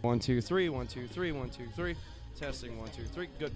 1, 2, 3, 1, 2, 3, 1, 2, 3. Testing 1, 2, 3. Good.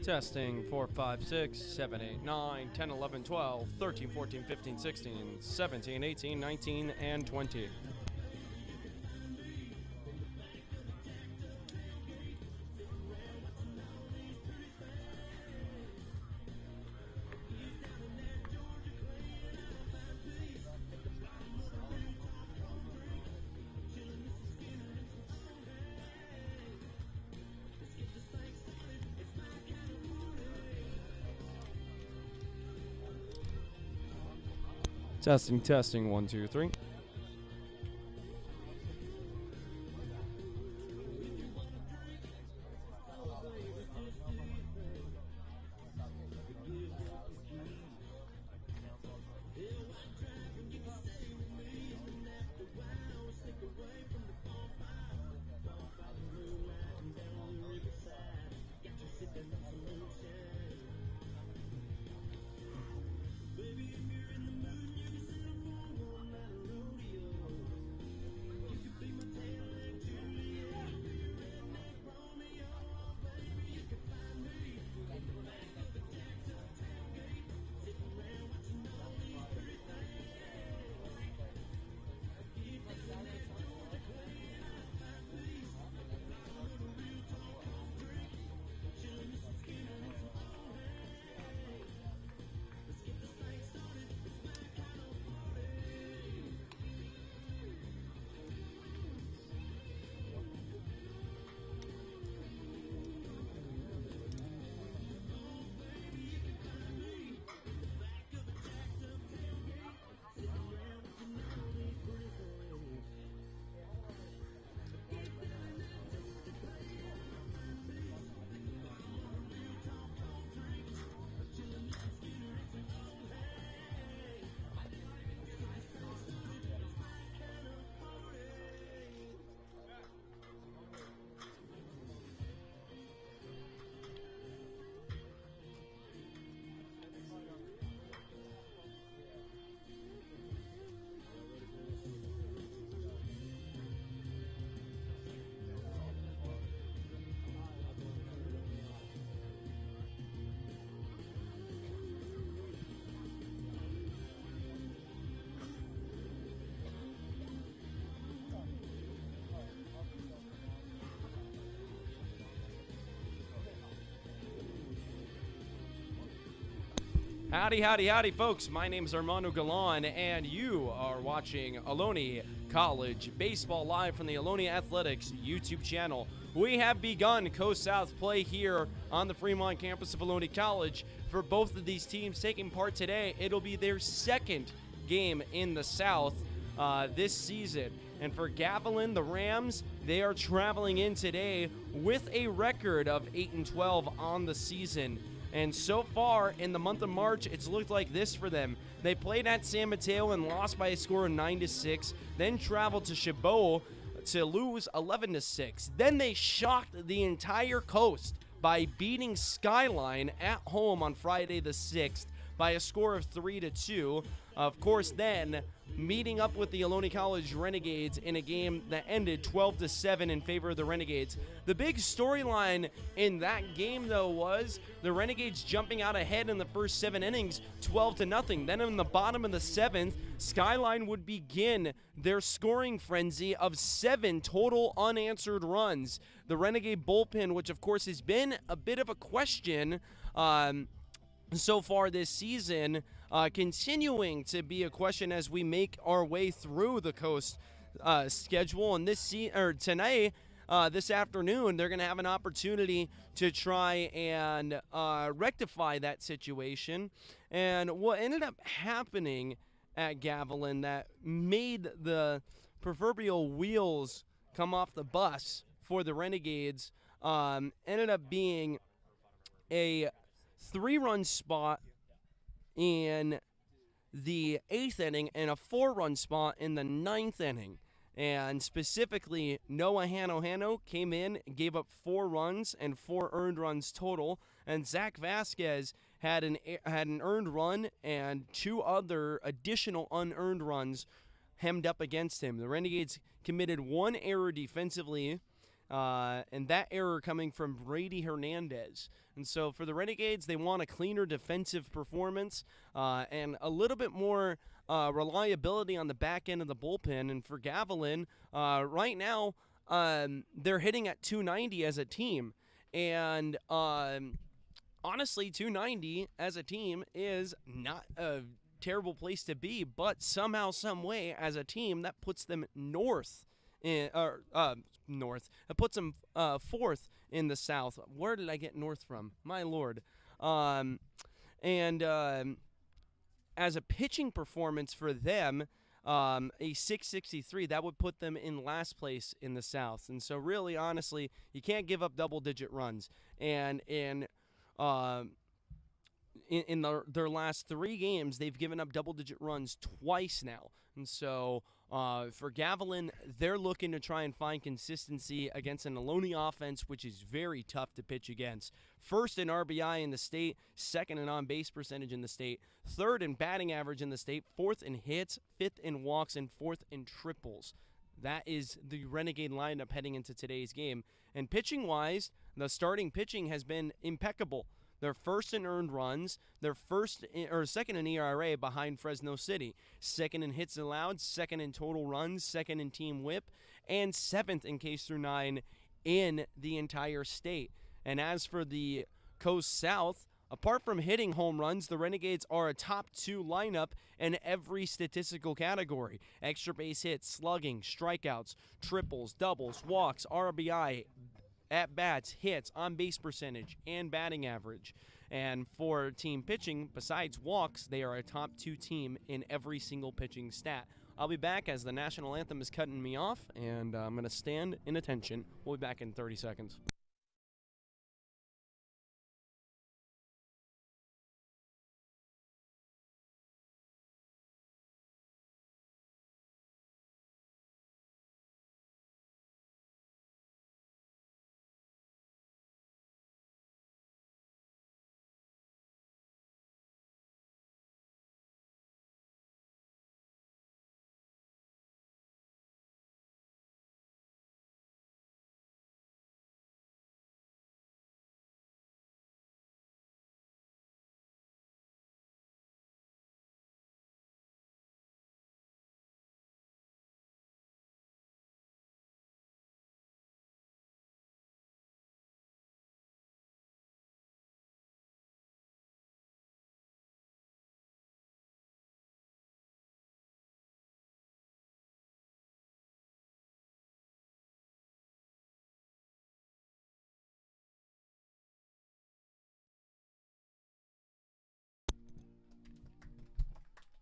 Testing 4, 5, 6, 7, 8, 9, 10, 11, 12, 13, 14, 15, 16, 17, 18, 19, and 20. Testing 1, 2, 3. Howdy, howdy, howdy, folks. My name is Armando Gavilan, and you are watching Ohlone College Baseball live from the Ohlone Athletics YouTube channel. We have begun Coast-South play here on the Fremont campus of Ohlone College. For both of these teams taking part today, it'll be their second game in the South this season. And for Gavilan, the Rams, they are traveling in today with a record of 8-12 on the season. And so far in the month of March, it's looked like this for them. They played at San Mateo and lost by a score of 9-6, then traveled to Chabot to lose 11-6. Then they shocked the entire coast by beating Skyline at home on Friday the 6th by a score of 3-2. Of course, then meeting up with the Ohlone College Renegades in a game that ended 12-7 in favor of the Renegades. The big storyline in that game, though, was the Renegades jumping out ahead in the first 7 innings, 12-0. Then in the bottom of the 7th, Skyline would begin their scoring frenzy of 7 total unanswered runs. The Renegade bullpen, which of course has been a bit of a question so far this season, continuing to be a question as we make our way through the Coast schedule. And tonight, this afternoon, they're going to have an opportunity to try and rectify that situation. And what ended up happening at Gavilan that made the proverbial wheels come off the bus for the Renegades ended up being a 3-run spot in the 8th inning and a 4-run spot in the 9th inning. And specifically, Noah Hano came in, gave up 4 runs and 4 earned runs total. And Zach Vasquez had an earned run and 2 other additional unearned runs hemmed up against him. The Renegades committed 1 error defensively, and that error coming from Brady Hernandez. And so for the Renegades, they want a cleaner defensive performance and a little bit more reliability on the back end of the bullpen. And for Gavilan, right now, they're hitting at 290 as a team. And honestly, 290 as a team is not a terrible place to be, but somehow, some way, as a team, that puts them north. It puts them 4th in the South. Where did I get north from? My lord. As a pitching performance for them, a 663, that would put them in last place in the South. And so really, honestly, you can't give up double-digit runs. And in their last 3 games, they've given up double-digit runs twice now. And so for Gavilan, they're looking to try and find consistency against an Ohlone offense, which is very tough to pitch against. 1st in RBI in the state, 2nd in on-base percentage in the state, 3rd in batting average in the state, 4th in hits, 5th in walks, and 4th in triples. That is the Renegade lineup heading into today's game. And pitching-wise, the starting pitching has been impeccable. They're 1st in earned runs. They're 2nd in ERA behind Fresno City. 2nd in hits allowed, 2nd in total runs, 2nd in team whip, and 7th in Ks through 9 in the entire state. And as for the Coast South, apart from hitting home runs, the Renegades are a top 2 lineup in every statistical category. Extra base hits, slugging, strikeouts, triples, doubles, walks, RBI, at-bats, hits, on-base percentage, and batting average. And for team pitching, besides walks, they are a top 2 team in every single pitching stat. I'll be back as the national anthem is cutting me off, and I'm going to stand in attention. We'll be back in 30 seconds.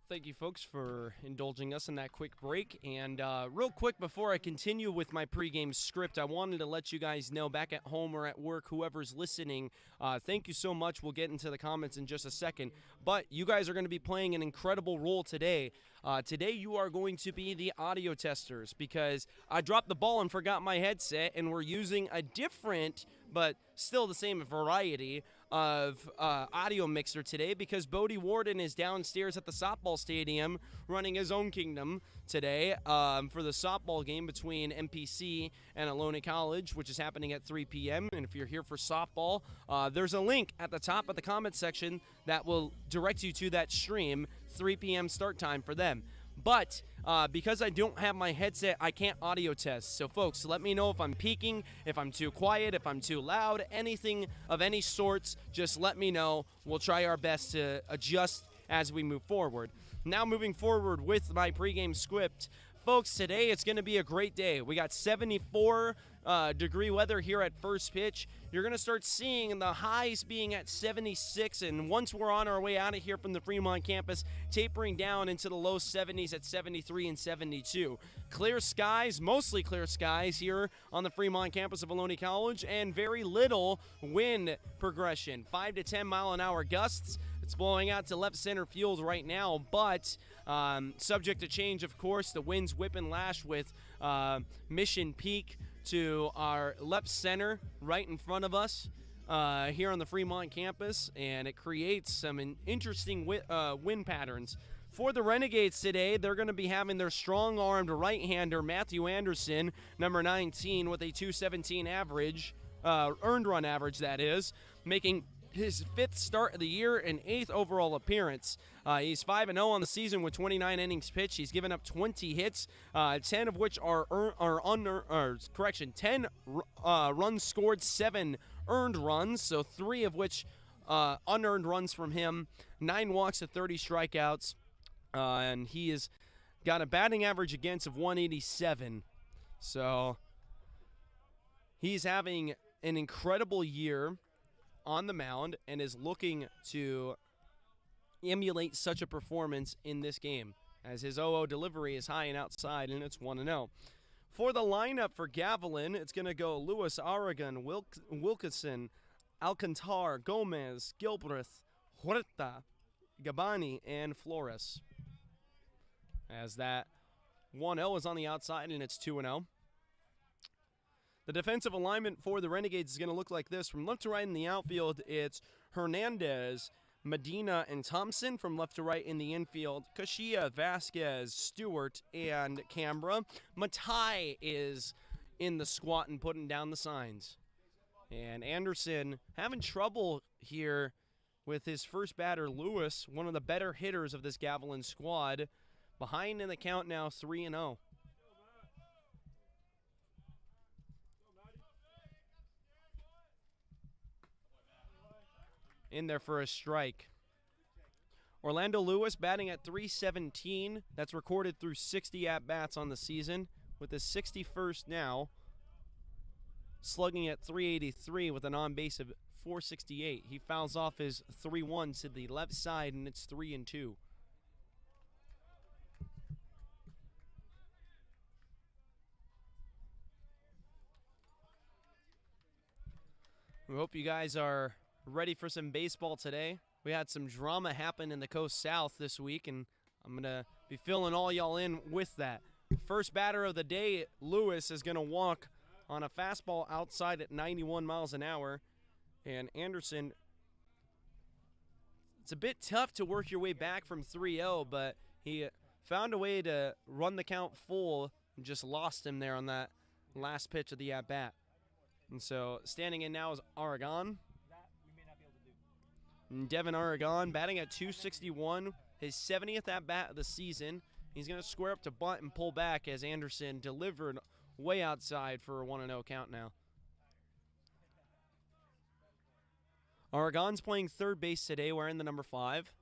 Thank you, folks, for indulging us in that quick break. And real quick, before I continue with my pregame script, I wanted to let you guys know, back at home or at work, whoever's listening, thank you so much. We'll get into the comments in just a second. But you guys are going to be playing an incredible role today. Today you are going to be the audio testers, because I dropped the ball and forgot my headset, and we're using a different but still the same variety of audio mixer today, because Bodie Warden is downstairs at the softball stadium running his own kingdom today for the softball game between MPC and Ohlone College, which is happening at 3 p.m. And if you're here for softball, there's a link at the top of the comment section that will direct you to that stream. 3 p.m. start time for them. But because I don't have my headset, I can't audio test. So, folks, let me know if I'm peaking, if I'm too quiet, if I'm too loud, anything of any sorts. Just let me know. We'll try our best to adjust as we move forward. Now, moving forward with my pregame script. Folks, today it's going to be a great day. We got 74 degree weather here at first pitch. You're going to start seeing the highs being at 76, and once we're on our way out of here from the Fremont campus, tapering down into the low 70s at 73 and 72. Clear skies, mostly clear skies here on the Fremont campus of Ohlone College, and very little wind progression. 5 to 10 mile an hour gusts. It's blowing out to left center field right now, but subject to change, of course. The winds whip and lash with Mission Peak to our left center right in front of us here on the Fremont campus, and it creates some interesting wind patterns. For the Renegades today, they're going to be having their strong-armed right-hander, Matthew Anderson, number 19, with a 217 average, earned run average, that is, making his 5th start of the year and 8th overall appearance. He's 5-0 on the season with 29 innings pitched. He's given up 20 hits, 10 of which are 10 runs scored, 7 earned runs, so 3 of which unearned runs from him, 9 walks to 30 strikeouts, and he has got a batting average against of 187. So he's having an incredible year on the mound and is looking to emulate such a performance in this game, as his 0-0 delivery is high and outside, and it's 1-0. For the lineup for Gavilan, it's going to go Lewis, Aragon, Wilkinson, Alcantar, Gomez, Gilbreth, Huerta, Gabani, and Flores. As that 1-0 is on the outside, and it's 2-0. The defensive alignment for the Renegades is going to look like this. From left to right in the outfield, it's Hernandez, Medina, and Thompson. From left to right in the infield, Kashia, Vasquez, Stewart, and Canberra. Matai is in the squat and putting down the signs. And Anderson having trouble here with his first batter, Lewis, one of the better hitters of this Gavilan squad. Behind in the count now, 3-0. In there for a strike. Orlando Lewis batting at .317. That's recorded through 60 at-bats on the season, with his 61st now. Slugging at .383 with an on-base of .468. He fouls off his 3-1 to the left side, and it's 3-2. We hope you guys are ready for some baseball today. We had some drama happen in the Coast South this week, and I'm going to be filling all y'all in with that. First batter of the day, Lewis, is going to walk on a fastball outside at 91 miles an hour. And Anderson, it's a bit tough to work your way back from 3-0, but he found a way to run the count full and just lost him there on that last pitch of the at-bat. And so standing in now is Aragon. Devin Aragon batting at .261, his 70th at-bat of the season. He's going to square up to bunt and pull back as Anderson delivered way outside for a 1-0 count now. Aragon's playing third base today, wearing the number 5.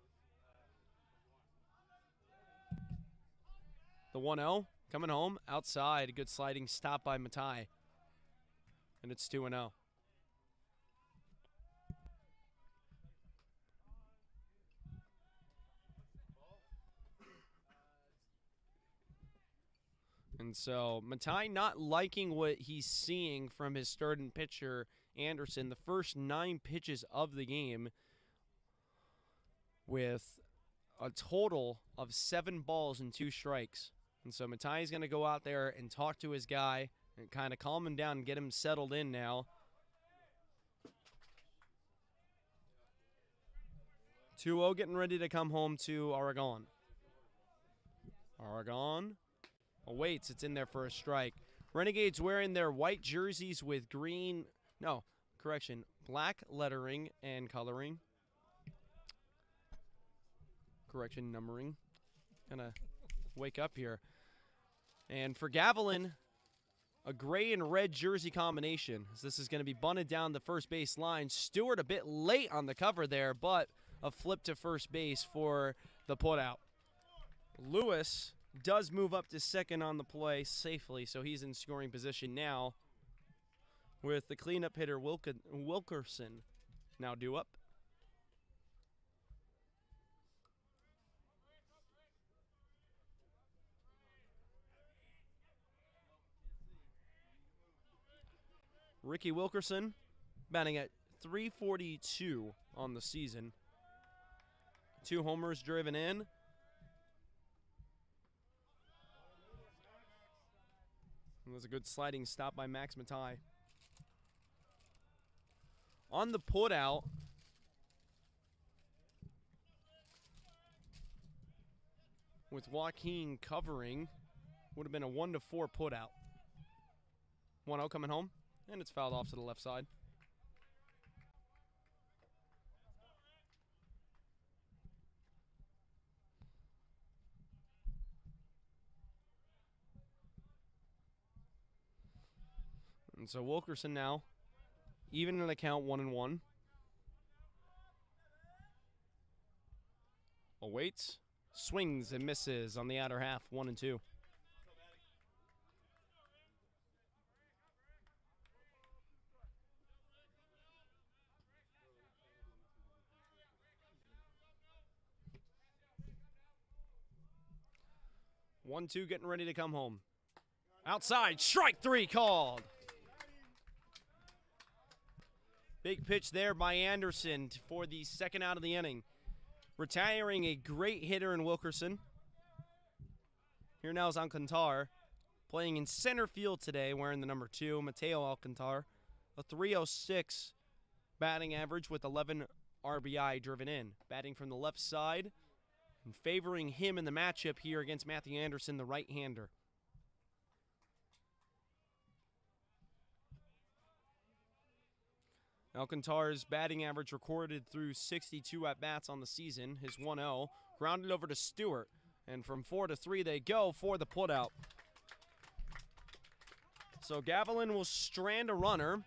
The 1-0 coming home outside. A good sliding stop by Matai. And it's 2-0. And so Matai not liking what he's seeing from his starting pitcher, Anderson, the first 9 pitches of the game with a total of 7 balls and 2 strikes. And so Matai is going to go out there and talk to his guy and kind of calm him down and get him settled in now. 2-0 getting ready to come home to Aragon. Aragon awaits. It's in there for a strike. Renegades wearing their white jerseys with green, no, correction, black lettering and coloring. Correction, numbering. Gonna wake up here. And for Gavilan, a gray and red jersey combination. As this is going to be bunted down the first base line. Stewart a bit late on the cover there, but a flip to first base for the putout. Lewis does move up to second on the play safely, so he's in scoring position now with the cleanup hitter Wilkerson now due up. Ricky Wilkerson batting at .342 on the season. 2 homers driven in. It was a good sliding stop by Max Matai. On the putout, with Joaquin covering, would have been a 1-4 putout. 1-0 coming home, and it's fouled off to the left side. And so Wilkerson now, even in the count, 1-1. Awaits, swings and misses on the outer half, 1-2. One, two, getting ready to come home. Outside, strike 3 called. Big pitch there by Anderson for the second out of the inning. Retiring a great hitter in Wilkerson. Here now is Alcantar, playing in center field today, wearing the number 2, Mateo Alcantar. A .306 batting average with 11 RBI driven in. Batting from the left side and favoring him in the matchup here against Matthew Anderson, the right-hander. Alcantar's batting average recorded through 62 at-bats on the season, his 1-0, grounded over to Stewart, and from 4-3 they go for the putout. So Gavilan will strand a runner,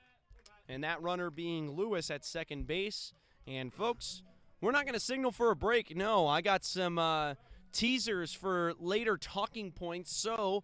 and that runner being Lewis at second base. And folks, we're not going to signal for a break. No, I got some teasers for later talking points. So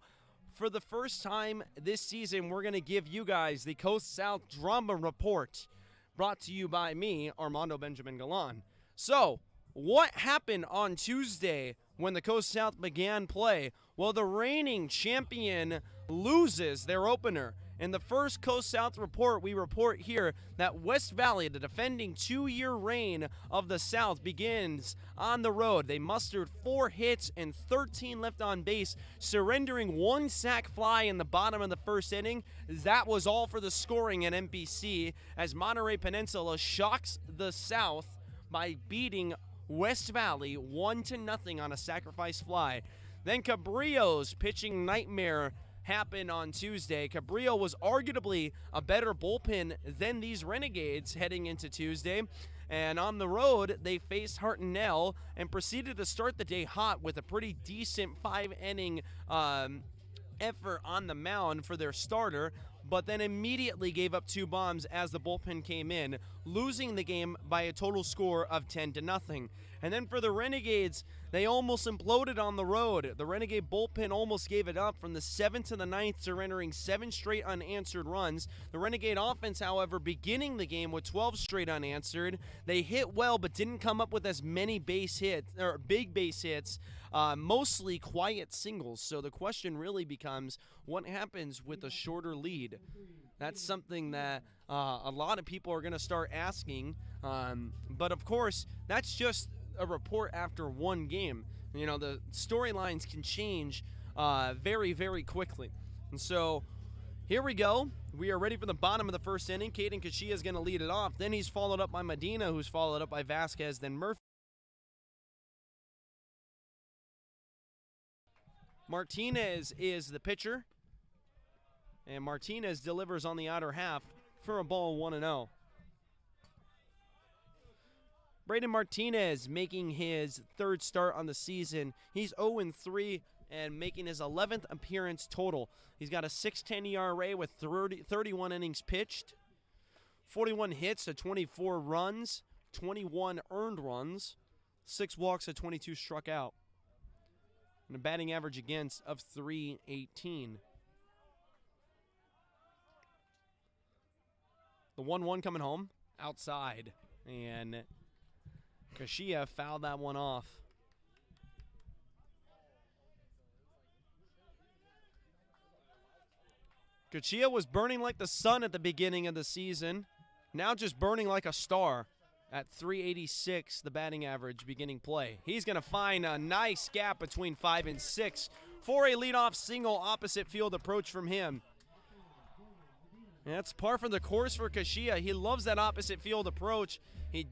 for the first time this season, we're going to give you guys the Coast South Drama Report, brought to you by me, Armando Benjamin Galan. So, what happened on Tuesday when the Coast South began play? Well, the reigning champion loses their opener. In the first Coast South report, we report here that West Valley, the defending 2-year reign of the South, begins on the road. They mustered 4 hits and 13 left on base, surrendering 1 sac fly in the bottom of the first inning. That was all for the scoring at MPC, as Monterey Peninsula shocks the South by beating West Valley 1-0 on a sacrifice fly. Then Cabrillo's pitching nightmare happened on Tuesday. Cabrillo was arguably a better bullpen than these Renegades heading into Tuesday. And on the road, they faced Hartnell and proceeded to start the day hot with a pretty decent 5-inning effort on the mound for their starter, but then immediately gave up 2 bombs as the bullpen came in, losing the game by a total score of 10-0. And then for the Renegades, they almost imploded on the road. The Renegade bullpen almost gave it up. From the 7th to the 9th, surrendering 7 straight unanswered runs. The Renegade offense, however, beginning the game with 12 straight unanswered. They hit well, but didn't come up with as many base hits, or big base hits, mostly quiet singles. So the question really becomes, what happens with a shorter lead? That's something that a lot of people are going to start asking. But of course, that's just a report after one game. You know, the storylines can change very, very quickly. And so here we go. We are ready for the bottom of the first inning. Caden Kashia is going to lead it off. Then he's followed up by Medina, who's followed up by Vasquez, then Murphy. Martinez is the pitcher. And Martinez delivers on the outer half for a ball 1-0. Braden Martinez making his third start on the season. He's 0-3 and making his 11th appearance total. He's got a 6.10 ERA with 31 innings pitched, 41 hits to 24 runs, 21 earned runs, 6 walks to 22 struck out, and a batting average against of .318. The 1-1 coming home outside, and Kashia fouled that one off. Kashia was burning like the sun at the beginning of the season. Now just burning like a star at .386, the batting average beginning play. He's going to find a nice gap between 5 and 6 for a leadoff single opposite field approach from him. And that's par for the course for Kashia. He loves that opposite field approach. He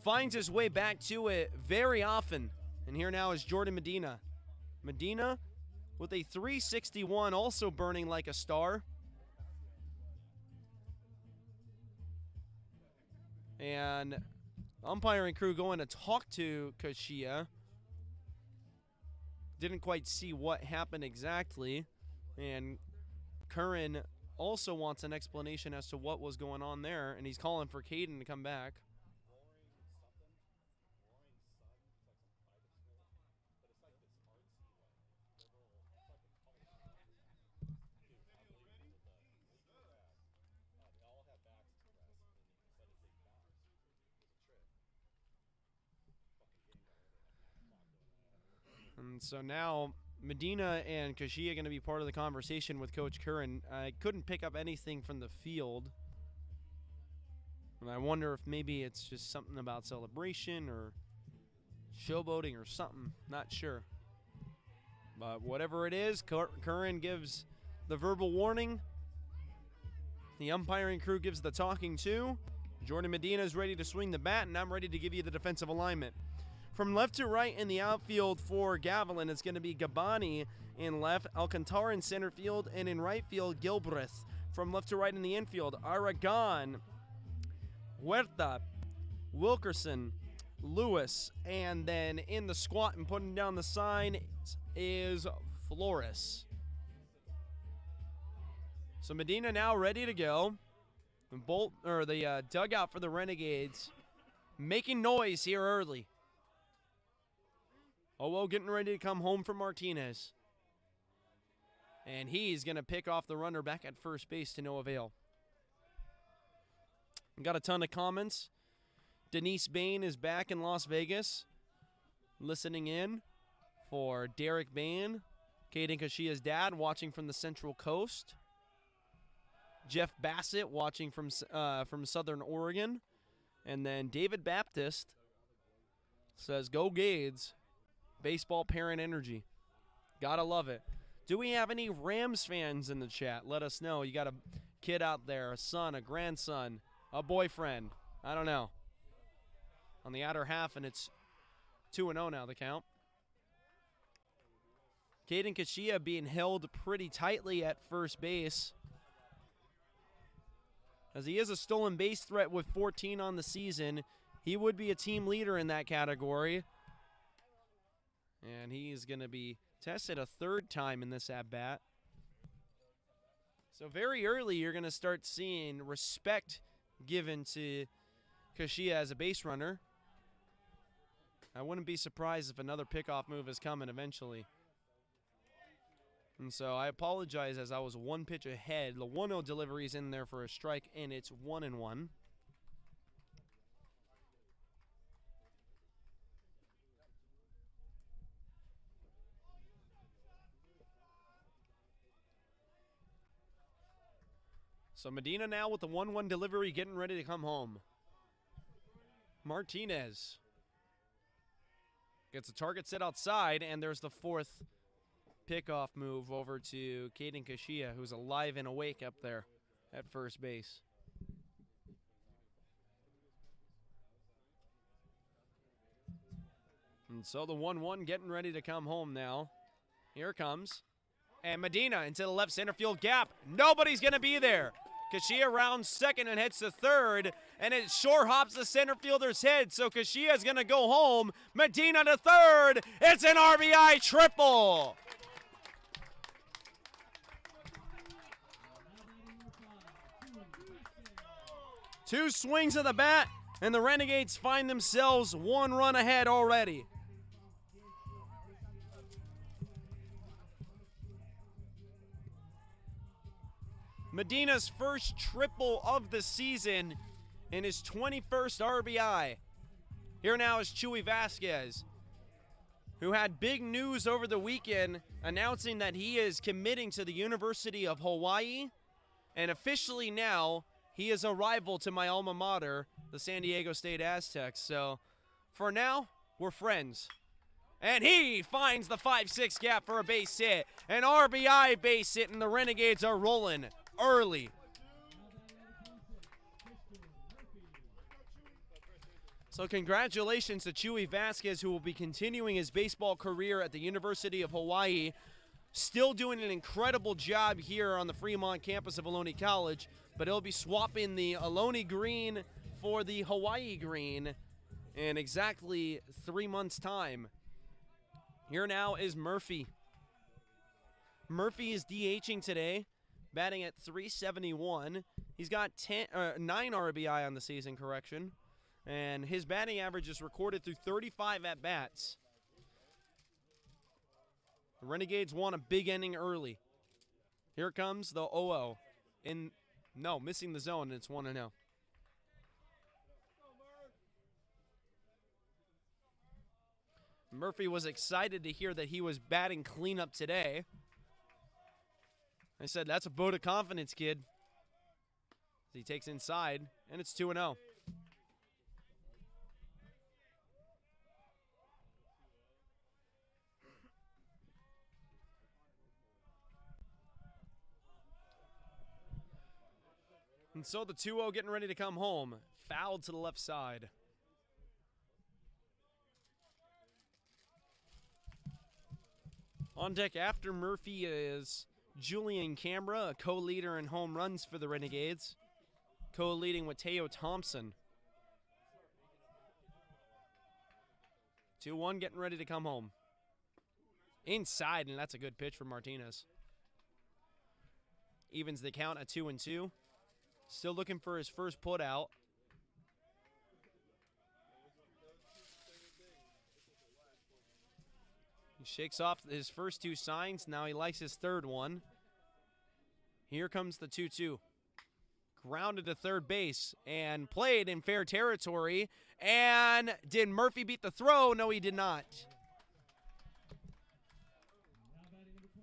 finds his way back to it very often. And here now is Jordan Medina. Medina with a .361, also burning like a star. And umpiring crew going to talk to Kashia. Didn't quite see what happened exactly. And Curran also wants an explanation as to what was going on there, and he's calling for Caden to come back. And so now Medina and Kashia are going to be part of the conversation with Coach Curran. I couldn't pick up anything from the field. And I wonder if maybe it's just something about celebration or showboating or something. Not sure. But whatever it is, Curran gives the verbal warning. The umpiring crew gives the talking to. Jordan Medina is ready to swing the bat, and I'm ready to give you the defensive alignment. From left to right in the outfield for Gavilan, it's going to be Gabani in left, Alcantara in center field, and in right field, Gilbreth. From left to right in the infield, Aragon, Huerta, Wilkerson, Lewis, and then in the squat and putting down the sign is Flores. So Medina now ready to go. The dugout for the Renegades making noise here early. Owo getting ready to come home for Martinez. And he's going to pick off the runner back at first base to no avail. Got a ton of comments. Denise Bain is back in Las Vegas, listening in for Derek Bain, Caden Kashia's dad, watching from the Central Coast. Jeff Bassett watching from Southern Oregon. And then David Baptist says, "Go Gades. Baseball parent energy." Gotta love it. Do we have any Rams fans in the chat? Let us know. You got a kid out there, a son, a grandson, a boyfriend. I don't know. On the outer half, and it's 2-0 now, the count. Caden Kashia being held pretty tightly at first base, as he is a stolen base threat with 14 on the season. He would be a team leader in that category. And he's going to be tested a third time in this at-bat. So very early, you're going to start seeing respect given to Kashia as a base runner. I wouldn't be surprised if another pickoff move is coming eventually. And so I apologize as I was one pitch ahead. The 1-0 delivery is in there for a strike, and it's 1-1. So Medina now with the 1-1 delivery, getting ready to come home. Martinez gets a target set outside, and there's the fourth pickoff move over to Caden Kashia, who's alive and awake up there at first base. And so the 1-1 getting ready to come home now. Here it comes. And Medina into the left center field gap. Nobody's going to be there. Kashia rounds second and heads to third, and it sure hops the center fielder's head, so Kashia's going to go home. Medina to third. It's an RBI triple. Two swings of the bat, and the Renegades find themselves one run ahead already. Medina's first triple of the season and his 21st RBI. Here now is Chuy Vasquez, who had big news over the weekend announcing that he is committing to the University of Hawaii, and officially now he is a rival to my alma mater, the San Diego State Aztecs. So for now, we're friends. And he finds the 5-6 gap for a base hit. An RBI base hit, and the Renegades are rolling early. So congratulations to Chuy Vasquez, who will be continuing his baseball career at the University of Hawaii. Still doing an incredible job here on the Fremont campus of Ohlone College, but he'll be swapping the Ohlone green for the Hawaii green in exactly 3 months' time. Here now is Murphy. Murphy is DHing today, batting at .371. He's got 9 RBI on the season, correction, and his batting average is recorded through 35 at-bats. The Renegades won a big inning early. Here comes the 0-0. Missing the zone, and it's 1-0. Murphy was excited to hear that he was batting cleanup today. I said, that's a vote of confidence, kid. He takes inside, and it's 2-0. And so the 2-0 getting ready to come home. Fouled to the left side. On deck after Murphy is Julian Cambra, a co-leader in home runs for the Renegades. Co-leading with Teo Thompson. 2-1 getting ready to come home. Inside, and that's a good pitch for Martinez. Evens the count at 2-2. Still looking for his first put out. He shakes off his first 2 signs. Now he likes his third one. Here comes the 2-2. Grounded to third base and played in fair territory. And did Murphy beat the throw? No, he did not.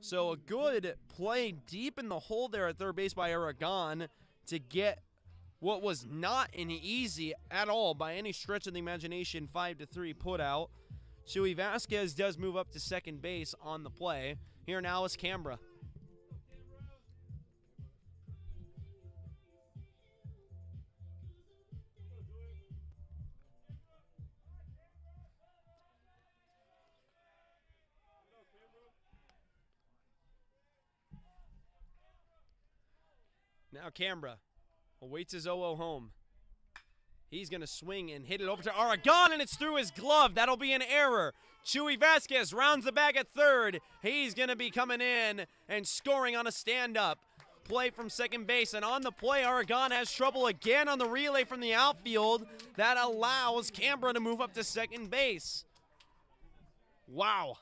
So a good play deep in the hole there at third base by Aragon to get what was not an easy at all by any stretch of the imagination 5-3 put out. Chuy Vasquez does move up to second base on the play. Here now is Cambra. Now Cambra awaits his 0-0 home. He's going to swing and hit it over to Aragon, and it's through his glove. That'll be an error. Chuy Vasquez rounds the bag at third. He's going to be coming in and scoring on a stand-up. Play from second base, and on the play, Aragon has trouble again on the relay from the outfield. That allows Cambra to move up to second base. Wow.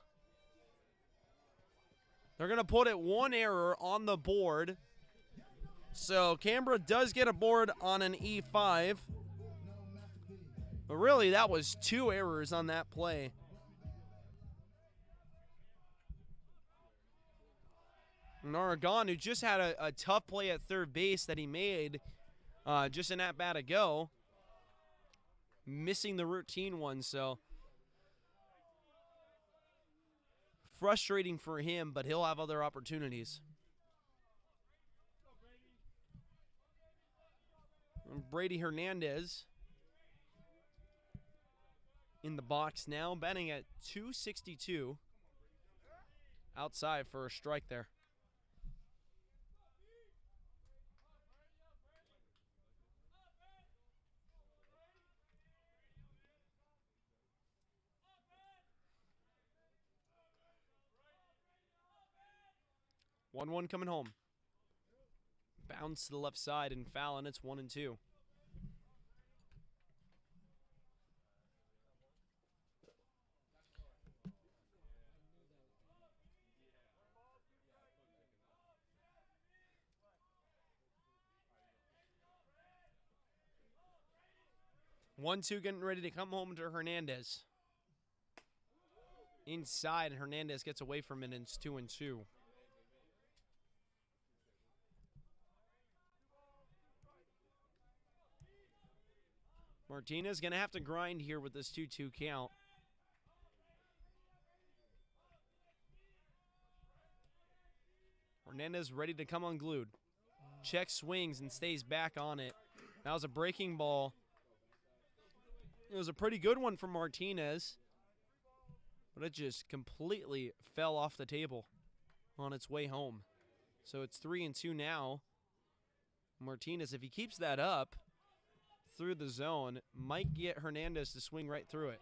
They're going to put it one error on the board. So Canberra does get a board on an E5. But really, that was 2 errors on that play. And Aragon, who just had a tough play at third base that he made just an at-bat ago, missing the routine one, so frustrating for him, but he'll have other opportunities. And Brady Hernandez in the box now, batting at .262. Outside for a strike there. One coming home. Bounce to the left side and foul, and it's 1-2. One-two getting ready to come home to Hernandez. Inside, Hernandez gets away from it, and it's 2-2. Martinez going to have to grind here with this 2-2 count. Hernandez ready to come unglued. Check swings and stays back on it. That was a breaking ball. It was a pretty good one from Martinez, but it just completely fell off the table on its way home. So it's 3-2 now. Martinez, if he keeps that up through the zone, might get Hernandez to swing right through it.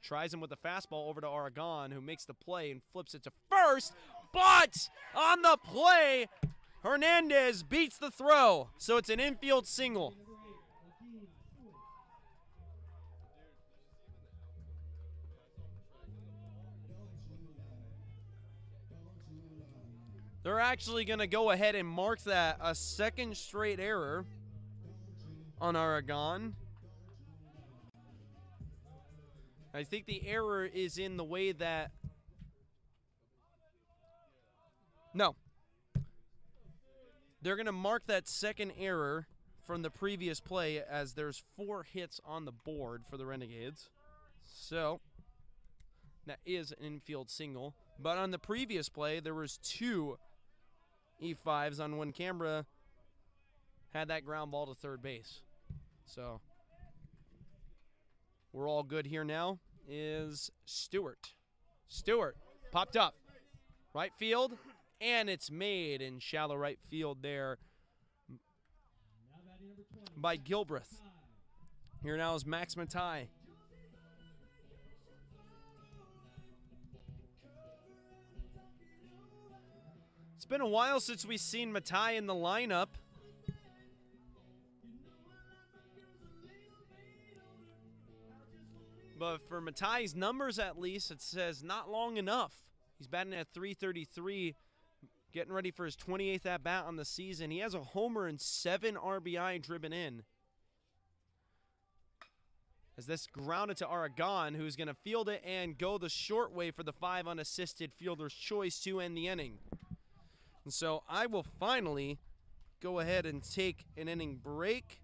Tries him with the fastball over to Aragon, who makes the play and flips it to first. But on the play, Hernandez beats the throw. So it's an infield single. They're actually going to go ahead and mark that a second straight error on Aragon. I think the error is in the way that... No. They're going to mark that second error from the previous play as there's 4 hits on the board for the Renegades. So, that is an infield single. But on the previous play, there was 2 E5s on when Canberra had that ground ball to third base. So, we're all good here now. Is Stewart. Stewart popped up. Right field, and it's made in shallow right field there by Gilbreth. Here now is Max Matai. It's been a while since we've seen Matai in the lineup. But for Matai's numbers, at least, it says not long enough. He's batting at .333, getting ready for his 28th at-bat on the season. He has a homer and 7 RBI driven in. As this grounded to Aragon, who's going to field it and go the short way for the 5 unassisted fielder's choice to end the inning. And so I will finally go ahead and take an inning break.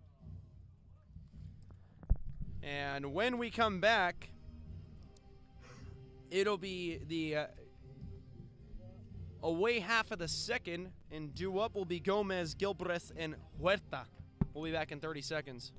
And when we come back, it'll be the away half of the second, and due up will be Gomez, Gilbreth, and Huerta. We'll be back in 30 seconds.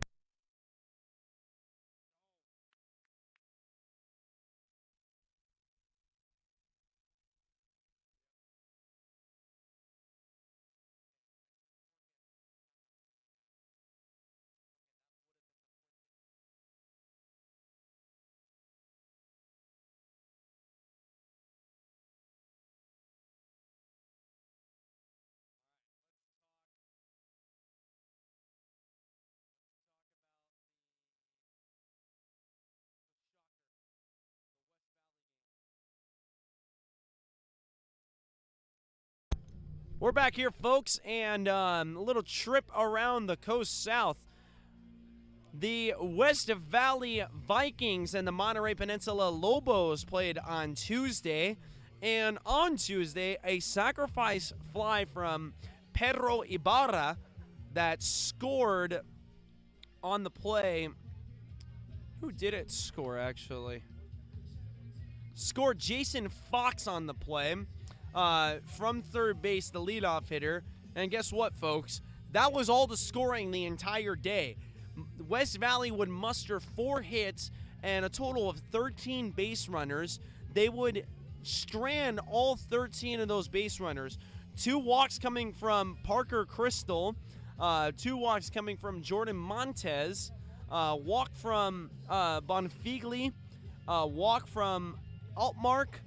We're back here, folks, and a little trip around the coast south. The West Valley Vikings and the Monterey Peninsula Lobos played on Tuesday. And on Tuesday, a sacrifice fly from Pedro Ibarra that scored on the play. Who did it score, actually? Scored Jason Fox on the play. From third base, the leadoff hitter. And guess what, folks? That was all the scoring the entire day. West Valley would muster 4 hits and a total of 13 base runners. They would strand all 13 of those base runners. 2 walks coming from Parker Crystal. 2 walks coming from Jordan Montez. Walk from Bonfigli. Walk from Altmark.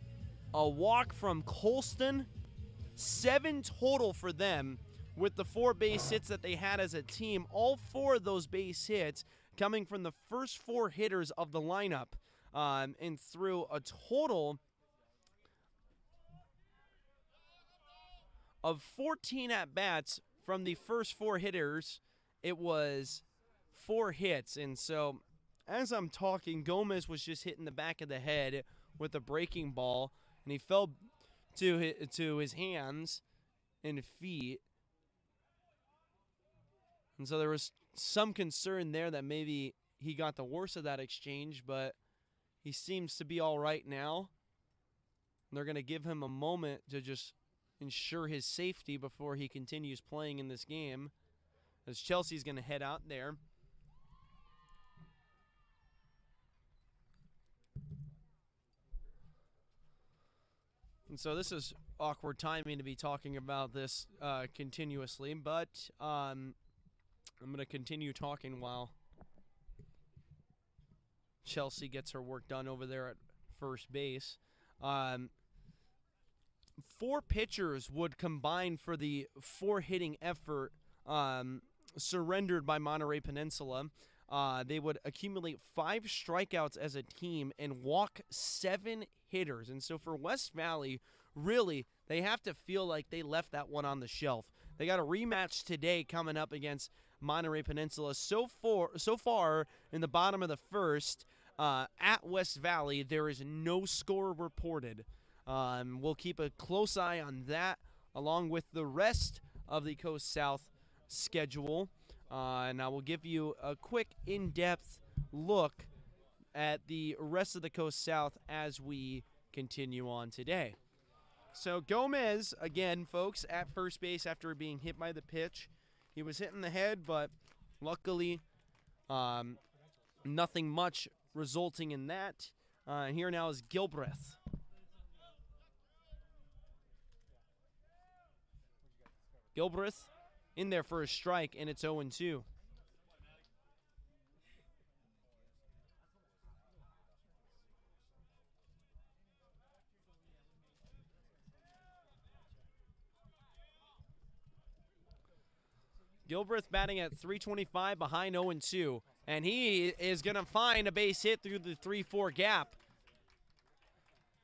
A walk from Colston. 7 total for them with the 4 base hits that they had as a team. All 4 of those base hits coming from the first 4 hitters of the lineup. And through a total of 14 at-bats from the first 4 hitters, it was 4 hits. And so as I'm talking, Gomez was just hitting the back of the head with a breaking ball. And he fell to his hands and feet. And so there was some concern there that maybe he got the worst of that exchange, but he seems to be all right now. And they're going to give him a moment to just ensure his safety before he continues playing in this game, as Chelsea's going to head out there. And so this is awkward timing to be talking about this continuously, but I'm going to continue talking while Chelsea gets her work done over there at first base. 4 pitchers would combine for the 4 hitting effort surrendered by Monterey Peninsula. They would accumulate 5 strikeouts as a team and walk 7 hitters. And so for West Valley, really, they have to feel like they left that one on the shelf. They got a rematch today coming up against Monterey Peninsula. So far in the bottom of the first, at West Valley, there is no score reported. We'll keep a close eye on that, along with the rest of the Coast South schedule. And I will give you a quick in-depth look at the rest of the Coast South as we continue on today. So Gomez, again, folks, at first base after being hit by the pitch. He was hit in the head, but luckily nothing much resulting in that. Here now is Gilbreth. Gilbreth in there for a strike, and it's 0-2. Gilbreth batting at .325 behind 0-2. And he is going to find a base hit through the 3-4 gap.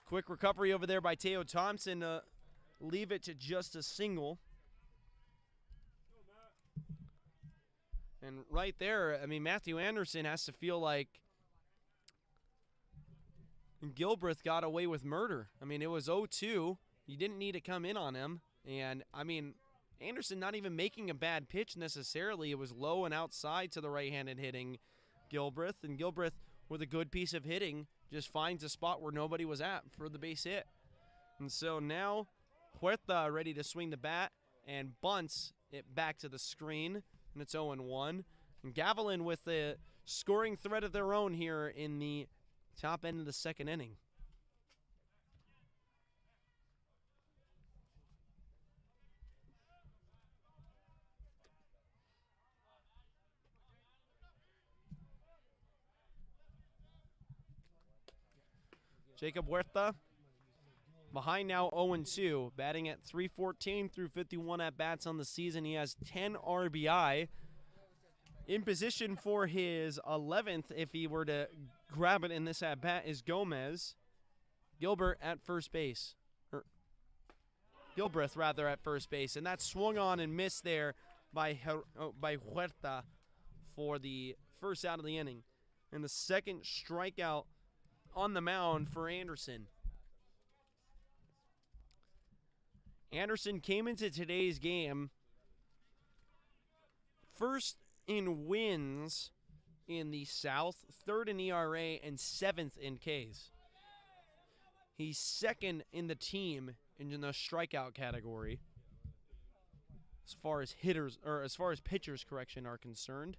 Quick recovery over there by Teo Thompson to leave it to just a single. And right there, I mean, Matthew Anderson has to feel like Gilbreth got away with murder. I mean, it was 0-2. You didn't need to come in on him. And, I mean, Anderson not even making a bad pitch necessarily. It was low and outside to the right-handed hitting Gilbreth. And Gilbreth, with a good piece of hitting, just finds a spot where nobody was at for the base hit. And so now Huerta ready to swing the bat and bunts it back to the screen. And it's 0-1. And Gavilan with a scoring threat of their own here in the top end of the second inning. Jacob Huerta behind now 0-2, batting at .314 through 51 at-bats on the season. He has 10 RBI. In position for his 11th, if he were to grab it in this at-bat, is Gomez. Gilbert at first base. Gilbreth rather at first base, and that swung on and missed there by Huerta for the first out of the inning, and the second strikeout on the mound for Anderson. Anderson came into today's game first in wins in the South, third in ERA, and 7th in Ks. He's second in the team in the strikeout category as far as pitchers are concerned.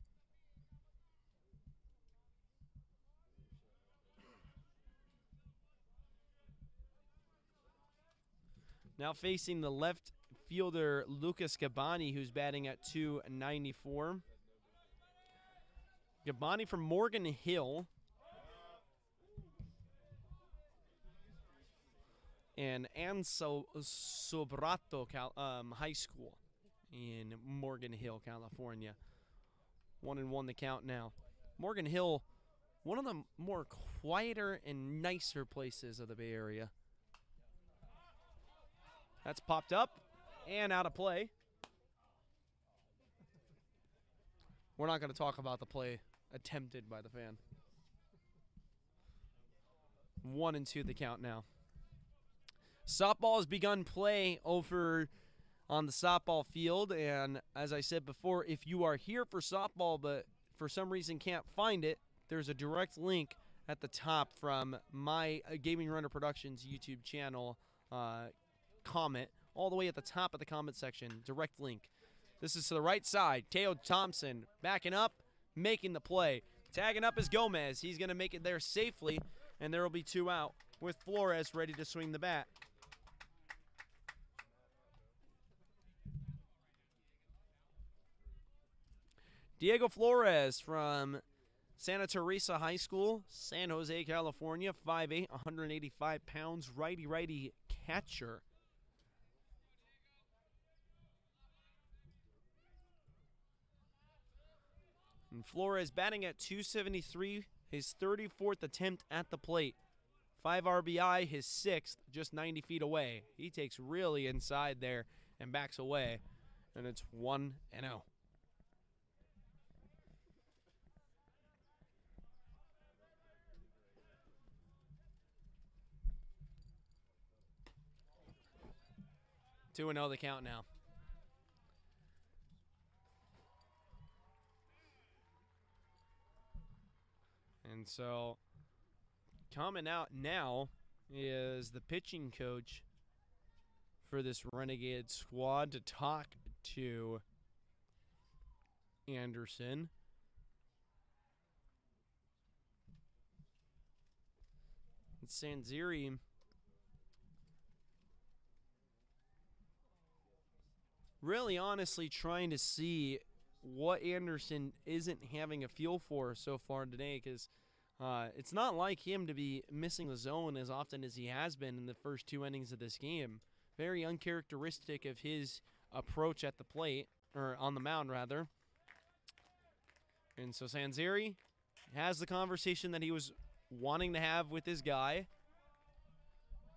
Now facing the left fielder Lucas Gabani, who's batting at .294. Gabani from Morgan Hill and Sobrato High School in Morgan Hill, California. 1-1 the count now. Morgan Hill, one of the more quieter and nicer places of the Bay Area. That's popped up and out of play. We're not going to talk about the play attempted by the fan. 1-2 the count now. Softball has begun play over on the softball field, and as I said before, if you are here for softball but for some reason can't find it, there's a direct link at the top from my Gaming Runner Productions YouTube channel comment, all the way at the top of the comment section, direct link. This is to the right side. Teo Thompson backing up, making the play. Tagging up is Gomez. He's going to make it there safely, and there will be 2 out with Flores ready to swing the bat. Diego Flores from Santa Teresa High School, San Jose, California, 5'8", 185 pounds, righty-righty catcher. And Flores batting at .273, his 34th attempt at the plate. 5 RBI, his 6th, just 90 feet away. He takes really inside there and backs away, and it's 1-0. Two and 0 the count now. And so coming out now is the pitching coach for this Renegade squad to talk to Anderson. And Sanziri really honestly trying to see what Anderson isn't having a feel for so far today, because it's not like him to be missing the zone as often as he has been in the first 2 innings of this game. Very uncharacteristic of his approach at the plate, or on the mound rather. And so Sanziri has the conversation that he was wanting to have with his guy.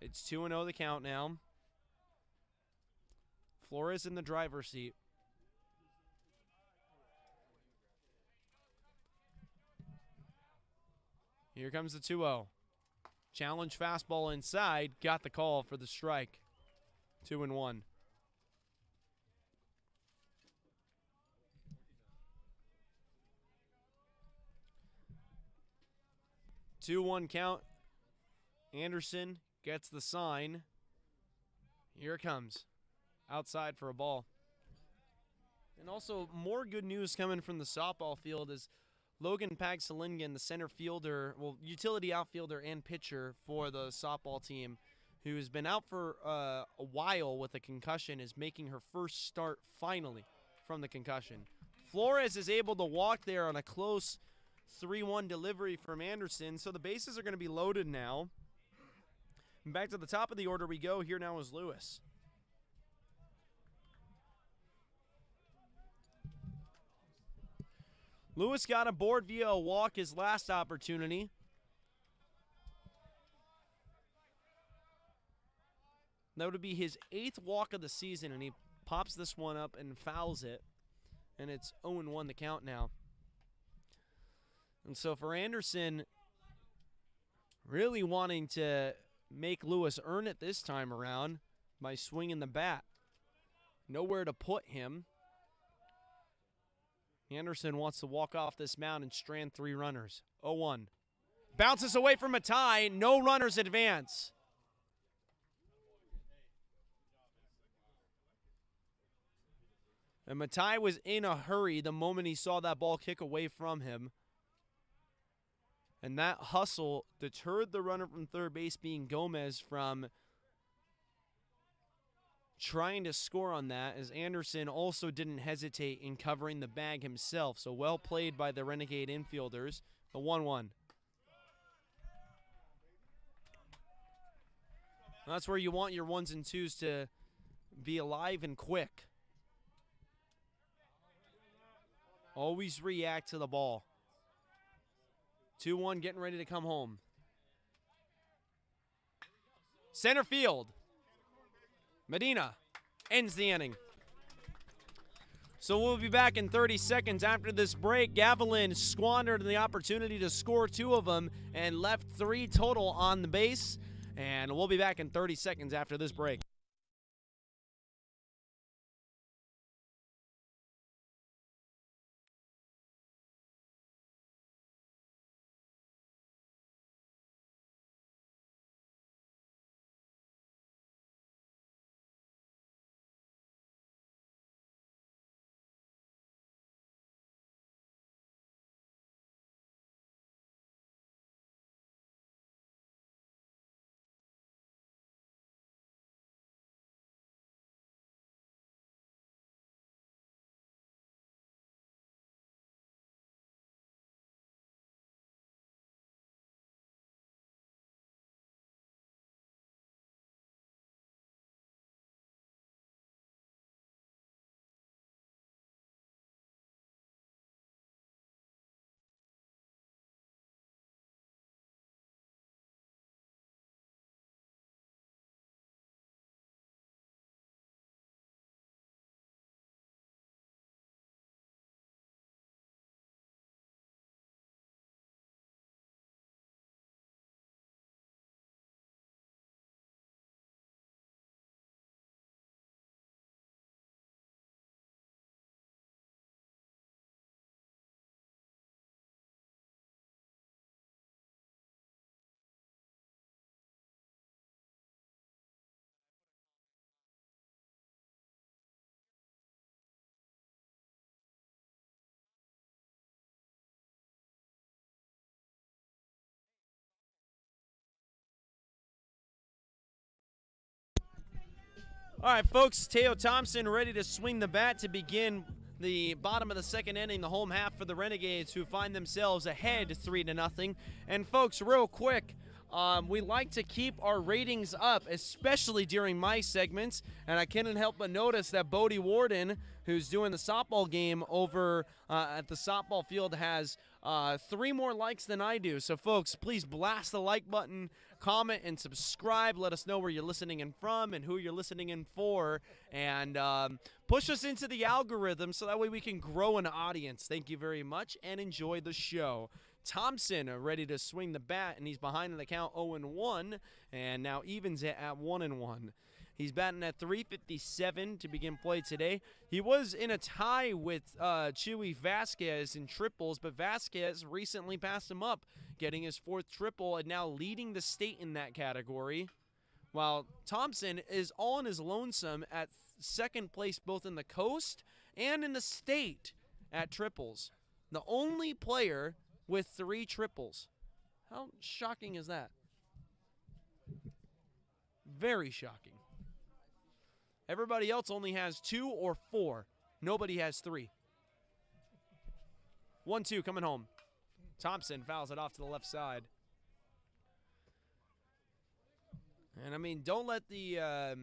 It's 2-0 the count now. Flores in the driver's seat. Here comes the 2-0. Challenge fastball inside. Got the call for the strike. 2-1. 2-1 count. Anderson gets the sign. Here it comes. Outside for a ball. And also more good news coming from the softball field is Logan Pagsalingen, the center fielder, well, utility outfielder and pitcher for the softball team, who has been out for a while with a concussion, is making her first start finally from the concussion. Flores is able to walk there on a close 3-1 delivery from Anderson, so the bases are going to be loaded now. And back to the top of the order we go. Here now is Lewis. Lewis got aboard via a walk his last opportunity. That would be his 8th walk of the season, and he pops this one up and fouls it. And it's 0-1 the count now. And so for Anderson, really wanting to make Lewis earn it this time around by swinging the bat. Nowhere to put him. Anderson wants to walk off this mound and strand 3 runners. 0-1. Bounces away from a tie. No runners advance. And Matai was in a hurry the moment he saw that ball kick away from him. And that hustle deterred the runner from third base, being Gomez, from trying to score on that, as Anderson also didn't hesitate in covering the bag himself. So well played by the Renegade infielders. The 1-1. That's where you want your 1s and 2s to be alive and quick. Always react to the ball. 2-1, getting ready to come home. Center field. Medina ends the inning. So we'll be back in 30 seconds after this break. Gavilan squandered the opportunity to score 2 of them and left 3 total on the base. And we'll be back in 30 seconds after this break. All right, folks, Teo Thompson ready to swing the bat to begin the bottom of the second inning, the home half for the Renegades, who find themselves ahead 3-0. And folks, real quick, we like to keep our ratings up, especially during my segments, and I couldn't help but notice that Bodie Warden, who's doing the softball game over at the softball field, has 3 more likes than I do. So, folks, please blast the like button, comment, and subscribe. Let us know where you're listening in from and who you're listening in for, and push us into the algorithm so that way we can grow an audience. Thank you very much, and enjoy the show. Thompson ready to swing the bat, and he's behind in the count 0-1, and now evens it at 1-1. He's batting at .357 to begin play today. He was in a tie with Chewy Vasquez in triples, but Vasquez recently passed him up, getting his 4th triple and now leading the state in that category, while Thompson is all in his lonesome at 2nd place both in the coast and in the state at triples. The only player with 3 triples. How shocking is that? Very shocking. Everybody else only has 2 or 4. Nobody has 3. 1-2 coming home. Thompson fouls it off to the left side. And I mean, don't let the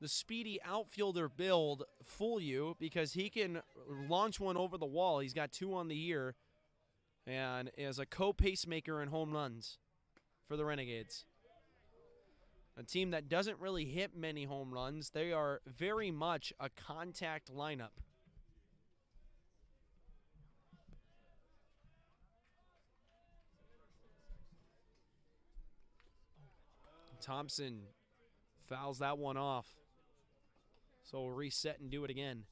speedy outfielder build fool you, because he can launch one over the wall. He's got 2 on the year, and is a co-pacemaker in home runs for the Renegades. a team that doesn't really hit many home runs. They are very much a contact lineup. Thompson fouls that one off. So we'll reset and do it again.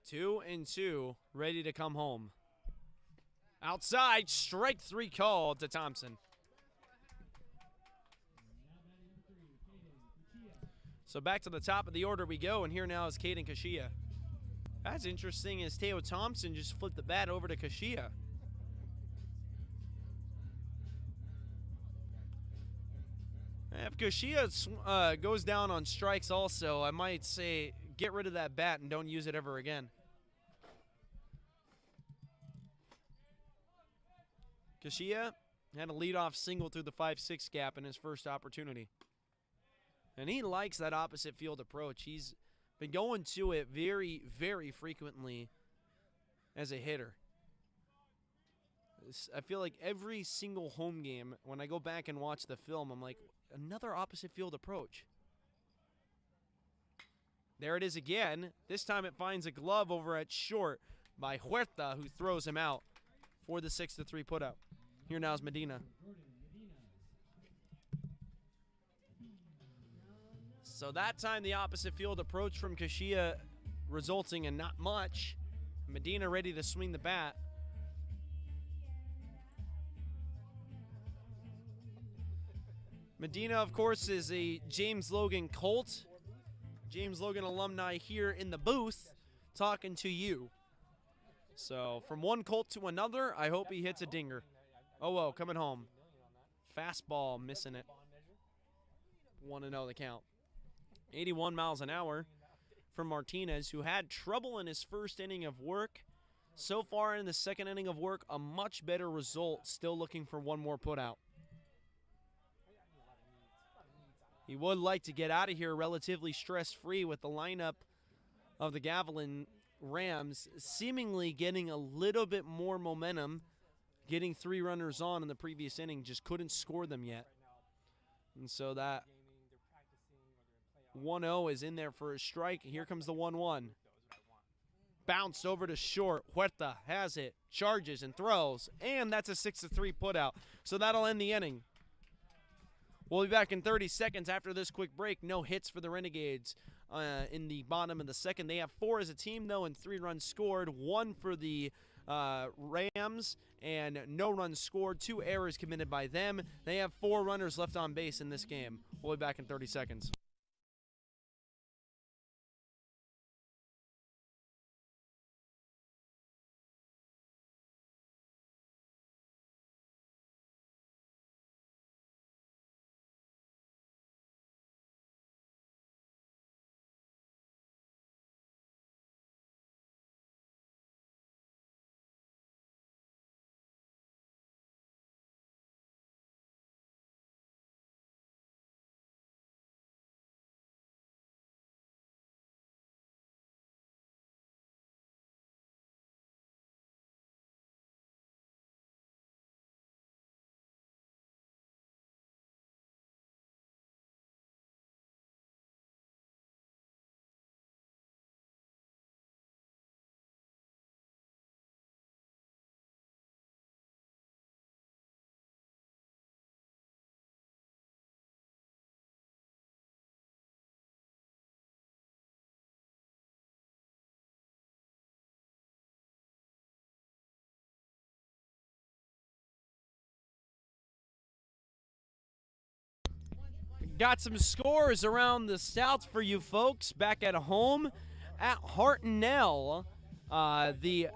Two and two, ready to come home. Outside, strike three called to Thompson. So back to the top of the order we go, and here now is Caden Kashia. That's interesting, is Teo Thompson just flipped the bat over to Kashia. If Kashia goes down on strikes also, I might say get rid of that bat and don't use it ever again. Kashia had a leadoff single through the 5-6 gap in his first opportunity. And he likes that opposite field approach. He's been going to it very, very frequently as a hitter. I feel like every single home game, when I go back and watch the film, I'm like, another opposite field approach. There it is again. This time it finds a glove over at short by Huerta, who throws him out for the 6-3 putout. Here now is Medina. So that time the opposite field approach from Kashia resulting in not much. Medina ready to swing the bat. Medina, of course, is a James Logan Colt. James Logan alumni here in the booth talking to you. So from one Colt to another, I hope he hits a dinger. Oh, whoa, coming home. Fastball, missing it. 1-0 the count. 81 miles an hour from Martinez, who had trouble in his first inning of work. So far in the second inning of work, a much better result. Still looking for one more putout. He would like to get out of here relatively stress-free with the lineup of the Gavilan Rams seemingly getting a little bit more momentum, getting 3 runners on in the previous inning, just couldn't score them yet. And so that 1-0 is in there for a strike. Here comes the 1-1. Bounced over to short. Huerta has it, charges and throws, and that's a 6-3 putout. So that'll end the inning. We'll be back in 30 seconds after this quick break. No hits for the Renegades in the bottom of the second. They have 4 as a team, though, and 3 runs scored. 1 for the Rams, and no runs scored. 2 errors committed by them. They have 4 runners left on base in this game. We'll be back in 30 seconds. Got some scores around the South for you folks. Back at home at Hartnell, the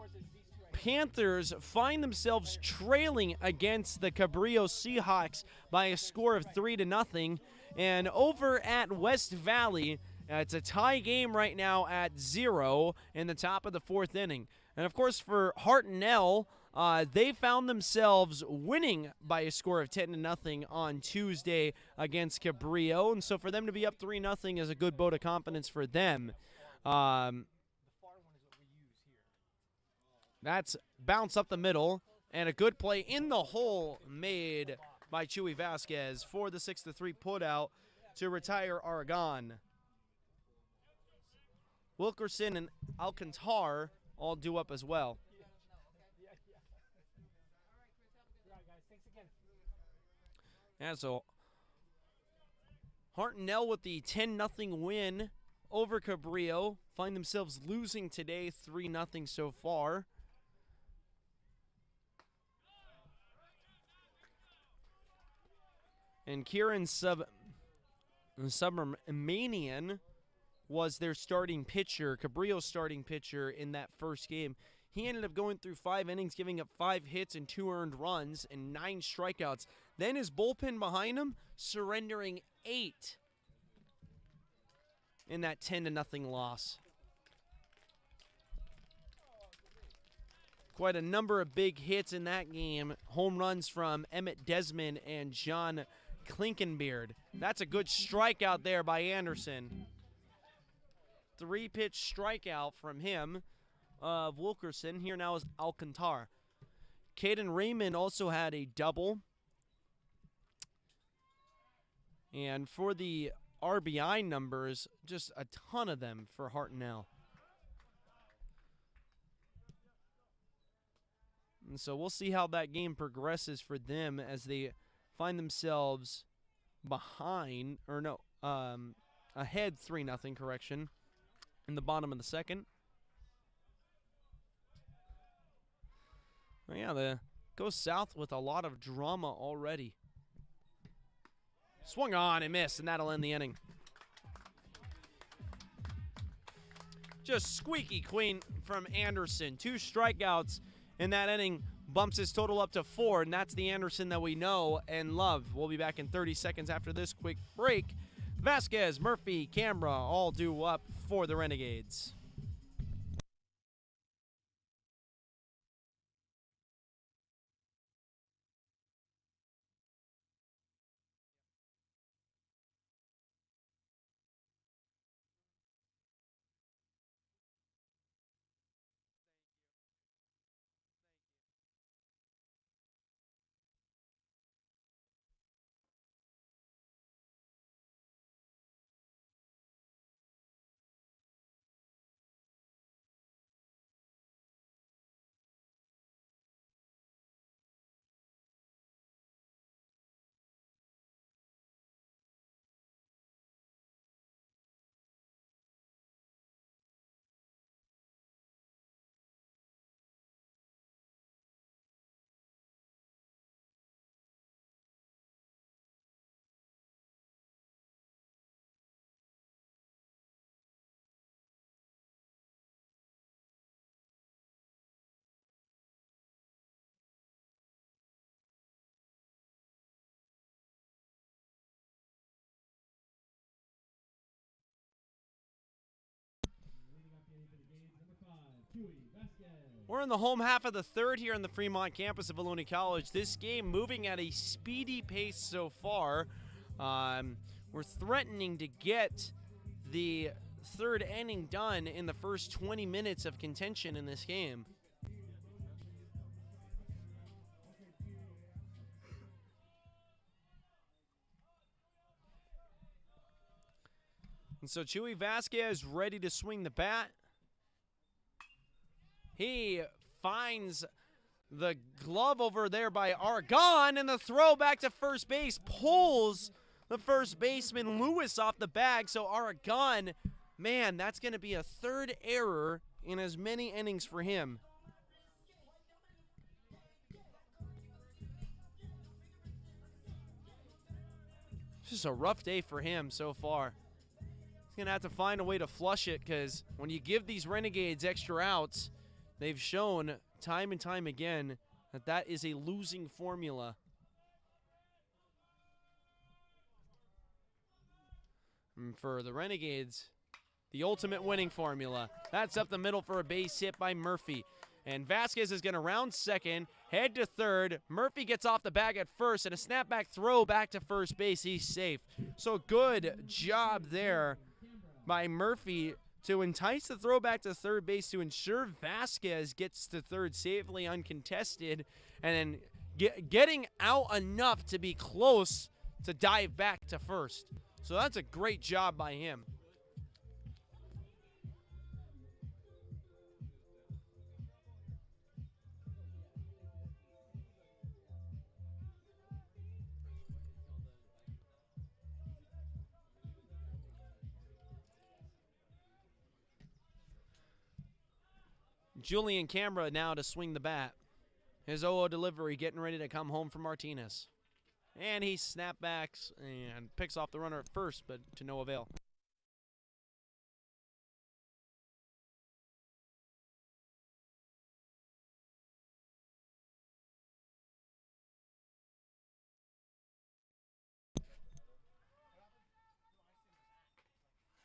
Panthers find themselves trailing against the Cabrillo Seahawks by a score of 3-0. And over at West Valley, it's a tie game right now at 0 in the top of the 4th inning. And, of course, for Hartnell, They found themselves winning by a score of 10-0 on Tuesday against Cabrillo, and so for them to be up 3-0 is a good vote of confidence for them. That's bounce up the middle, and a good play in the hole made by Chuy Vasquez for the 6-3 putout to retire Aragon. Wilkerson and Alcantar all due up as well. And so Hartnell with the 10-0 win over Cabrillo. Find themselves losing today 3-0 so far. And Kieran Subramanian was their starting pitcher, Cabrillo's starting pitcher in that first game. He ended up going through 5 innings, giving up 5 hits and 2 earned runs and 9 strikeouts. Then his bullpen behind him surrendering 8 in that 10-0 loss. Quite a number of big hits in that game. Home runs from Emmett Desmond and John Klinkenbeard. That's a good strikeout there by Anderson. 3-pitch strikeout from him of Wilkerson. Here now is Alcantar. Caden Raymond also had a double. And for the RBI numbers, just a ton of them for Hartnell. And so we'll see how that game progresses for them as they find themselves behind, or no, ahead 3-0, correction, in the bottom of the second. Well, yeah, they go south with a lot of drama already. Swung on and missed, and that'll end the inning. Just squeaky clean from Anderson. 2 strikeouts in that inning. Bumps his total up to 4, and that's the Anderson that we know and love. We'll be back in 30 seconds after this quick break. Vasquez, Murphy, Canberra all due up for the Renegades. We're in the home half of the third here on the Fremont campus of Ohlone College. This game moving at a speedy pace so far. We're threatening to get the third inning done in the first 20 minutes of contention in this game. And so Chuy Vasquez ready to swing the bat. He finds the glove over there by Aragon, and the throw back to first base pulls the first baseman Lewis off the bag. So Aragon, man, that's going to be a third error in as many innings for him. It's just a rough day for him so far. He's going to have to find a way to flush it, because when you give these Renegades extra outs, they've shown time and time again that that is a losing formula. And for the Renegades, the ultimate winning formula. That's up the middle for a base hit by Murphy. And Vasquez is going to round second, head to third. Murphy gets off the bag at first, and a snapback throw back to first base. He's safe. So good job there by Murphy to entice the throw back to third base to ensure Vasquez gets to third safely uncontested, and then getting out enough to be close to dive back to first. So that's a great job by him. Julian Camera now to swing the bat. His 0-0 delivery getting ready to come home for Martinez. And he snapbacks and picks off the runner at first, but to no avail.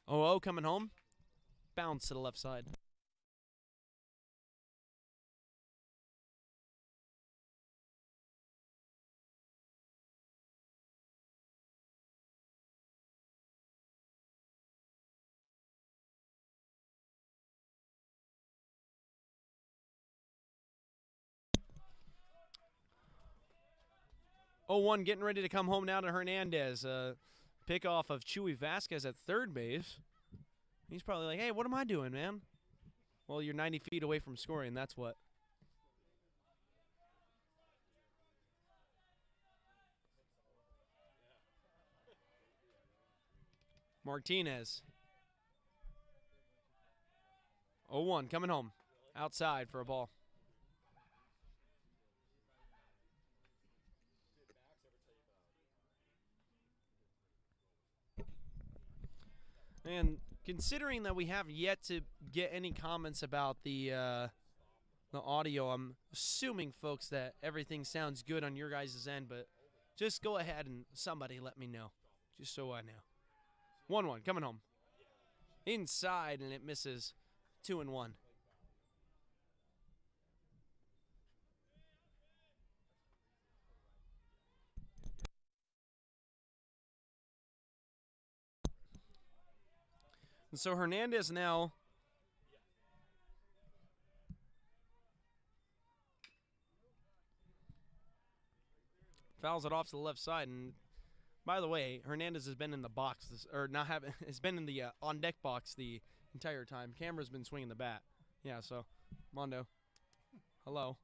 Oh, coming home. Bounce to the left side. Oh, 1 getting ready to come home now to Hernandez. Pick off of Chewy Vasquez at third base. He's probably like, hey, what am I doing, man? Well, you're 90 feet away from scoring. That's what. Martinez. 0-1 coming home. Outside for a ball. And considering that we have yet to get any comments about the audio, I'm assuming, folks, that everything sounds good on your guys' end, but just go ahead and somebody let me know, just so I know. 1-1 coming home. Inside, and it misses. 2-1. And so Hernandez now fouls it off to the left side. And by the way, Hernandez has been in the box, has been in the on deck box the entire time. Camera's been swinging the bat. Yeah, so Mondo, hello.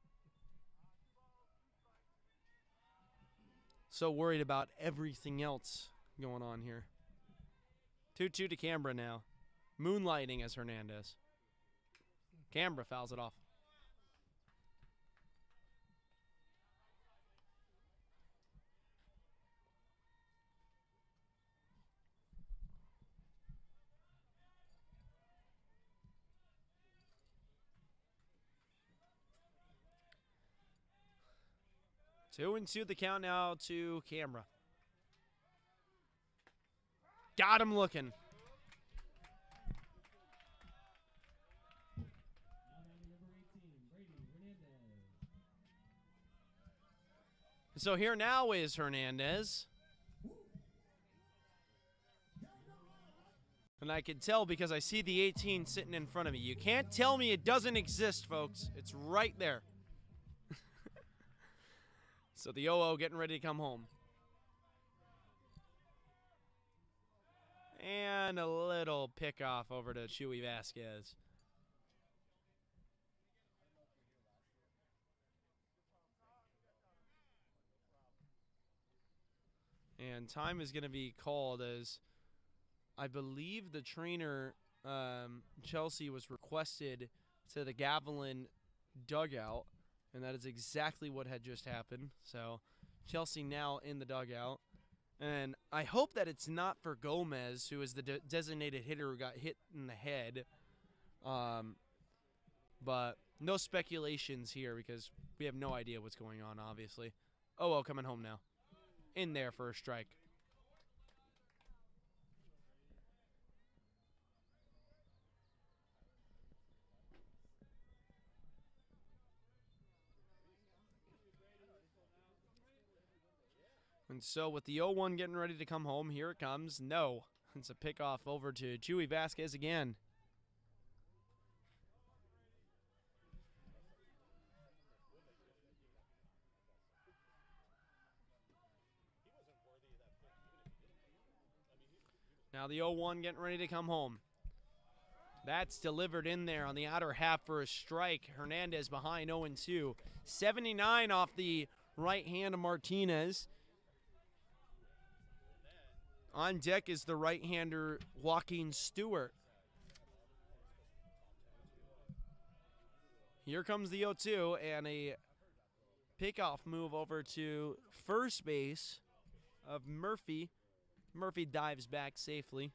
So worried about everything else going on here. 2-2 to Canberra now. Moonlighting as Hernandez. Canberra fouls it off. Two and two the count now to Canberra. Got him looking. So here now is Hernandez. And I can tell because I see the 18 sitting in front of me. You can't tell me it doesn't exist, folks. It's right there. So the 0-0 getting ready to come home. And a little pickoff over to Chewy Vasquez. And time is going to be called as I believe the trainer, Chelsea, was requested to the Gavilan dugout. And that is exactly what had just happened. So Chelsea now in the dugout. And I hope that it's not for Gomez, who is the designated hitter who got hit in the head. But no speculations here because we have no idea what's going on, obviously. Oh, well, coming home now. In there for a strike. And so with the 0-1 getting ready to come home, here it comes. No. It's a pickoff over to Chewy Vasquez again. Now the 0-1 getting ready to come home. That's delivered in there on the outer half for a strike. Hernandez behind 0-2. 79 off the right hand of Martinez. On deck is the right-hander Joaquin Stewart. Here comes the 0-2 and a pickoff move over to first base of Murphy. Murphy dives back safely.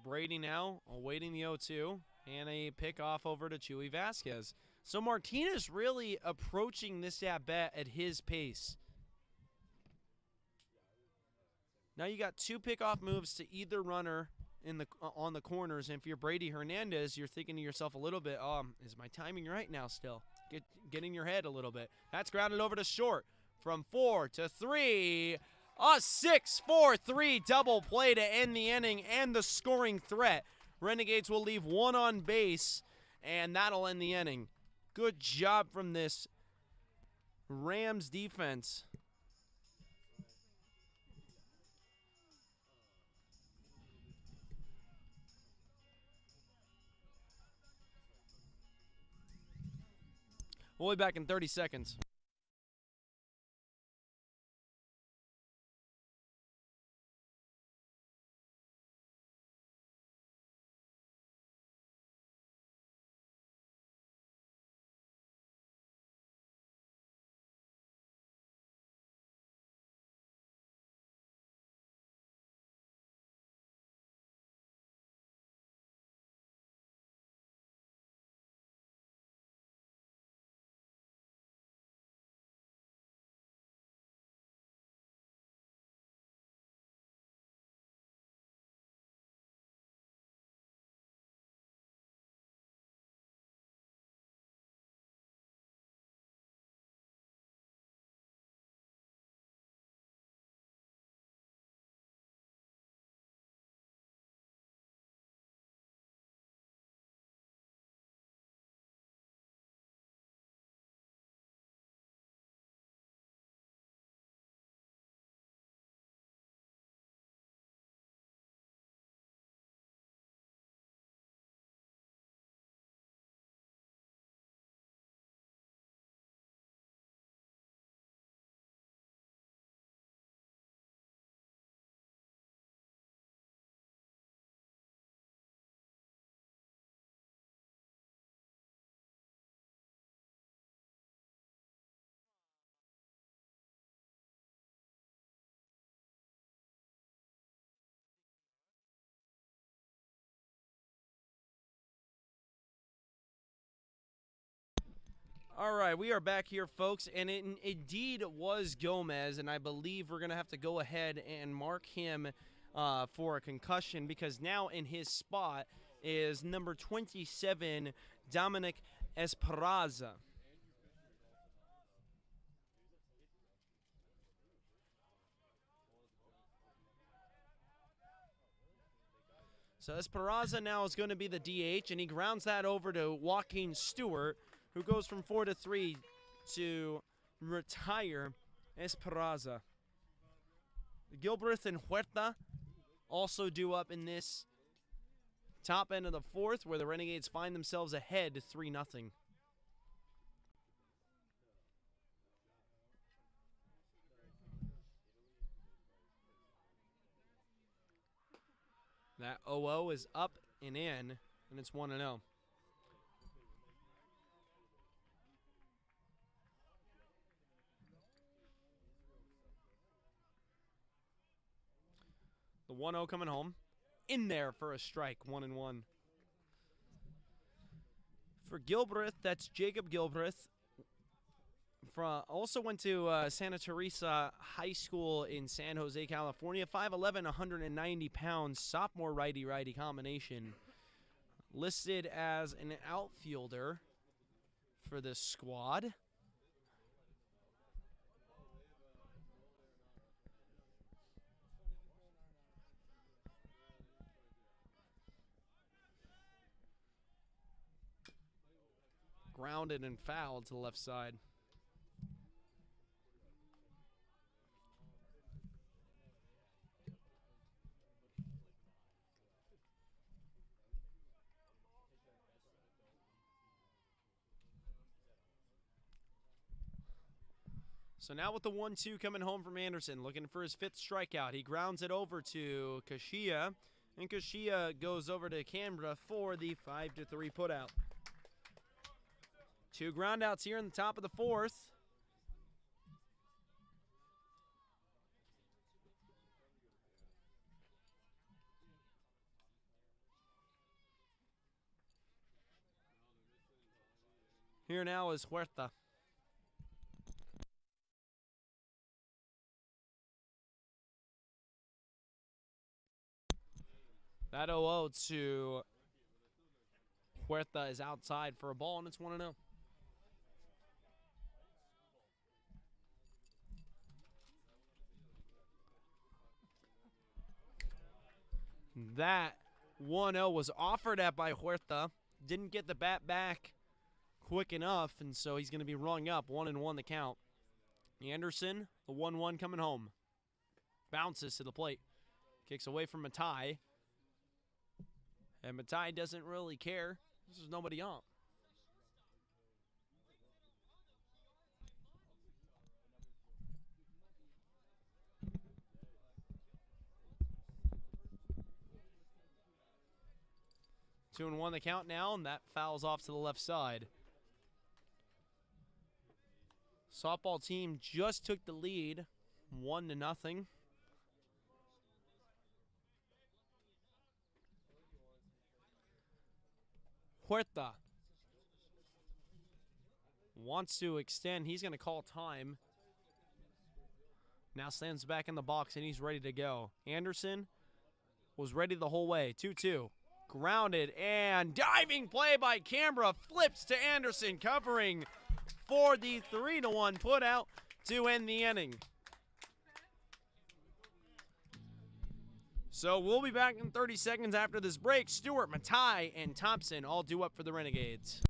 Brady now awaiting the 0-2 and a pickoff over to Chewy Vasquez. So Martinez really approaching this at-bat at his pace. Now you got 2 pickoff moves to either runner on the corners, and if you're Brady Hernandez, you're thinking to yourself a little bit, is my timing right now still? Get in your head a little bit. That's grounded over to short. From 4 to 3. A 6-4-3 double play to end the inning and the scoring threat. Renegades will leave 1 on base, and that'll end the inning. Good job from this Rams defense. We'll be back in 30 seconds. All right, we are back here, folks, and it indeed was Gomez, and I believe we're going to have to go ahead and mark him for a concussion because now in his spot is number 27, Dominic Esperanza. So Esperanza now is going to be the DH, and he grounds that over to Joaquin Stewart, who goes from 4 to 3 to retire Esperanza. Gilbreth and Huerta also due up in this top end of the 4th, where the Renegades find themselves ahead 3-0. That 0-0 is up and in, and it's 1-0. The 1-0 coming home. In there for a strike, 1-1. For Gilbreth, that's Jacob Gilbreth. Also went to Santa Teresa High School in San Jose, California. 5'11", 190 pounds, sophomore righty-righty combination. Listed as an outfielder. for this squad. Grounded and fouled to the left side. So now with the 1-2 coming home from Anderson, looking for his 5th strikeout. He grounds it over to Kashia, and Kashia goes over to Canberra for the 5-3 putout. 2 groundouts here in the top of the 4th. Here now is Huerta. That 0-0 to Huerta is outside for a ball, and it's 1-0. That 1-0 was offered at by Huerta. Didn't get the bat back quick enough, and so he's going to be rung up. 1-1 the count. Anderson, the 1-1 coming home. Bounces to the plate. Kicks away from Matai. And Matai doesn't really care. There's nobody on. Two and 1 the count now, and that fouls off to the left side. Softball team just took the lead, 1-0. Huerta wants to extend. He's going to call time. Now stands back in the box, and he's ready to go. Anderson was ready the whole way. 2-2. Grounded, and diving play by Canberra. Flips to Anderson, covering for the 3-1 putout to end the inning. So we'll be back in 30 seconds after this break. Stewart, Matai, and Thompson all due up for the Renegades.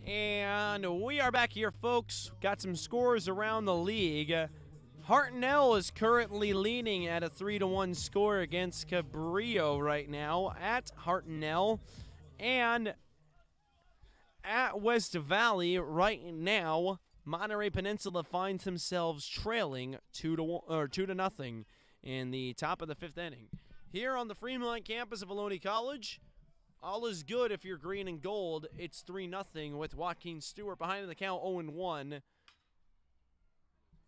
And we are back here, folks. Got some scores around the league. Hartnell is currently leading at a 3-1 score against Cabrillo right now at Hartnell. And at West Valley right now, Monterey Peninsula finds themselves trailing 2-0 in the top of the 5th inning. Here on the Fremont campus of Ohlone College, all is good if you're green and gold. It's 3-0 with Joaquin Stewart behind the count 0-1.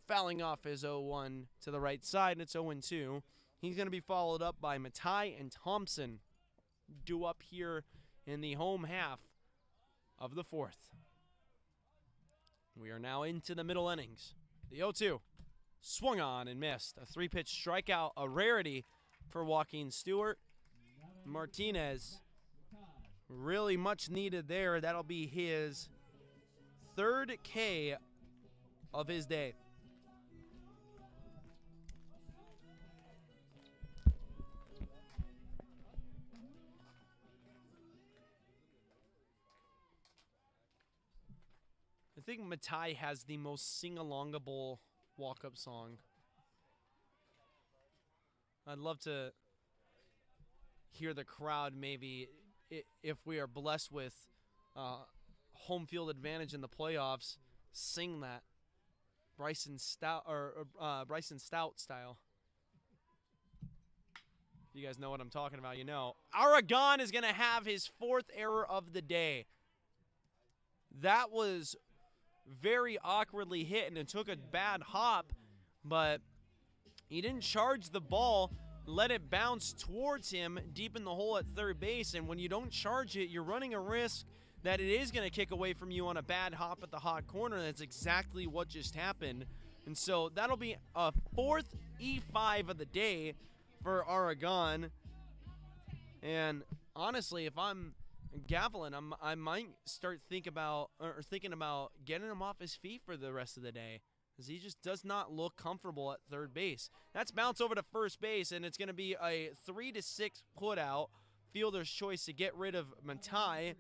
Fouling off his 0-1 to the right side, and it's 0-2. He's going to be followed up by Matai and Thompson, due up here in the home half of the 4th. We are now into the middle innings. The 0-2. Swung on and missed. A 3-pitch strikeout, a rarity for Joaquin Stewart. Martinez, really much needed there. That'll be his 3rd K of his day. I think Matai has the most sing-alongable walk-up song. I'd love to hear the crowd maybe, if we are blessed with home field advantage in the playoffs, sing that Bryson Stout style. If you guys know what I'm talking about, you know. Aragon is going to have his 4th error of the day. That was very awkwardly hit, and it took a bad hop, but he didn't charge the ball, let it bounce towards him deep in the hole at third base, and when you don't charge it, you're running a risk that it is going to kick away from you on a bad hop at the hot corner. That's exactly what just happened, and so that'll be a 4th E5 of the day for Aragon, and honestly, if I'm Gavilan, I might start thinking about getting him off his feet for the rest of the day, because he just does not look comfortable at third base. That's bounce over to first base, and it's going to be a 3-6 put out. Fielder's choice to get rid of Matai,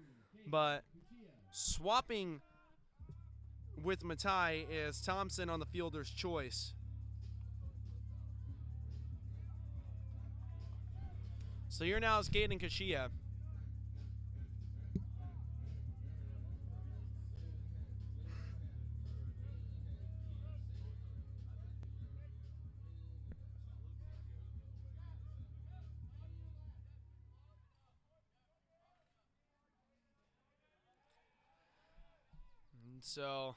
but swapping with Matai is Thompson on the fielder's choice. So here now is Gaten Kashia. So,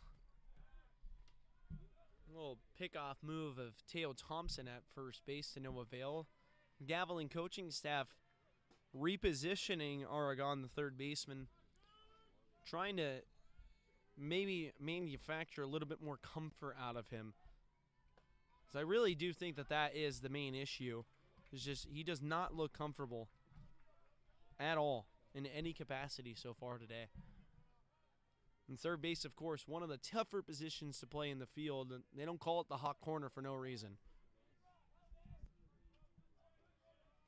a little pickoff move of Teo Thompson at first base to no avail. Gavilan coaching staff repositioning Aragon, the third baseman, trying to maybe manufacture a little bit more comfort out of him. So I really do think that is the main issue. It's just he does not look comfortable at all in any capacity so far today. And third base, of course, one of the tougher positions to play in the field. They don't call it the hot corner for no reason.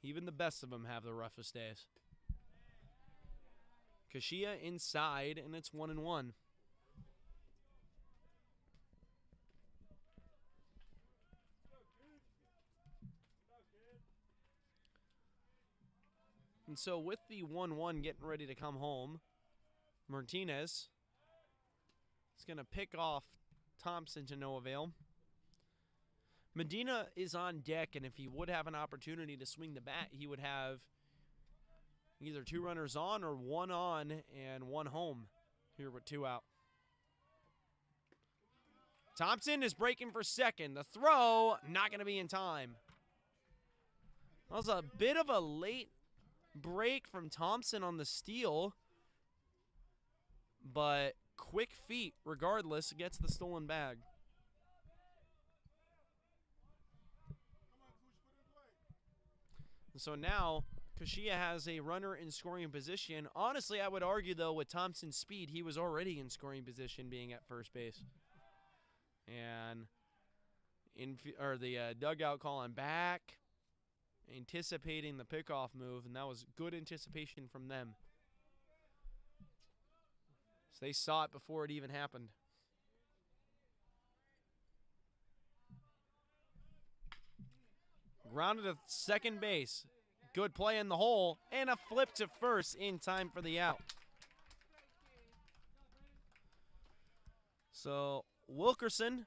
Even the best of them have the roughest days. Kashia inside, and it's 1-1. And so with the 1-1 getting ready to come home, Martinez is going to pick off Thompson to no avail. Medina is on deck, and if he would have an opportunity to swing the bat, he would have either 2 runners on or 1 on and 1 home here with 2 out. Thompson is breaking for second. The throw, not going to be in time. That was a bit of a late break from Thompson on the steal, but quick feet regardless, gets the stolen bag. So now Kashia has a runner in scoring position. Honestly, I would argue, though, with Thompson's speed, he was already in scoring position being at first base. And the dugout calling back, anticipating the pickoff move, and that was good anticipation from them. So they saw it before it even happened. Grounded to second base. Good play in the hole, and a flip to first in time for the out. So Wilkerson,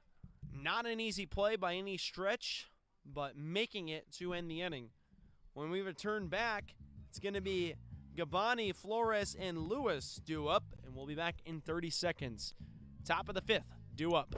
not an easy play by any stretch, but making it to end the inning. When we return back, it's going to be Gabani, Flores, and Lewis due up, and we'll be back in 30 seconds. Top of the 5th, due up.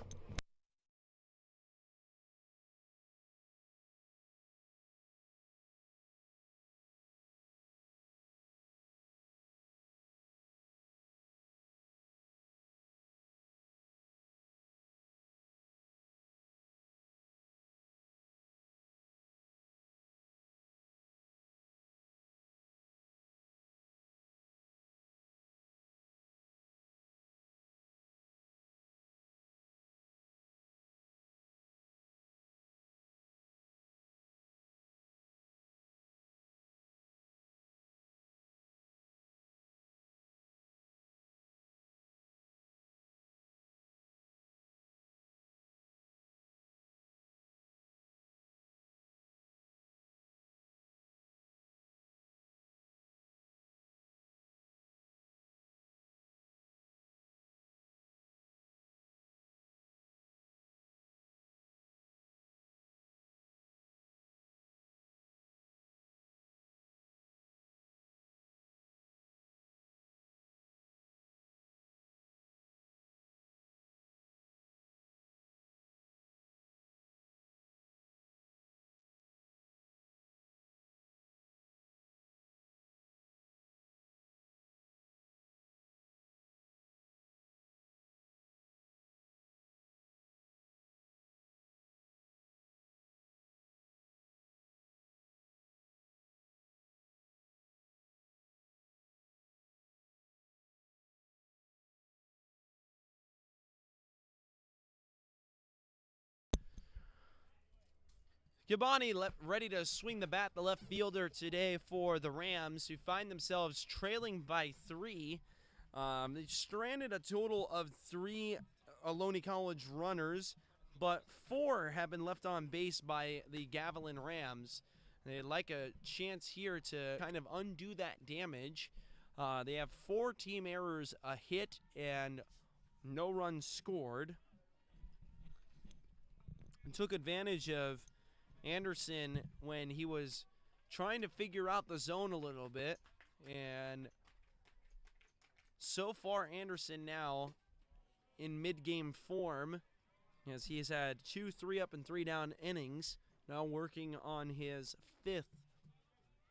Gabani ready to swing the bat, the left fielder today for the Rams, who find themselves trailing by 3. They stranded a total of 3 Ohlone College runners, but 4 have been left on base by the Gavilan Rams. They'd like a chance here to kind of undo that damage. They have 4 team errors, a hit, and no runs scored. And took advantage of Anderson when he was trying to figure out the zone a little bit. And so far, Anderson now in mid-game form, as he has had 2 3-up and 3-down innings, now working on his 5th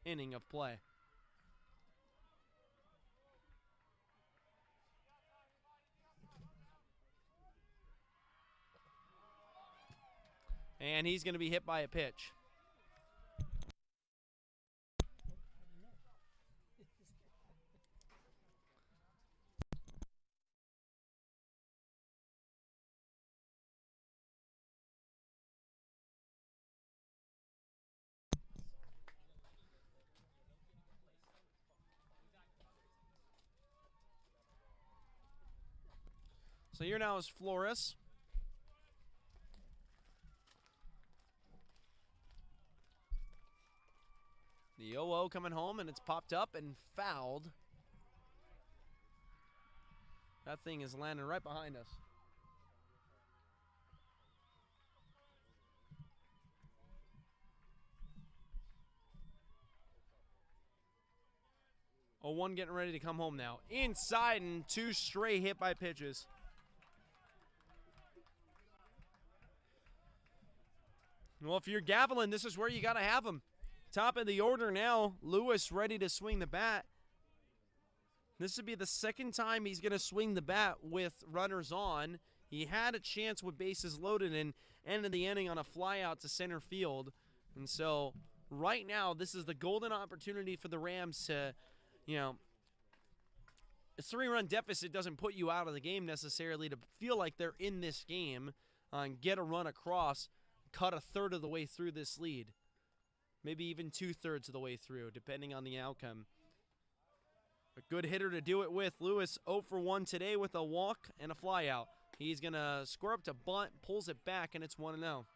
inning of play. And he's going to be hit by a pitch. So here now is Flores. The 0-0 coming home, and it's popped up and fouled. That thing is landing right behind us. Oh, 1 getting ready to come home now. Inside, and 2 stray hit by pitches. Well, if you're Gavilan, this is where you got to have him. Top of the order now, Lewis ready to swing the bat. This would be the 2nd time he's going to swing the bat with runners on. He had a chance with bases loaded and ended the inning on a fly out to center field. And so right now, this is the golden opportunity for the Rams to, a 3-run deficit doesn't put you out of the game necessarily, to feel like they're in this game and get a run across, cut a third of the way through this lead. Maybe even 2/3 of the way through, depending on the outcome. A good hitter to do it with. Lewis 0 for 1 today with a walk and a fly out. He's going to score up to bunt, pulls it back, and it's 1-0.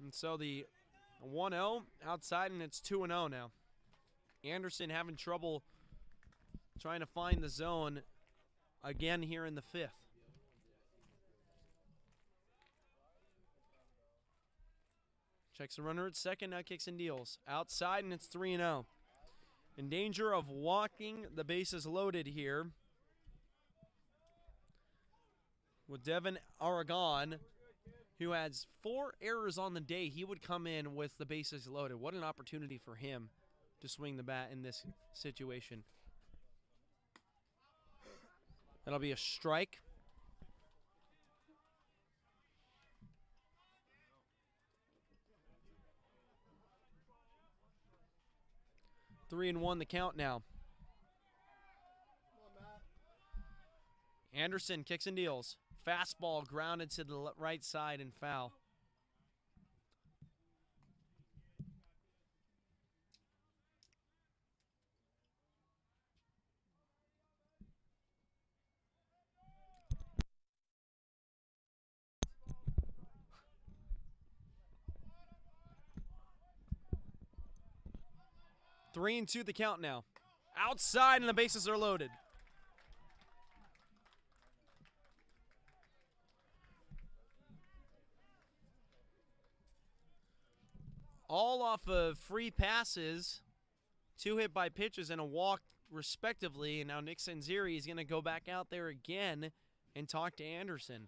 And so the 1-0 outside, and it's 2-0 now. Anderson having trouble trying to find the zone again here in the 5th. Checks the runner at second, now kicks and deals. Outside, and it's 3-0. In danger of walking the bases loaded here with Devin Aragon, who has 4 errors on the day. He would come in with the bases loaded. What an opportunity for him to swing the bat in this situation. That'll be a strike. Three and 1 the count now. Anderson kicks and deals. Fastball grounded to the right side and foul. Three and 2 the count now. Outside, and the bases are loaded. All off of free passes, 2 hit by pitches, and a walk respectively. And now Nick Sanziri is going to go back out there again and talk to Anderson.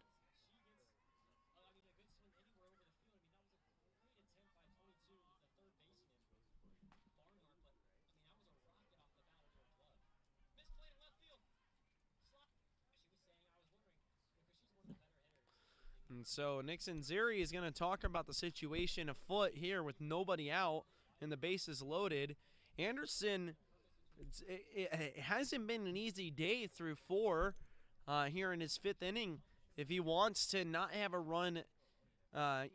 And so Nick Sanziri is going to talk about the situation afoot here with nobody out and the bases loaded. Anderson, it hasn't been an easy day through 4 here in his 5th inning. If he wants to not have a run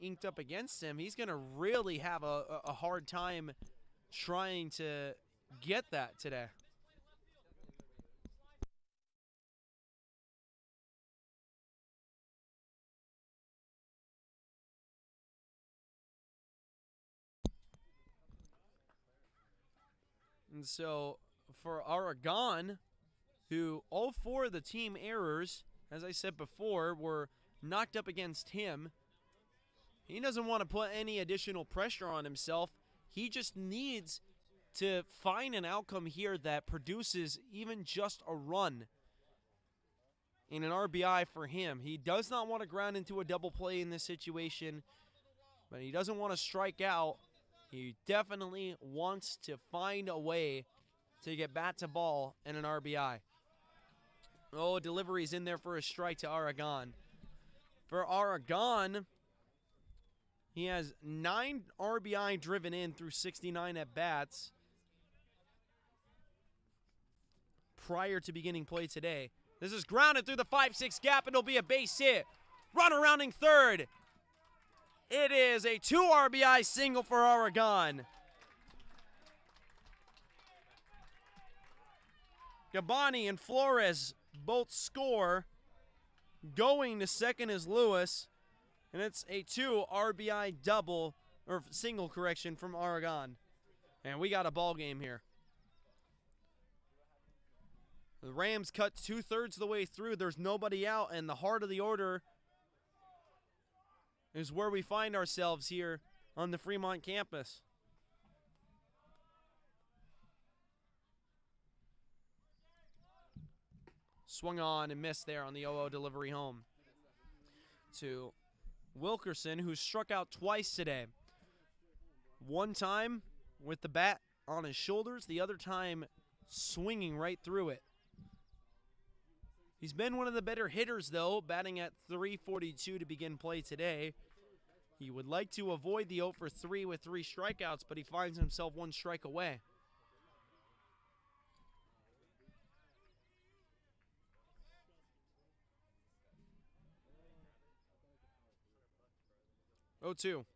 inked up against him, he's going to really have a hard time trying to get that today. And so for Aragon, who all 4 of the team errors, as I said before, were knocked up against him, he doesn't want to put any additional pressure on himself. He just needs to find an outcome here that produces even just a run in an RBI for him. He does not want to ground into a double play in this situation, but he doesn't want to strike out. He definitely wants to find a way to get bat to ball and an RBI. Oh, delivery's in there for a strike to Aragon. For Aragon, he has 9 RBI driven in through 69 at-bats prior to beginning play today. This is grounded through the 5-6 gap, and it'll be a base hit. Runner rounding third. It is a 2 RBI single for Aragon. Gabani and Flores both score. Going to second is Lewis. And it's a 2 RBI double, or single correction, from Aragon. And we got a ball game here. The Rams cut 2/3 of the way through. There's nobody out, and the heart of the order is where we find ourselves here on the Fremont campus. Swung on and missed there on the 0-0 delivery home to Wilkerson, who struck out twice today. One time with the bat on his shoulders, the other time swinging right through it. He's been one of the better hitters, though, batting at .342 to begin play today. He would like to avoid the 0 for 3 with 3 strikeouts, but he finds himself 1 strike away. Oh, 2.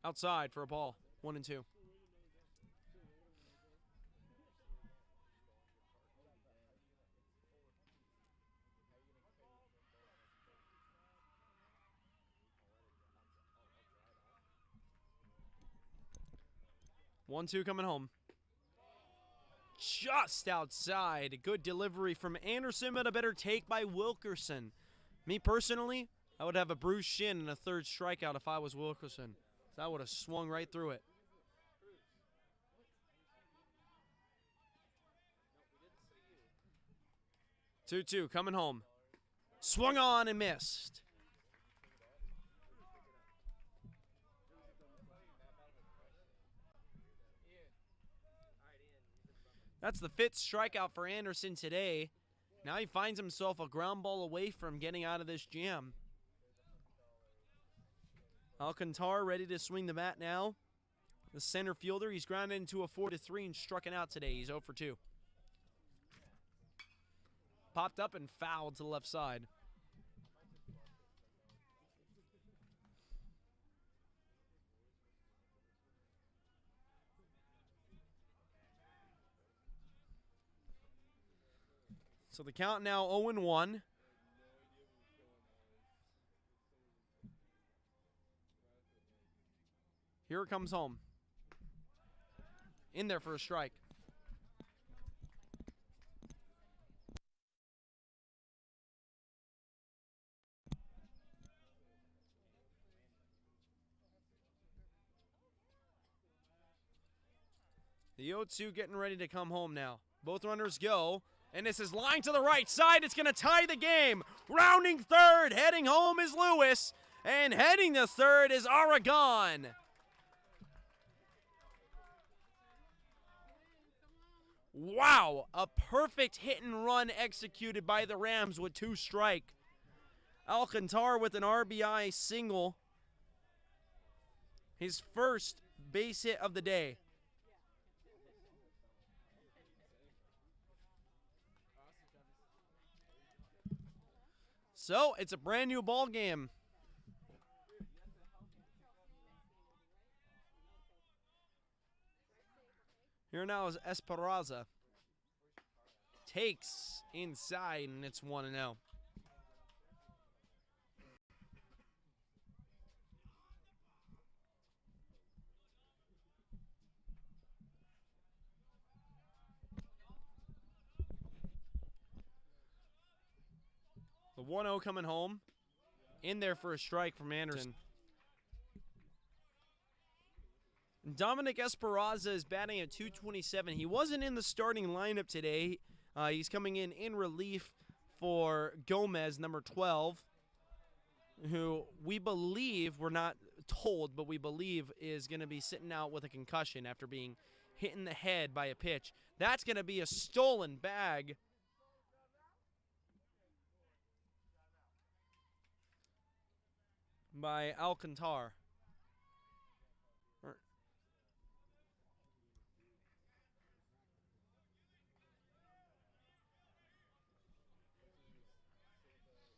Outside for a ball. 1-2. One, 2 coming home. Just outside. A good delivery from Anderson, but a better take by Wilkerson. Me personally, I would have a bruised shin and a 3rd strikeout if I was Wilkerson. That would have swung right through it. Two coming home. Swung on and missed. That's the 5th strikeout for Anderson today. Now he finds himself a ground ball away from getting out of this jam. Alcantara ready to swing the bat now. The center fielder, he's grounded into a 4-3 and struck it out today. He's 0 for 2. Popped up and fouled to the left side. So the count now 0-1. Here it comes home. In there for a strike. The 0-2 getting ready to come home now. Both runners go. And this is lined to the right side. It's going to tie the game. Rounding third. Heading home is Lewis. And heading to third is Aragon. Wow. A perfect hit and run executed by the Rams with 2 strike. Alcantara with an RBI single. His first base hit of the day. So it's a brand new ball game. Here now is Esperanza. Takes inside, and it's 1-0. The 1-0 coming home. In there for a strike from Anderson. Dominic Esperanza is batting at .227. He wasn't in the starting lineup today. He's coming in relief for Gomez, number 12, who we believe, we're not told, but we believe is going to be sitting out with a concussion after being hit in the head by a pitch. That's going to be a stolen bag. By Alcantar.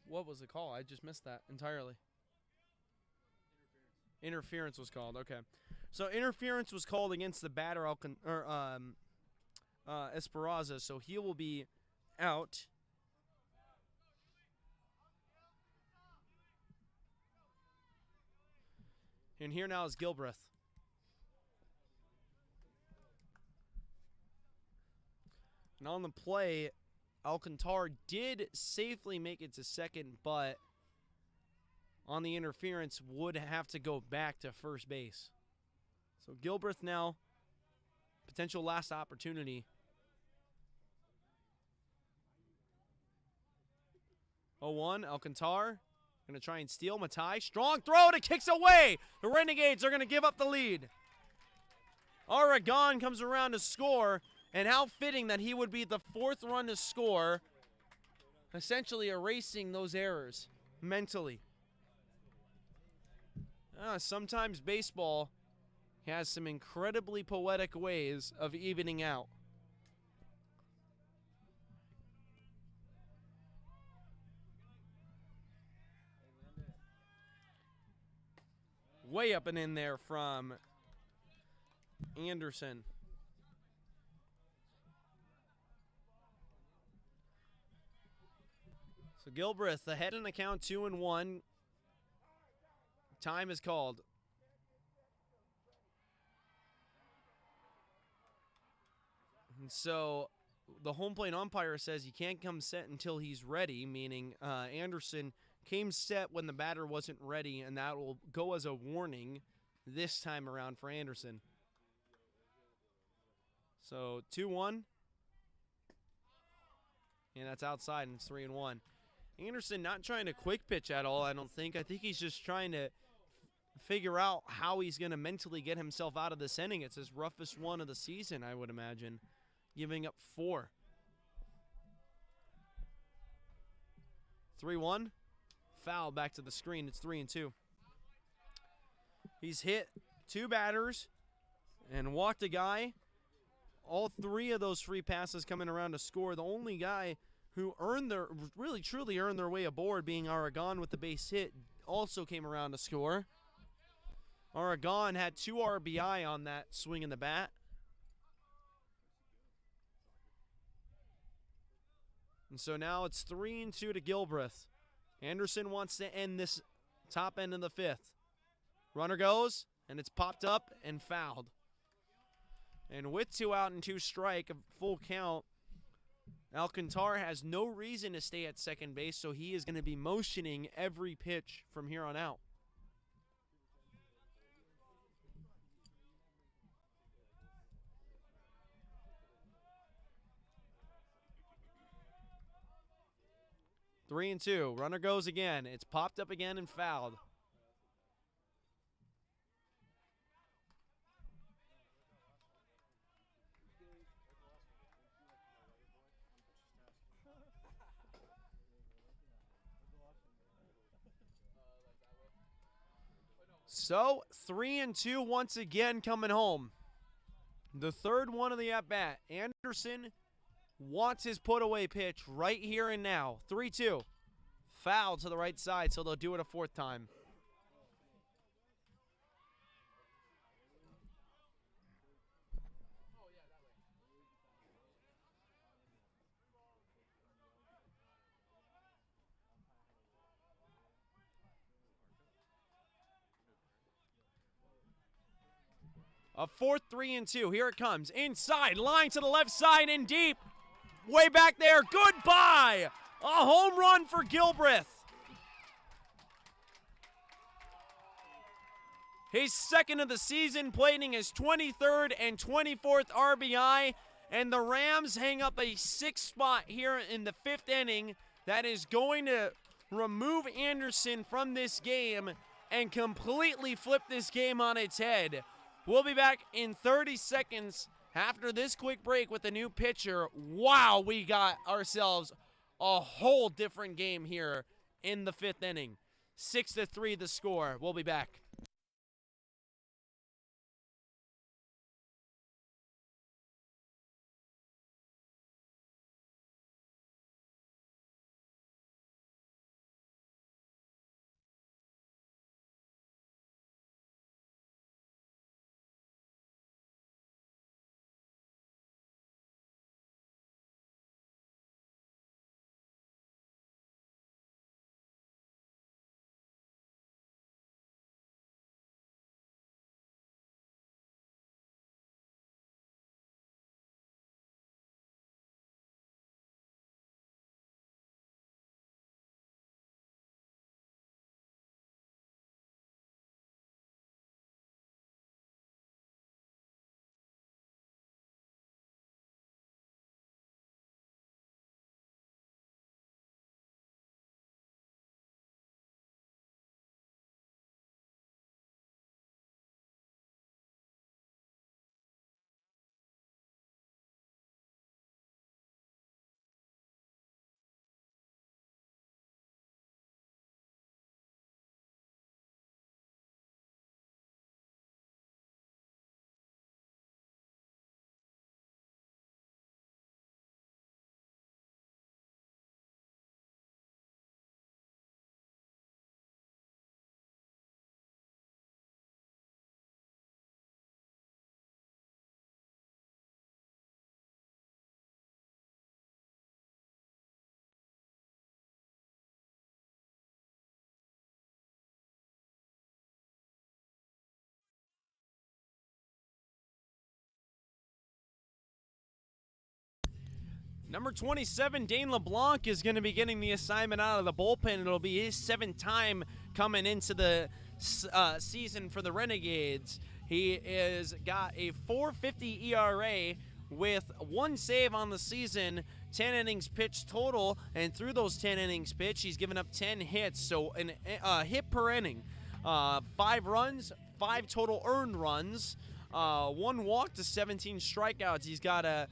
What was the call? I just missed that entirely. Interference was called. Okay. So interference was called against the batter Esperanza, so he will be out. And here now is Gilbreth. And on the play, Alcantar did safely make it to second, but on the interference would have to go back to first base. So Gilbreth now, potential last opportunity. 0-1, Alcantar. Going to try and steal. Matai, strong throw, and it kicks away. The Renegades are going to give up the lead. Aragon comes around to score, and how fitting that he would be the fourth run to score, essentially erasing those errors mentally. Sometimes baseball has some incredibly poetic ways of evening out. Way up and in there from Anderson. So Gilbreth ahead in the count, 2-1. Time is called. And so the home plate umpire says he can't come set until he's ready, meaning Anderson came set when the batter wasn't ready, and that will go as a warning this time around for Anderson. So 2-1. And that's outside, and it's 3-1. Anderson not trying to quick pitch at all, I don't think. I think he's just trying to figure out how he's going to mentally get himself out of this inning. It's his roughest one of the season, I would imagine, giving up 4. 3-1. Foul back to the screen. It's 3-2. He's hit 2 batters and walked a guy. All 3 of those free passes coming around to score. The only guy who really truly earned their way aboard, being Aragon with the base hit, also came around to score. Aragon had 2 RBI on that swing in the bat. And so now it's 3-2 to Gilbreth. Anderson wants to end this top end of the 5th. Runner goes, and it's popped up and fouled. And with 2 out and 2 strike, a full count, Alcantar has no reason to stay at second base, so he is going to be motioning every pitch from here on out. 3-2. Runner goes again. It's popped up again and fouled. So 3-2 once again coming home. The third one of the at-bat. Anderson wants his put-away pitch right here and now. 3-2. foul to the right side, so they'll do it a fourth time. A fourth 3-2. Here it comes. Inside, line to the left side and deep. Way back there. Goodbye. A home run for Gilbreth. His second of the season, plating his 23rd and 24th RBI. And the Rams hang up a 6th spot here in the 5th inning. That is going to remove Anderson from this game and completely flip this game on its head. We'll be back in 30 seconds after this quick break with a new pitcher. Wow, we got ourselves a whole different game here in the 5th inning. 6-3 the score. We'll be back. Number 27, Dane LeBlanc, is going to be getting the assignment out of the bullpen. It'll be his 7th time coming into the season for the Renegades. He has got a 4.50 ERA with 1 save on the season, 10 innings pitched total, and through those 10 innings pitched, he's given up 10 hits, so a hit per inning. 5 runs, 5 total earned runs, 1 walk to 17 strikeouts. He's got a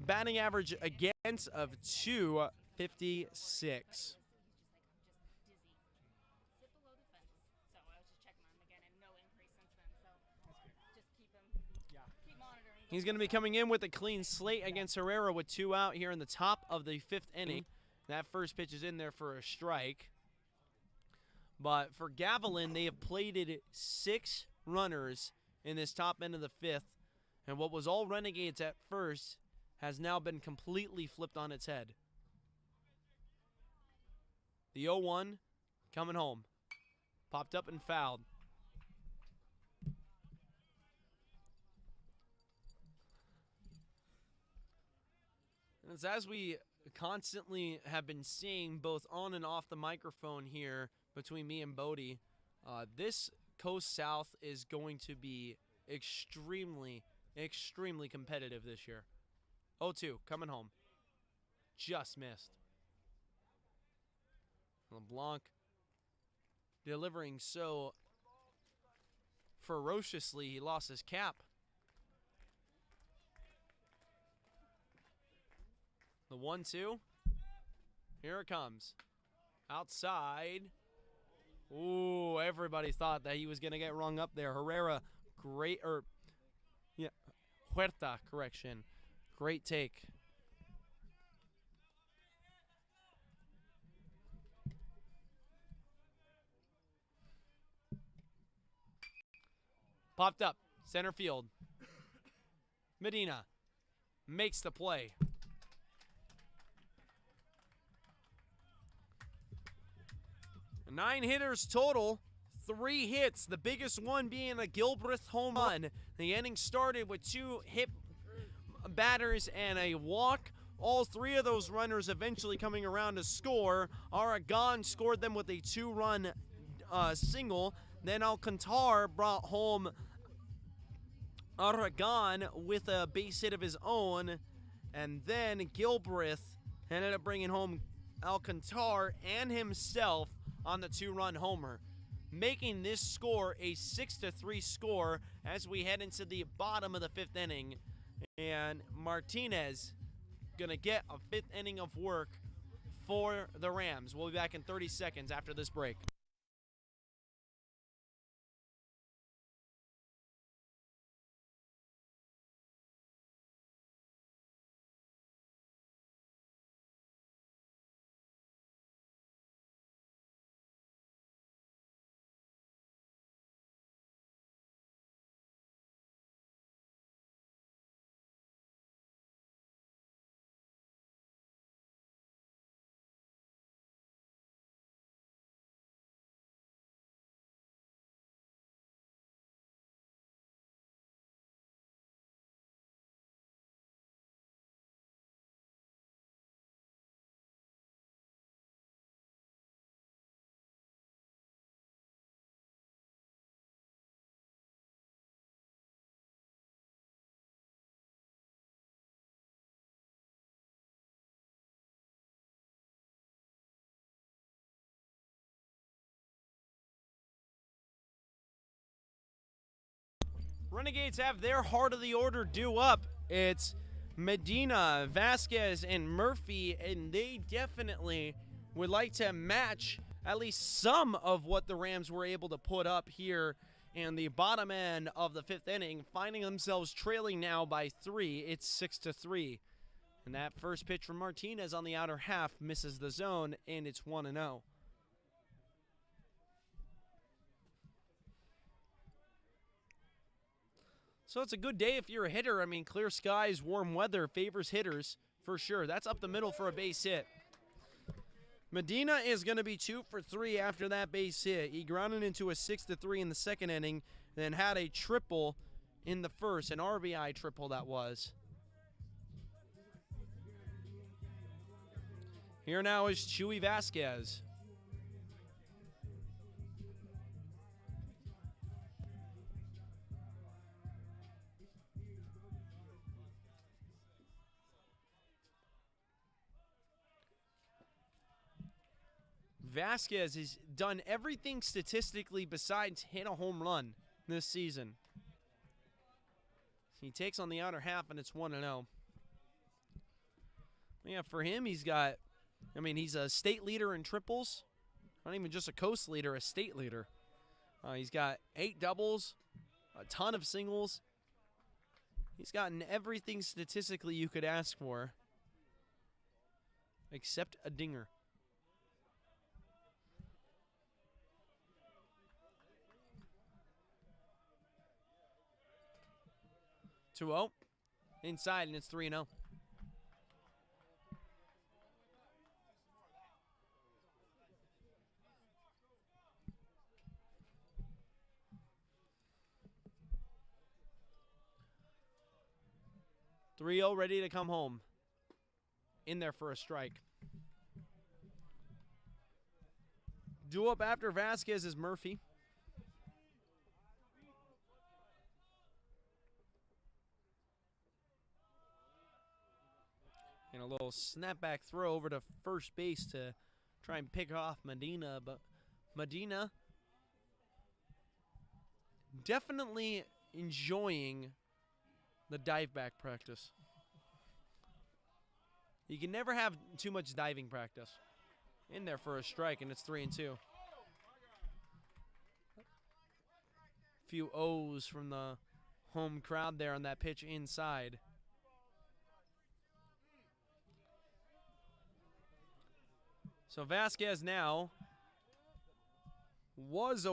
batting average against of 256. He's going to be coming in with a clean slate against Herrera with 2 out here in the top of the 5th inning. That first pitch is in there for a strike. But for Gavilan, they have plated 6 runners in this top end of the 5th. And what was all Renegades at first has now been completely flipped on its head. The 0-1 coming home. Popped up and fouled. And it's as we constantly have been seeing both on and off the microphone here between me and Bodie, this Coast South is going to be extremely competitive this year. 0-2, coming home. Just missed. LeBlanc delivering so ferociously, he lost his cap. The 1-2. Here it comes. Outside. Ooh, everybody thought that he was going to get rung up there. Herrera, Huerta, correction. Great take. Popped up. Center field. Medina makes the play. Nine hitters total. 3 hits, the biggest one being a Gilbreth home run. The inning started with 2 hit batters and a walk. All 3 of those runners eventually coming around to score. Aragon scored them with a 2-run single. Then Alcantar brought home Aragon with a base hit of his own. And then Gilbreth ended up bringing home Alcantar and himself on the 2-run homer, making this score a 6-3 score as we head into the bottom of the 5th inning. And Martinez gonna get a 5th inning of work for the Rams. We'll be back in 30 seconds after this break. Renegades have their heart of the order due up. It's Medina, Vasquez, and Murphy, and they definitely would like to match at least some of what the Rams were able to put up here in the bottom end of the 5th inning, finding themselves trailing now by 3. It's 6-3. And that first pitch from Martinez on the outer half misses the zone, and it's 1-0. So it's a good day if you're a hitter. I mean, clear skies, warm weather favors hitters for sure. That's up the middle for a base hit. Medina is going to be 2 for 3 after that base hit. He grounded into a 6-3 in the 2nd inning, then had a triple in the 1st, an RBI triple that was. Here now is Chuy Vasquez. Vasquez has done everything statistically besides hit a home run this season. He takes on the outer half, and it's 1-0. Yeah, for him, he's a state leader in triples. Not even just a coast leader, a state leader. He's got 8 doubles, a ton of singles. He's gotten everything statistically you could ask for, except a dinger. 2-0. Inside, and it's 3-0. Ready to come home. In there for a strike. Due up after Vasquez is Murphy. And a little snapback throw over to first base to try and pick off Medina. But Medina definitely enjoying the dive back practice. You can never have too much diving practice. In there for a strike, and it's 3-2. Few O's from the home crowd there on that pitch inside. So Vasquez now was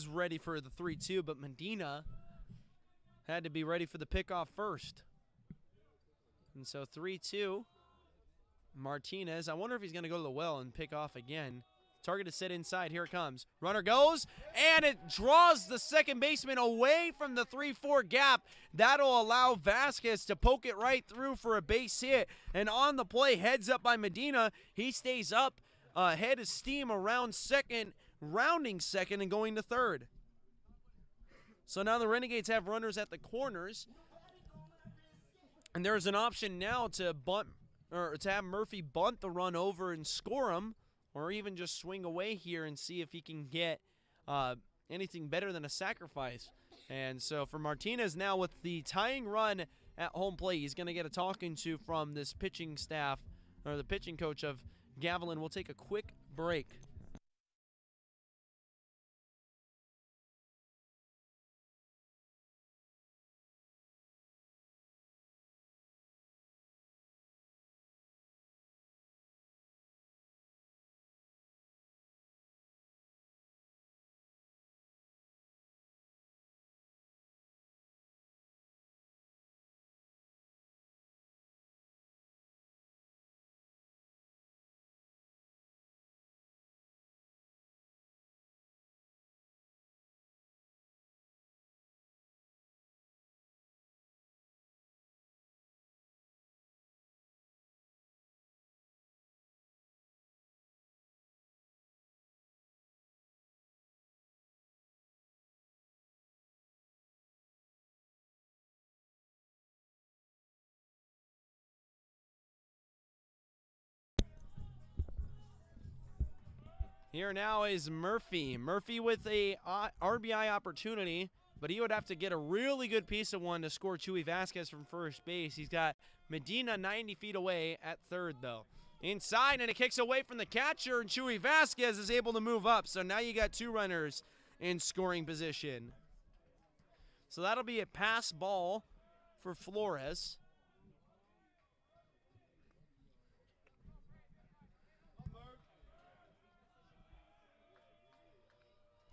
ready for the 3-2, but Medina had to be ready for the pickoff first. And so 3-2. Martinez, I wonder if he's going to go to the well and pick off again. Target is set inside. Here it comes. Runner goes, and it draws the second baseman away from the 3-4 gap. That'll allow Vasquez to poke it right through for a base hit. And on the play, heads up by Medina. He stays up, head of steam around second, rounding second and going to third. So now the Renegades have runners at the corners. And there's an option now to bunt, or to have Murphy bunt the run over and score him, or even just swing away here and see if he can get anything better than a sacrifice. And so for Martinez now with the tying run at home plate, he's going to get a talking to from this pitching staff, or the pitching coach of Gavilan. We'll take a quick break. Here now is Murphy. Murphy with a RBI opportunity, but he would have to get a really good piece of one to score Chuy Vasquez from first base. He's got Medina 90 feet away at third, though. Inside, and it kicks away from the catcher, and Chuy Vasquez is able to move up. So now you got two runners in scoring position. So that'll be a pass ball for Flores.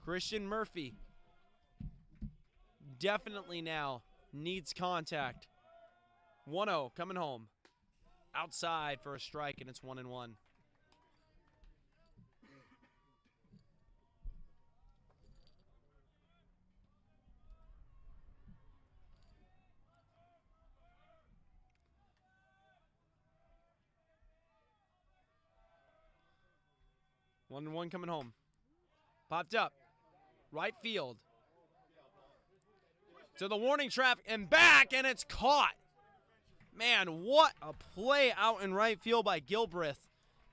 Christian Murphy definitely now needs contact. 1-0 coming home. Outside for a strike, and it's 1-1. 1-1 coming home. Popped up. Right field. To the warning track and back, and it's caught. Man, what a play out in right field by Gilbreth.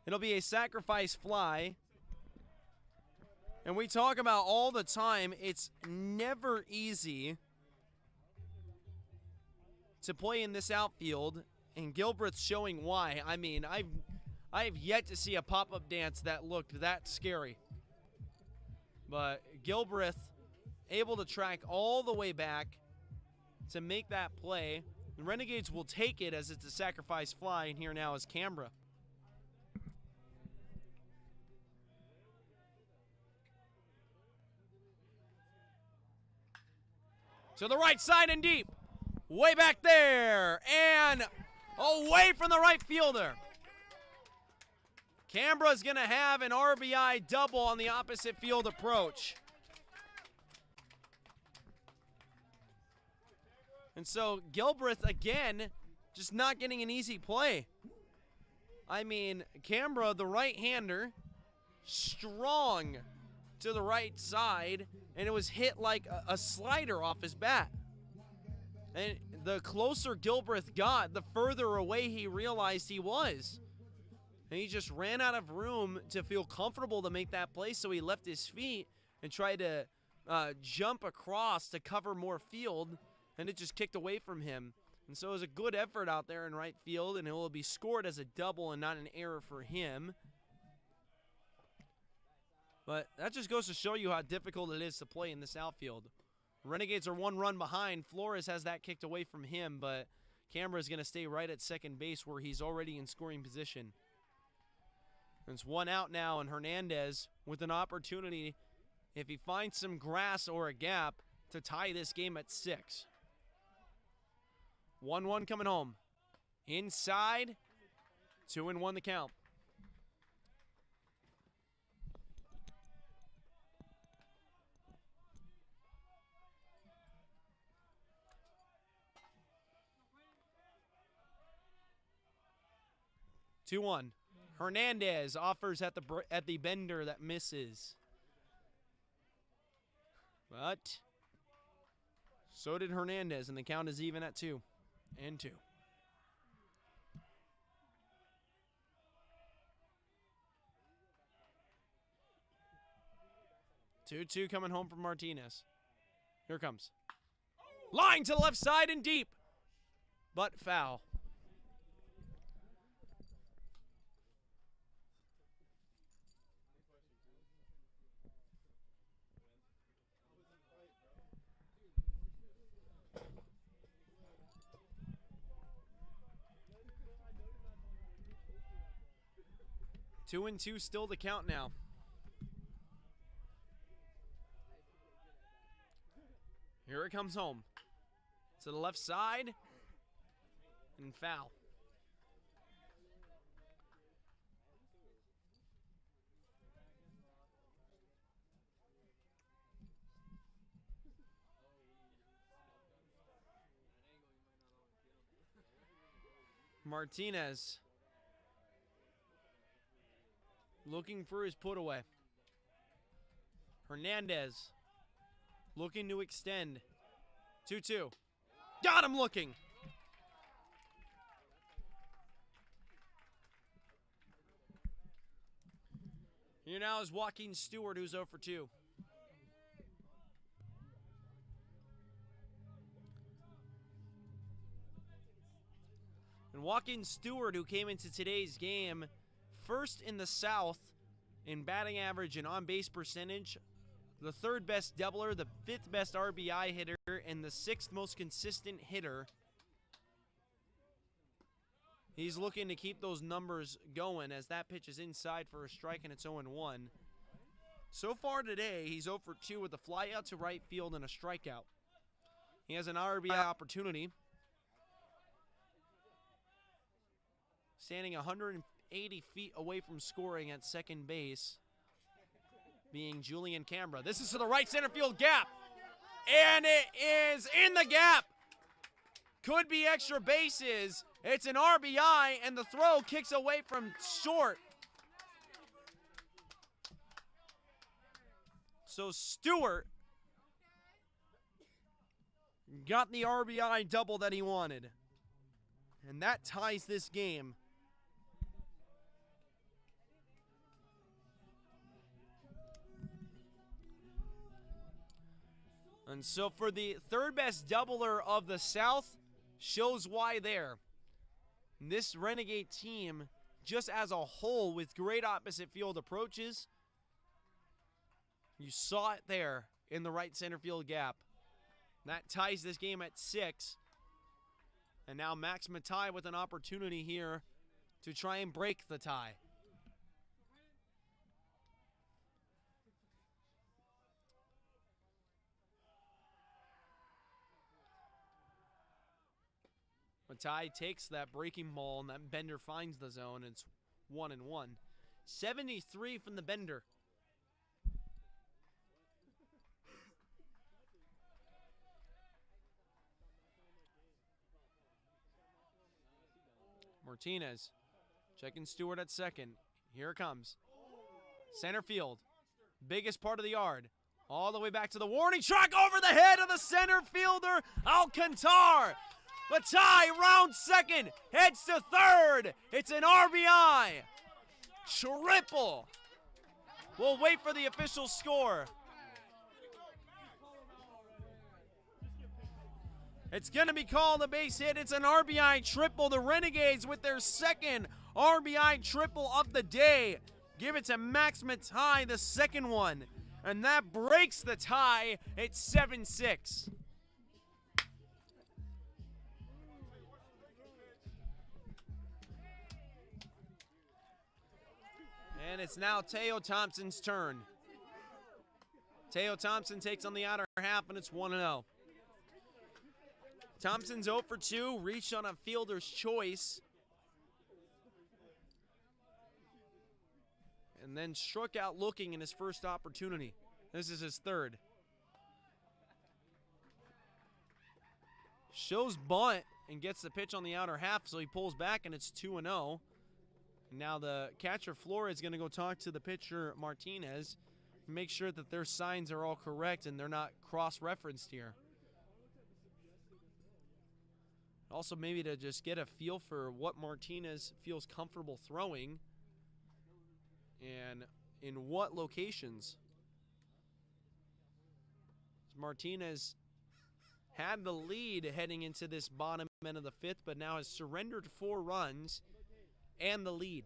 It'll be a sacrifice fly. And we talk about all the time, it's never easy to play in this outfield, and Gilbreth's showing why. I mean, I've yet to see a pop-up dance that looked that scary. But Gilbreth able to track all the way back to make that play. The Renegades will take it as it's a sacrifice fly, and here now is Canberra. To the right side and deep. Way back there. And away from the right fielder. Canberra's going to have an RBI double on the opposite field approach. And so Gilbreth, again, just not getting an easy play. I mean, Canberra, the right-hander, strong to the right side, and it was hit like a slider off his bat. And the closer Gilbreth got, the further away he realized he was. And he just ran out of room to feel comfortable to make that play, so he left his feet and tried to jump across to cover more field, and it just kicked away from him. And so it was a good effort out there in right field, and it will be scored as a double and not an error for him. But that just goes to show you how difficult it is to play in this outfield. Renegades are one run behind. Flores has that kicked away from him, but Canberra is going to stay right at second base where he's already in scoring position. There's one out now, and Hernandez with an opportunity, if he finds some grass or a gap, to tie this game at 6. 1-1 coming home. Inside, 2-1 the count. Hernandez offers at the bender that misses. But so did Hernandez, and the count is even at 2-2. 2-2 coming home from Martinez. Here it comes. Line to the left side and deep, but foul. Two and two still to count now. Here it comes home. To the left side. And foul. Martinez looking for his put away. Hernandez looking to extend. 2-2. Got him looking. Here now is Joaquin Stewart, who's 0 for 2. And Joaquin Stewart, who came into today's game first in the South in batting average and on-base percentage, the 3rd best doubler, the 5th best RBI hitter, and the 6th most consistent hitter. He's looking to keep those numbers going as that pitch is inside for a strike, and it's 0-1. So far today, he's 0 for 2 with a fly out to right field and a strikeout. He has an RBI opportunity. Standing 180 feet away from scoring at second base, being Julian Cambra. This is to the right center field gap. And it is in the gap. Could be extra bases. It's an RBI, and the throw kicks away from short. So Stewart got the RBI double that he wanted. And that ties this game. And so for the 3rd best doubler of the South, shows why there. This Renegade team, just as a whole, with great opposite field approaches, you saw it there in the right center field gap. That ties this game at 6. And now Max Matai with an opportunity here to try and break the tie. Matai takes that breaking ball, and that bender finds the zone. It's 1-1. 73 from the bender. Martinez checking Stewart at second. Here it comes. Center field. Biggest part of the yard. All the way back to the warning track over the head of the center fielder, Alcantar. Matai round second, heads to third. It's an RBI. Triple. We'll wait for the official score. It's going to be called a base hit. It's an RBI triple. The Renegades with their 2nd RBI triple of the day. Give it to Max Matai, the 2nd one. And that breaks the tie. It's 7-6. And it's now Teo Thompson's turn. Teo Thompson takes on the outer half, and it's 1-0. Thompson's 0 for 2, reached on a fielder's choice. And then struck out looking in his first opportunity. This is his third. Shows bunt and gets the pitch on the outer half, so he pulls back, and it's 2-0. Now the catcher Flores is going to go talk to the pitcher Martinez, make sure that their signs are all correct and they're not cross-referenced here. Also maybe to just get a feel for what Martinez feels comfortable throwing and in what locations. Martinez had the lead heading into this bottom end of the fifth, but now has surrendered 4 runs and the lead.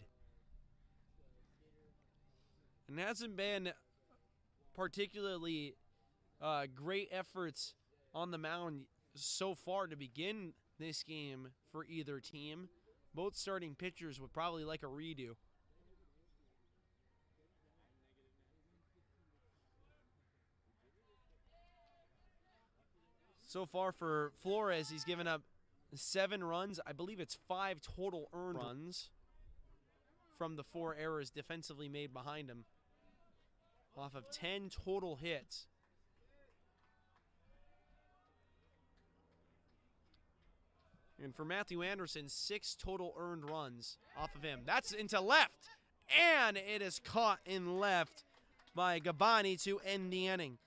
And hasn't been particularly great efforts on the mound so far to begin this game for either team. Both starting pitchers would probably like a redo. So far for Flores, he's given up 7 runs. I believe it's 5 total earned runs from the 4 errors defensively made behind him, off of 10 total hits. And for Matthew Anderson, 6 total earned runs off of him. That's into left, and it is caught in left by Gabani to end the inning.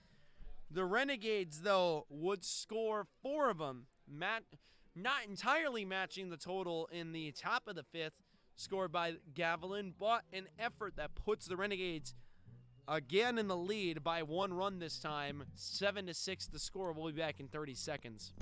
The Renegades, though, would score 4 of them, not entirely matching the total in the top of the 5th, scored by Gavilan, but an effort that puts the Renegades again in the lead by 1 run this time. 7-6 the score. We'll be back in 30 seconds.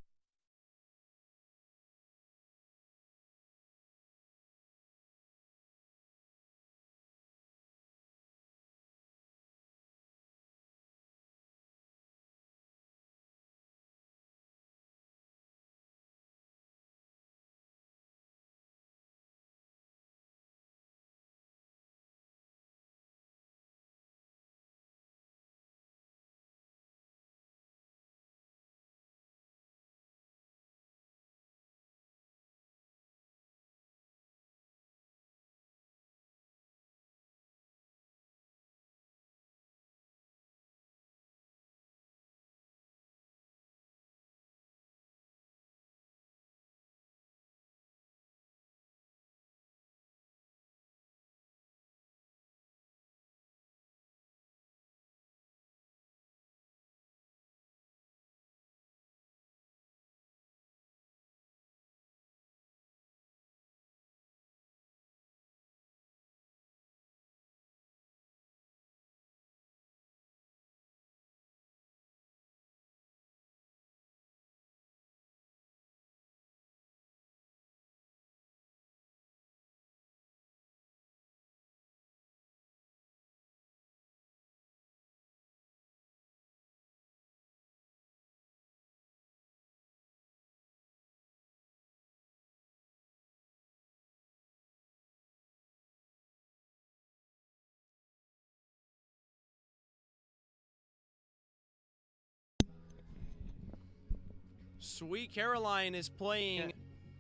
Sweet Caroline is playing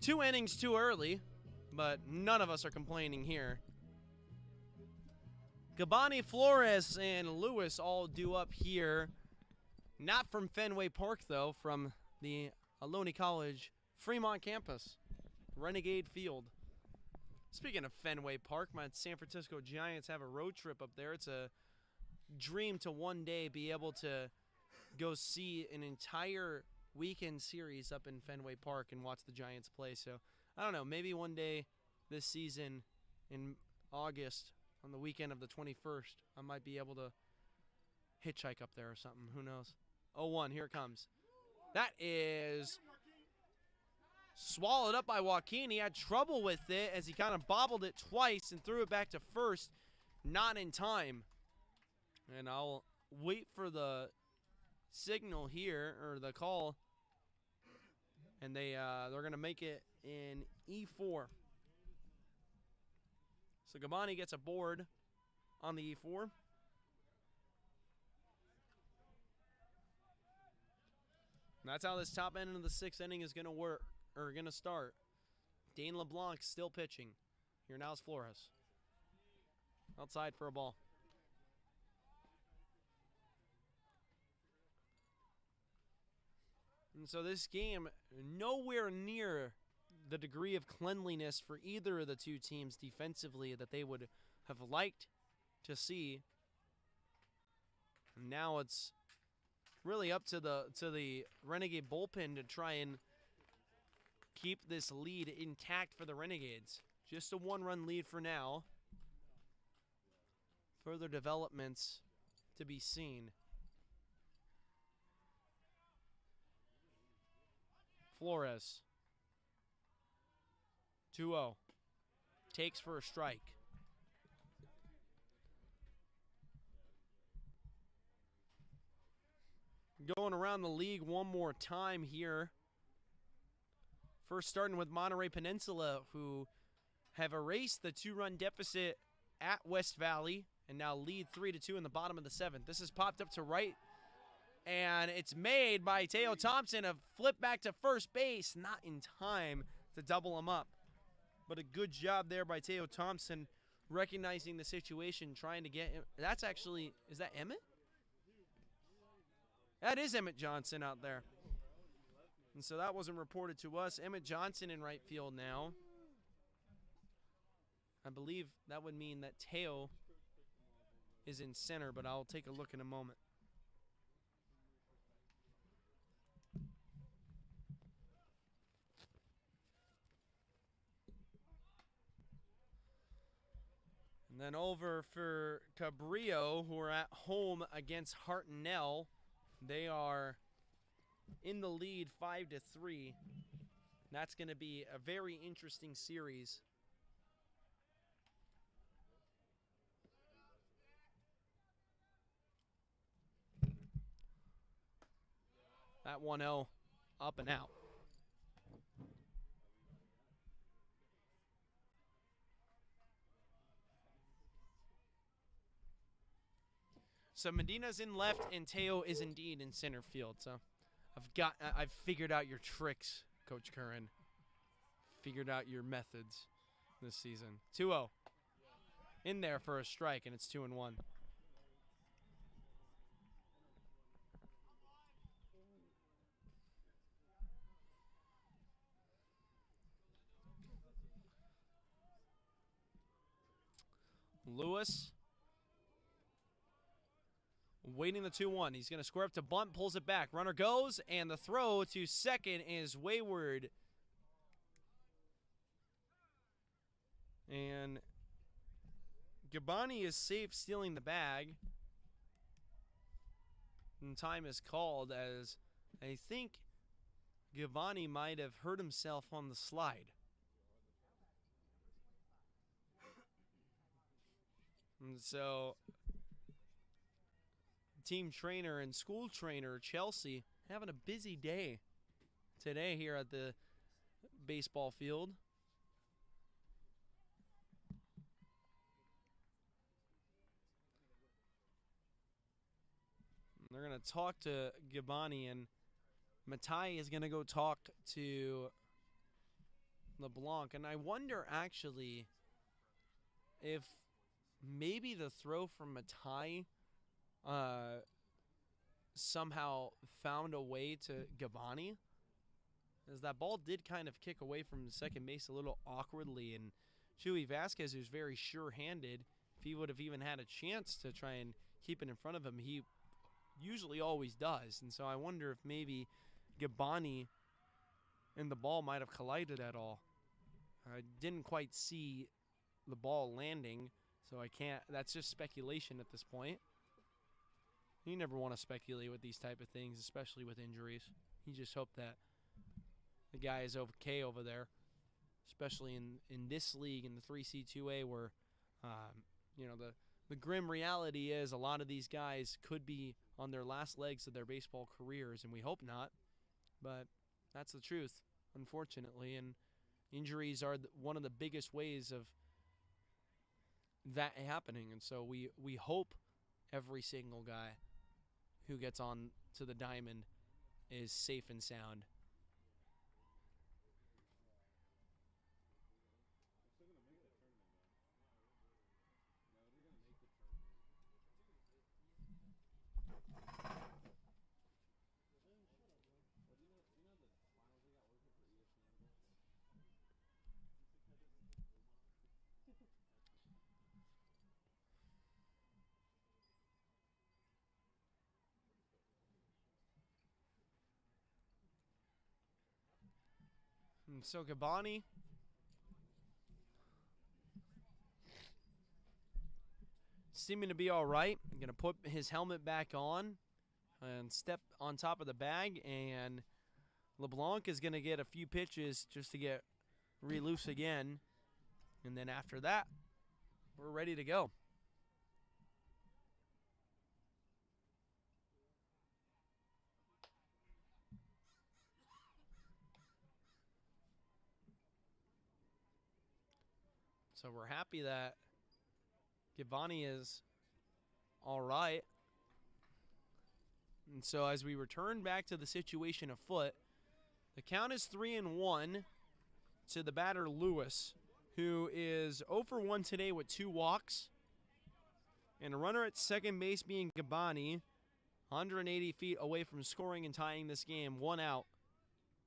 2 innings too early, but none of us are complaining here. Gabani, Flores, and Lewis all due up here. Not from Fenway Park, though, from the Ohlone College Fremont campus, Renegade Field. Speaking of Fenway Park, my San Francisco Giants have a road trip up there. It's a dream to one day be able to go see an entire weekend series up in Fenway Park and watch the Giants play. So, I don't know, maybe one day this season in August on the weekend of the 21st, I might be able to hitchhike up there or something. Who knows? 0-1, here it comes. That is swallowed up by Joaquin. He had trouble with it as he kind of bobbled it twice and threw it back to first, not in time. And I'll wait for the signal here, or the call, and they're going to make it in E4. So Gabani gets a board on the E4. And that's how this top end of the 6th inning is going to work, or going to start. Dane LeBlanc still pitching. Here now is Flores. Outside for a ball. And so this game, nowhere near the degree of cleanliness for either of the two teams defensively that they would have liked to see. And now it's really up to the Renegade bullpen to try and keep this lead intact for the Renegades. Just a 1-run lead for now. Further developments to be seen. Flores. 2-0. Takes for a strike. Going around the league one more time here. First starting with Monterey Peninsula, who have erased the 2-run deficit at West Valley and now lead 3-2 in the bottom of the 7th. This is popped up to right, and it's made by Teo Thompson. A flip back to first base, not in time to double him up. But a good job there by Teo Thompson, recognizing the situation, trying to get him. That's actually, is that Emmett? That is Emmett Johnson out there. And so that wasn't reported to us. Emmett Johnson in right field now. I believe that would mean that Teo is in center, but I'll take a look in a moment. And then over for Cabrillo, who are at home against Hartnell. They are in the lead 5-3. That's going to be a very interesting series. That 1-0 up and out. So Medina's in left and Teo is indeed in center field. So I've figured out your tricks, Coach Curran. Figured out your methods this season. 2-0. In there for a strike, and it's 2-1. Lewis waiting the 2-1. He's going to square up to bunt, pulls it back. Runner goes, and the throw to second is wayward. And Gabani is safe stealing the bag. And time is called as I think Gabani might have hurt himself on the slide. And so team trainer and school trainer Chelsea having a busy day today here at the baseball field. They're going to talk to Gabani, and Matai is going to go talk to LeBlanc. And I wonder actually if maybe the throw from Matai somehow found a way to Gabani, as that ball did kind of kick away from second base a little awkwardly, and Chewy Vasquez, who's very sure-handed, if he would have even had a chance to try and keep it in front of him, he usually always does. And so I wonder if maybe Gabani and the ball might have collided at all. I didn't quite see the ball landing, so I can't, that's just speculation at this point. You never want to speculate with these type of things, especially with injuries. You just hope that the guy is okay over there, especially in this league, in the 3C2A, where, the grim reality is a lot of these guys could be on their last legs of their baseball careers, and we hope not. But that's the truth, unfortunately, and injuries are one of the biggest ways of that happening. And so we hope every single guy who gets on to the diamond is safe and sound. And so Gabani seeming to be all right. Going to put his helmet back on and step on top of the bag. And LeBlanc is going to get a few pitches just to get re-loose again. And then after that, we're ready to go. So we're happy that Gavani is all right. And so as we return back to the situation afoot, the count is 3-1 to the batter Lewis, who is 0 for 1 today with 2 walks. And a runner at second base being Gabani, 180 feet away from scoring and tying this game, 1 out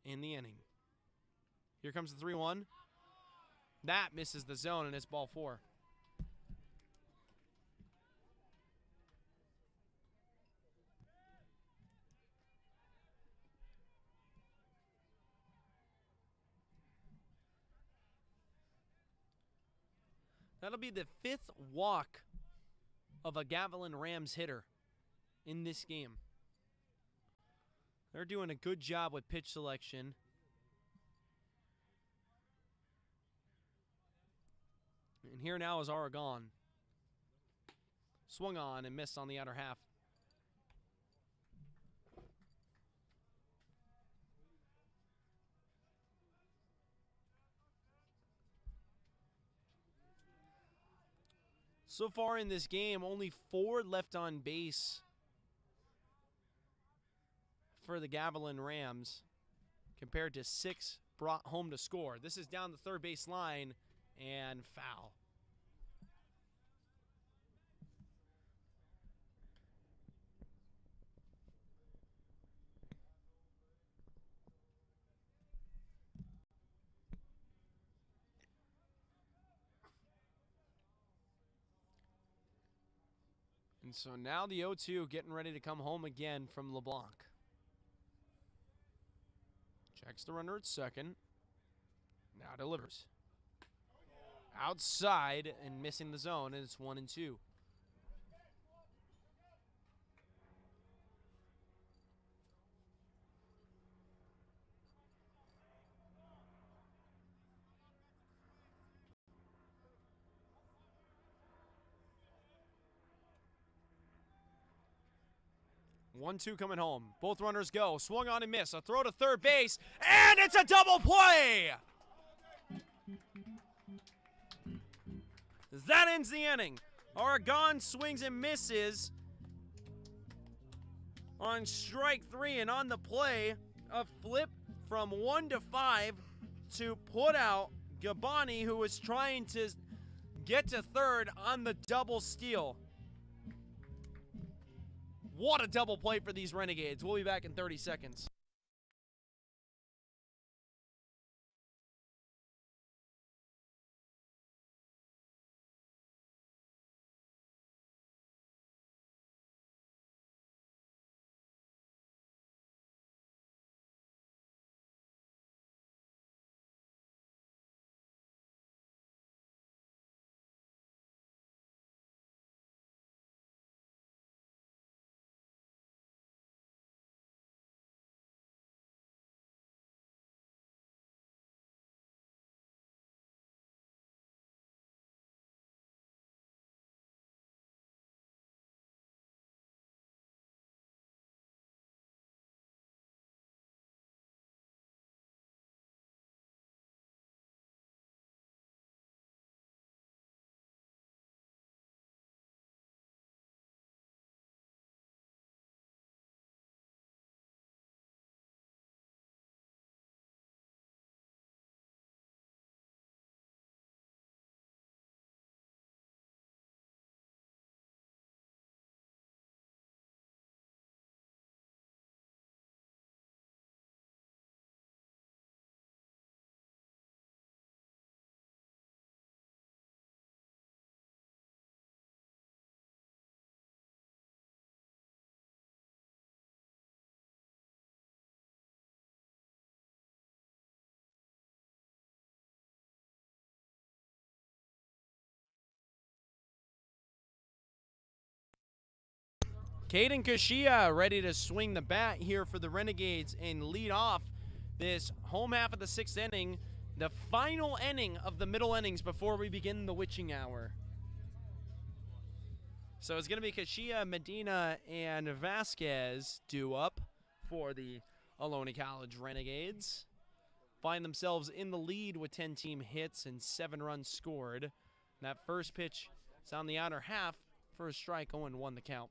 in the inning. Here comes the 3-1. That misses the zone, and it's ball 4. That'll be the 5th walk of a Gavilan Rams hitter in this game. They're doing a good job with pitch selection. And here now is Aragon. Swung on and missed on the outer half. So far in this game, only 4 left on base for the Gavilan Rams compared to 6 brought home to score. This is down the third base line and foul. And so now the 0-2 getting ready to come home again from LeBlanc. Checks the runner at second. Now delivers. Outside and missing the zone, and it's 1-2. One, two coming home. Both runners go. Swung on and miss. A throw to third base, and it's a double play! That ends the inning. Aragon swings and misses on strike 3, and on the play, a flip from 1 to 5 to put out Gabani, who was trying to get to third on the double steal. What a double play for these Renegades. We'll be back in 30 seconds. Caden Kashia ready to swing the bat here for the Renegades and lead off this home half of the 6th inning, the final inning of the middle innings before we begin the witching hour. So it's going to be Kashia, Medina, and Vasquez due up for the Ohlone College Renegades. Find themselves in the lead with 10 team hits and 7 runs scored. That first pitch is on the outer half for a strike, 0-1 the count.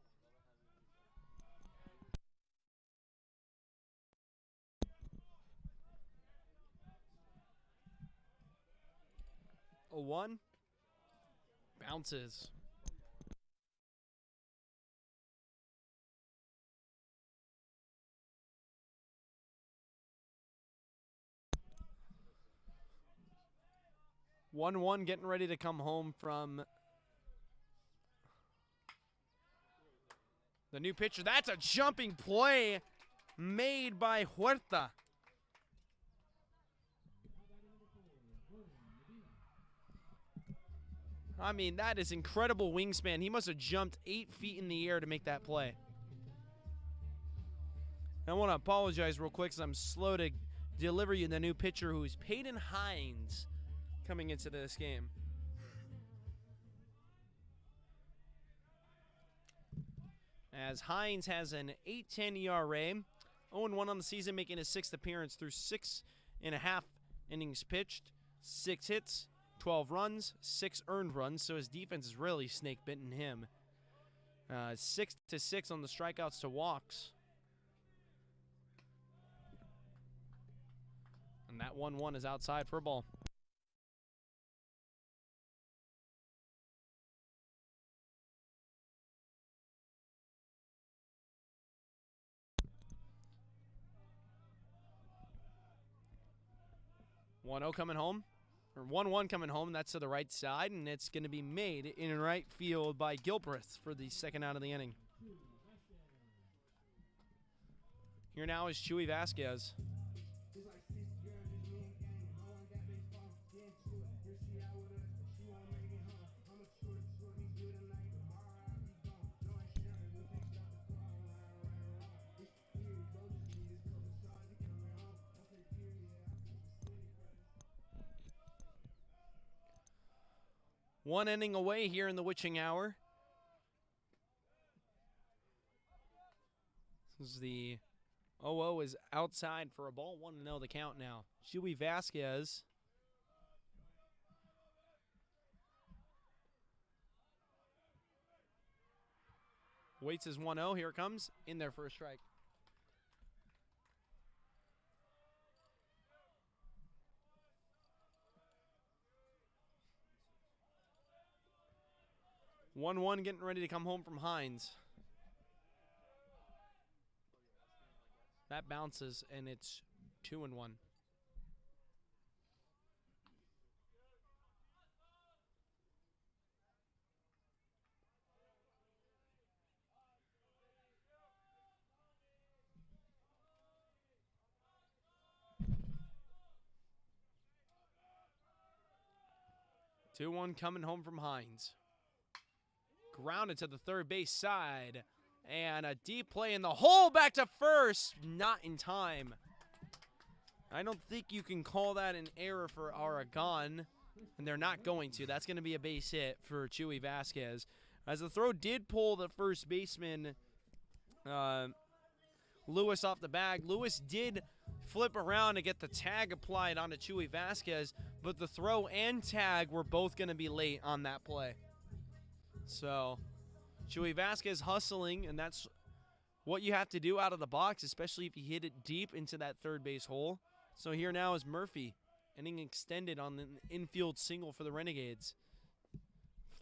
A 1 bounces. One getting ready to come home from the new pitcher. That's a jumping play made by Huerta. I mean, that is incredible wingspan. He must have jumped 8 feet in the air to make that play. I want to apologize real quick because I'm slow to deliver you the new pitcher, who is Peyton Hines, coming into this game. As Hines has an 8.10 ERA, 0-1 on the season, making his 6th appearance through 6.5 innings pitched, 6 hits, 12 runs, 6 earned runs, so his defense is really snake-bitten him. 6-6 on the strikeouts to walks. And that 1-1 is outside for a ball. One-0 coming home. Or 1-1 coming home, that's to the right side, and it's going to be made in right field by Gilbreth for the second out of the inning. Here now is Chewy Vasquez. One inning away here in the witching hour. This is the 0-0 is outside for a ball. 1-0 the count now. Chewy Vasquez. Waits his 1-0. Here it comes. In there for a strike. One getting ready to come home from Hines. That bounces, and it's 2-1. Two one coming home from Hines. Grounded to the third base side. And a deep play in the hole, back to first. Not in time. I don't think you can call that an error for Aragon. And they're not going to. That's going to be a base hit for Chewy Vasquez. As the throw did pull the first baseman, Lewis, off the bag. Lewis did flip around to get the tag applied onto Chewy Vasquez. But the throw and tag were both going to be late on that play. So, Chewy Vasquez hustling, and that's what you have to do out of the box, especially if you hit it deep into that third base hole. So here now is Murphy, inning extended on an infield single for the Renegades.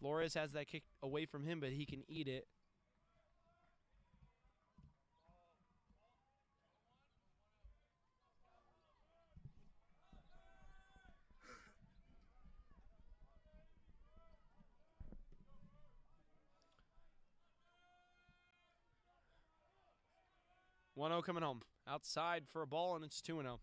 Flores has that kick away from him, but he can eat it. One 0 coming home. Outside for a ball, and it's 2-0.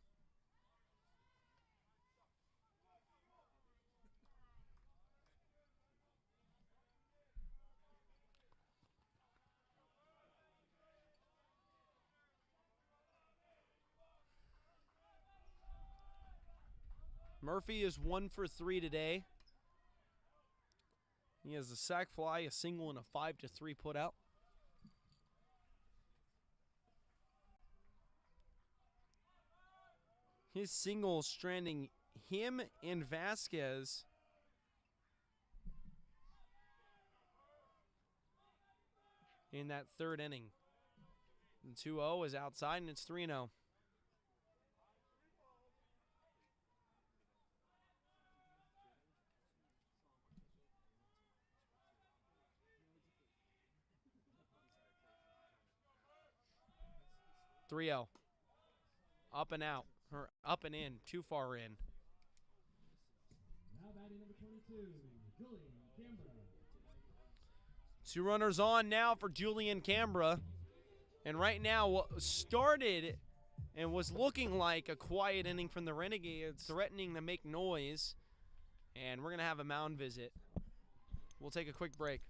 Murphy is 1 for 3 today. He has a sac fly, a single, and a 5-3 put out. His single stranding him and Vasquez. In that third inning. And 2-0 is outside, and it's 3-0. Up and out, or up and in, too far in. Now batting number 22, Julian Cambra. 2 runners on now for Julian Cambra. And right now, what started and was looking like a quiet inning from the Renegades, threatening to make noise. And we're going to have a mound visit. We'll take a quick break.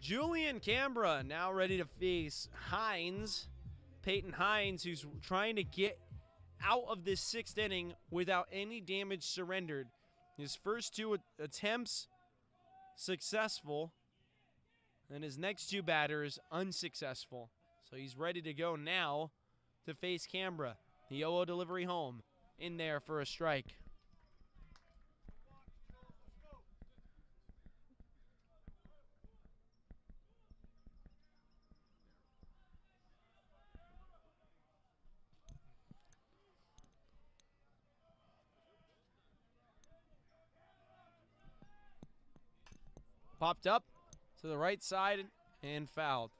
Julian Cambra now ready to face Hines, Peyton Hines, who's trying to get out of this 6th inning without any damage surrendered. His first 2 attempts successful, and his next 2 batters unsuccessful. So he's ready to go now to face Cambra. The 0-0 delivery home, in there for a strike. Popped up to the right side and fouled.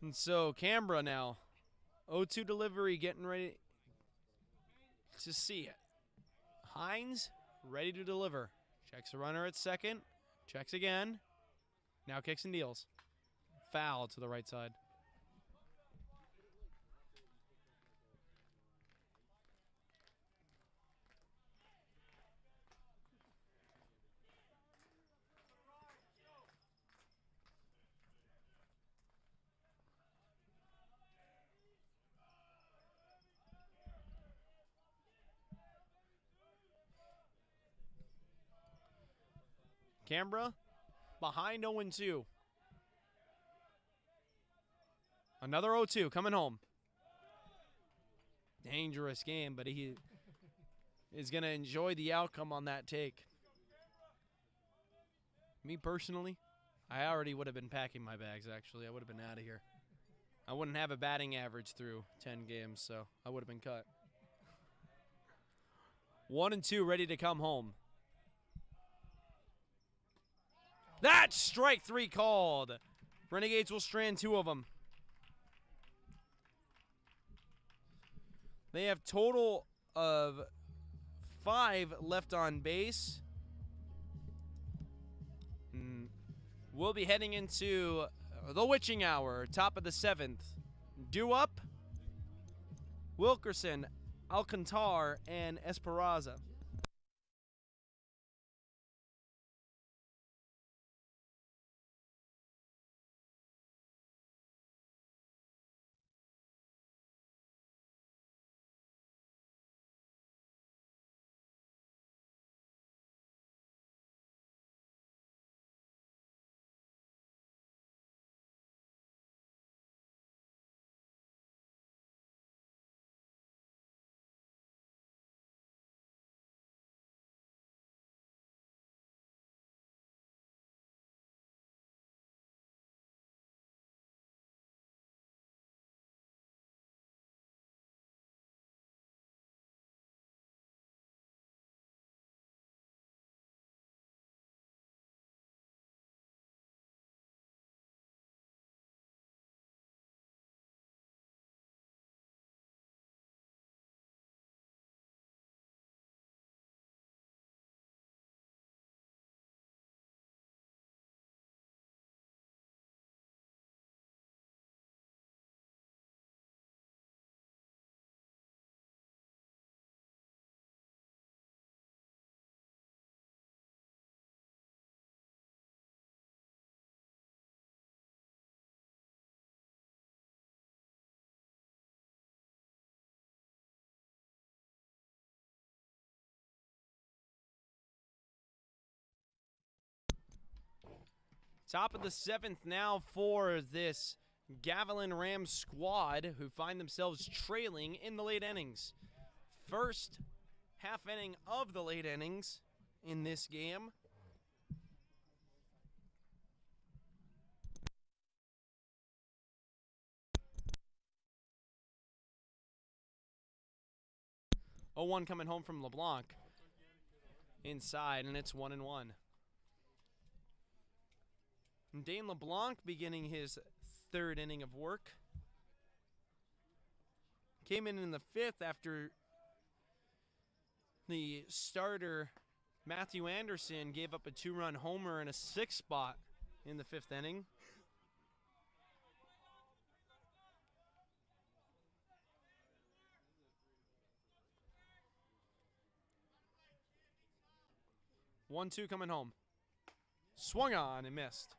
And so Cambra now, 0-2 delivery, getting ready to see it. Hines ready to deliver. Checks the runner at second. Checks again. Now kicks and deals. Foul to the right side. Cambra behind 0-2. Another 0-2 coming home. Dangerous game, but he is going to enjoy the outcome on that take. Me personally, I already would have been packing my bags, actually. I would have been out of here. I wouldn't have a batting average through 10 games, so I would have been cut. 1-2 ready to come home. That's strike 3 called. Renegades will strand 2 of them. They have total of 5 left on base. We'll be heading into the witching hour, top of the 7th. Due up, Wilkerson, Alcantar, and Esperanza. Top of the 7th now for this Gavilan Rams squad, who find themselves trailing in the late innings. First half inning of the late innings in this game. Oh, 1 coming home from LeBlanc. Inside, and it's 1-1. Dane LeBlanc beginning his 3rd inning of work. Came in the 5th after the starter, Matthew Anderson, gave up a 2-run homer and a 6 spot in the 5th inning. One, 2 coming home. Swung on and missed.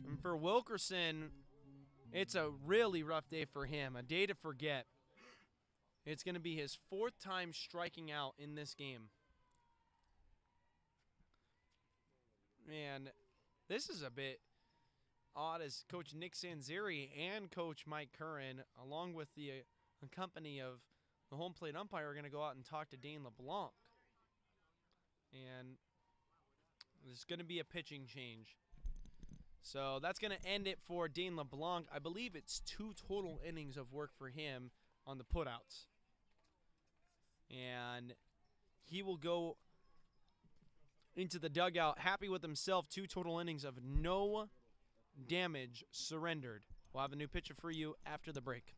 And for Wilkerson, it's a really rough day for him, a day to forget. It's going to be his 4th time striking out in this game. And this is a bit odd, as Coach Nick Sanzeri and Coach Mike Curran, along with the company of the home plate umpire, are going to go out and talk to Dane LeBlanc. And there's going to be a pitching change. So that's going to end it for Dane LeBlanc. I believe it's 2 total innings of work for him on the putouts. And he will go into the dugout happy with himself. 2 total innings of no damage surrendered. We'll have a new pitcher for you after the break.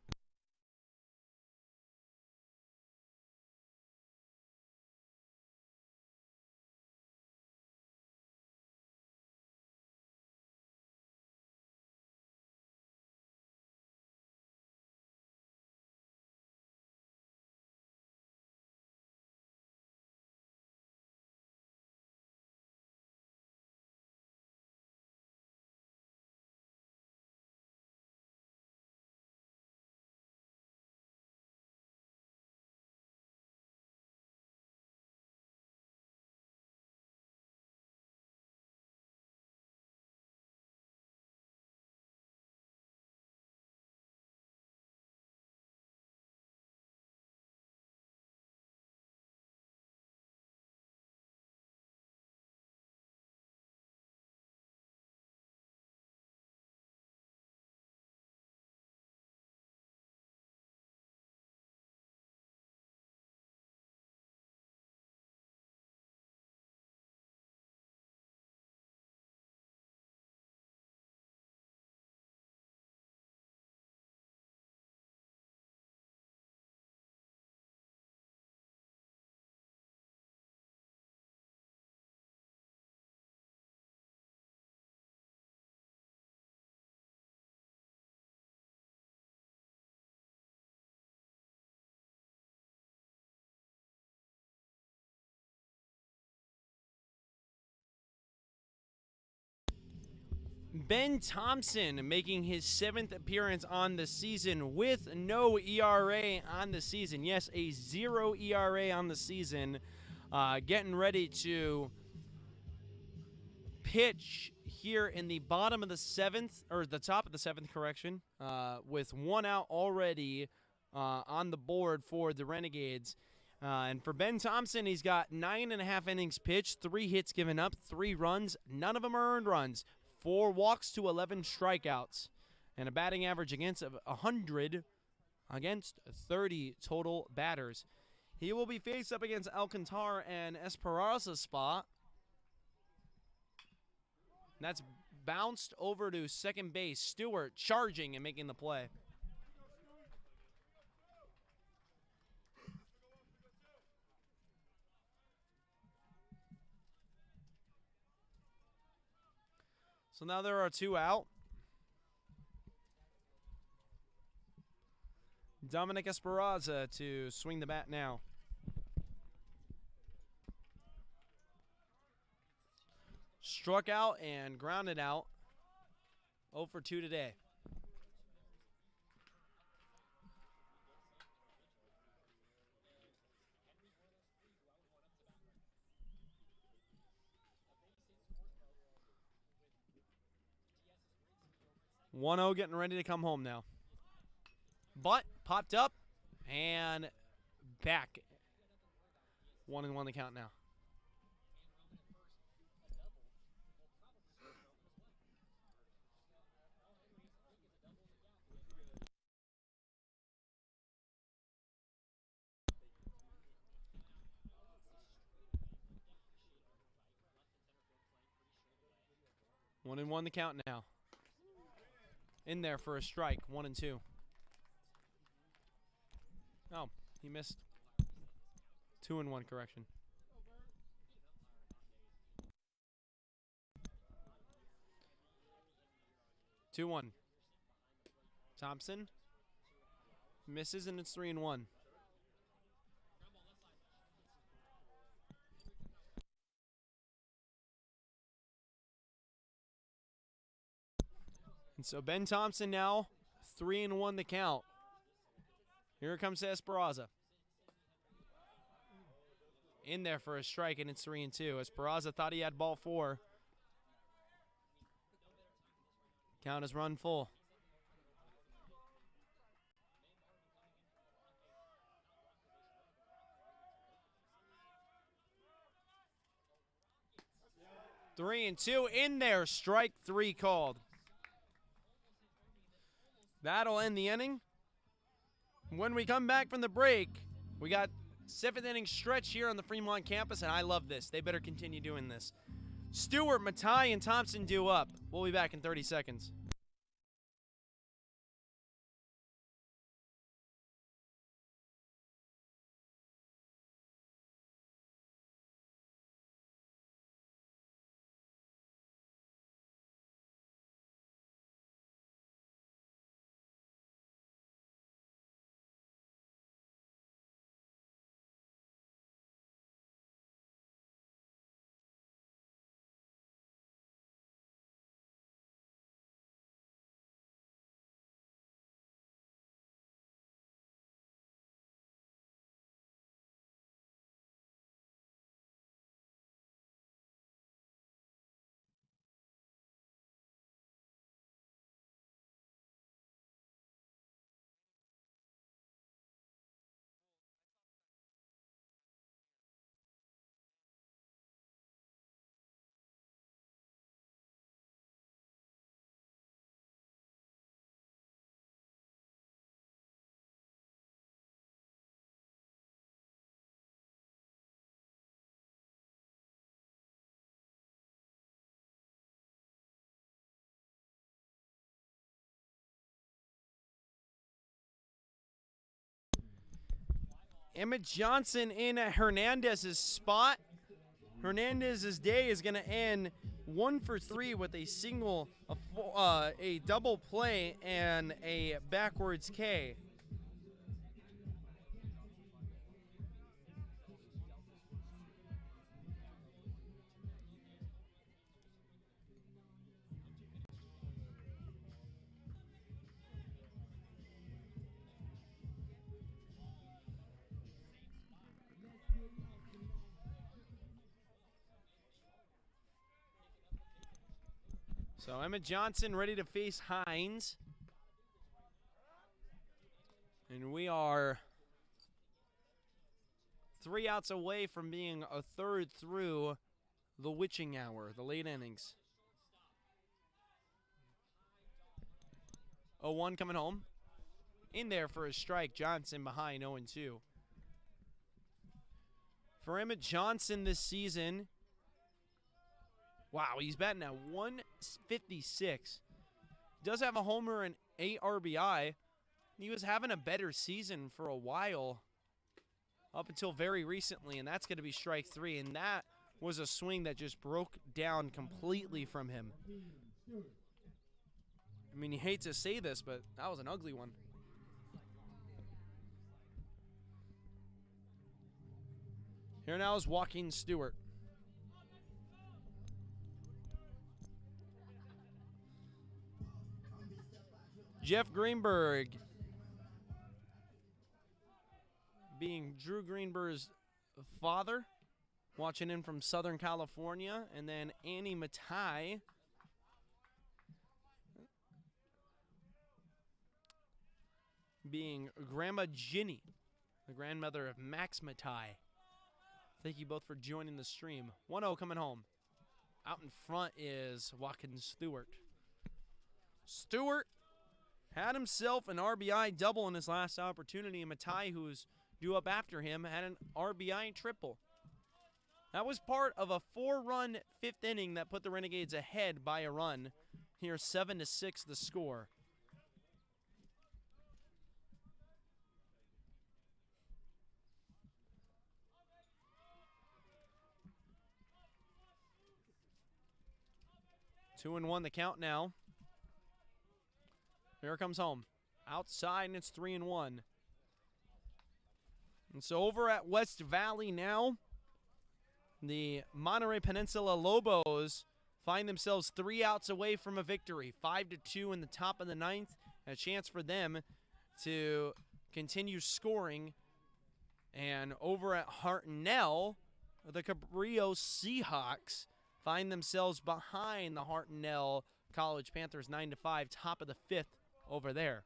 Ben Thompson making his 7th appearance on the season with no ERA on the season. Yes, a 0 ERA on the season. Getting ready to pitch here in the bottom of the 7th, or the top of the 7th, correction, with 1 out already on the board for the Renegades. And for Ben Thompson, he's got 9.5 innings pitched, 3 hits given up, 3 runs. None of them are earned runs. 4 walks to 11 strikeouts, and a batting average against of 100 against 30 total batters. He will be faced up against Alcantar and Esperanza's spot. That's bounced over to second base. Stewart charging and making the play. So now there are 2 out. Dominic Esperanza to swing the bat now. Struck out and grounded out. 0 for 2 today. 1-0 getting ready to come home now. But popped up and back. 1-1 the count now. One and one the count now. In there for a strike, 1-2. Oh, he missed. 2-1 correction. Two one. Thompson misses and it's 3-1. And so Ben Thompson now 3-1 the count. Here comes Esperanza. In there for a strike and it's 3-2. Esperanza thought he had ball 4. Count is run full. Three and two in there. Strike 3 called. That'll end the inning. When we come back from the break, we got 7th inning stretch here on the Fremont campus, and I love this. They better continue doing this. Stewart, Matai, and Thompson due up. We'll be back in 30 seconds. Emmett Johnson in Hernandez's spot. Hernandez's day is going to end 1 for 3 with a single, a double play, and a backwards K. So Emmett Johnson ready to face Hines. And we are 3 outs away from being a third through the witching hour, the late innings. 0-1 coming home. In there for a strike, Johnson behind 0-2. For Emmett Johnson this season, wow, he's batting at 156. Does have a homer and 8 RBI. He was having a better season for a while up until very recently, and that's going to be strike 3, and that was a swing that just broke down completely from him. I mean, you hate to say this, but that was an ugly one. Here now is Joaquin Stewart. Jeff Greenberg, being Drew Greenberg's father, watching in from Southern California, and then Annie Matai being Grandma Ginny, the grandmother of Max Matai. Thank you both for joining the stream. 1-0 coming home. Out in front is Watkins Stewart. Stewart had himself an RBI double in his last opportunity, and Matai, who's due up after him, had an RBI triple. That was part of a 4-run fifth inning that put the Renegades ahead by a run. Here, 7-6 the score. Two and one the count now. Here comes home. Outside, and it's 3-1. And so over at West Valley now, the Monterey Peninsula Lobos find themselves 3 outs away from a victory. 5-2 in the top of the ninth. A chance for them to continue scoring. And over at Hartnell, the Cabrillo Seahawks find themselves behind the Hartnell College Panthers 9-5, top of the fifth over there.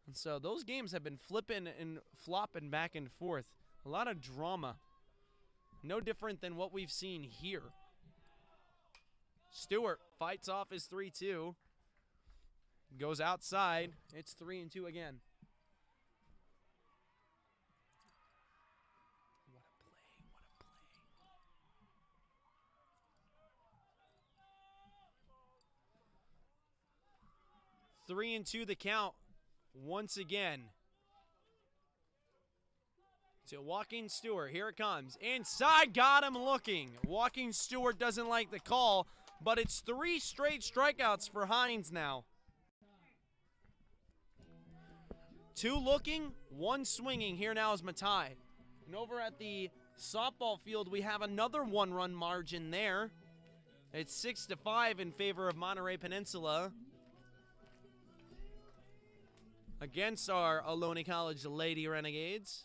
And so those games have been flipping and flopping back and forth. A lot of drama. No different than what we've seen here. Stewart fights off his 3-2. Goes outside. It's 3-2 again. What a play. What a play. 3-2 the count. Once again. To Walking Stewart. Here it comes. Inside. Got him looking. Walking Stewart doesn't like the call, but it's 3 straight strikeouts for Hines now. 2 looking, 1 swinging. Here now is Matai. And over at the softball field, we have another 1-run margin there. It's 6-5 in favor of Monterey Peninsula against our Ohlone College Lady Renegades.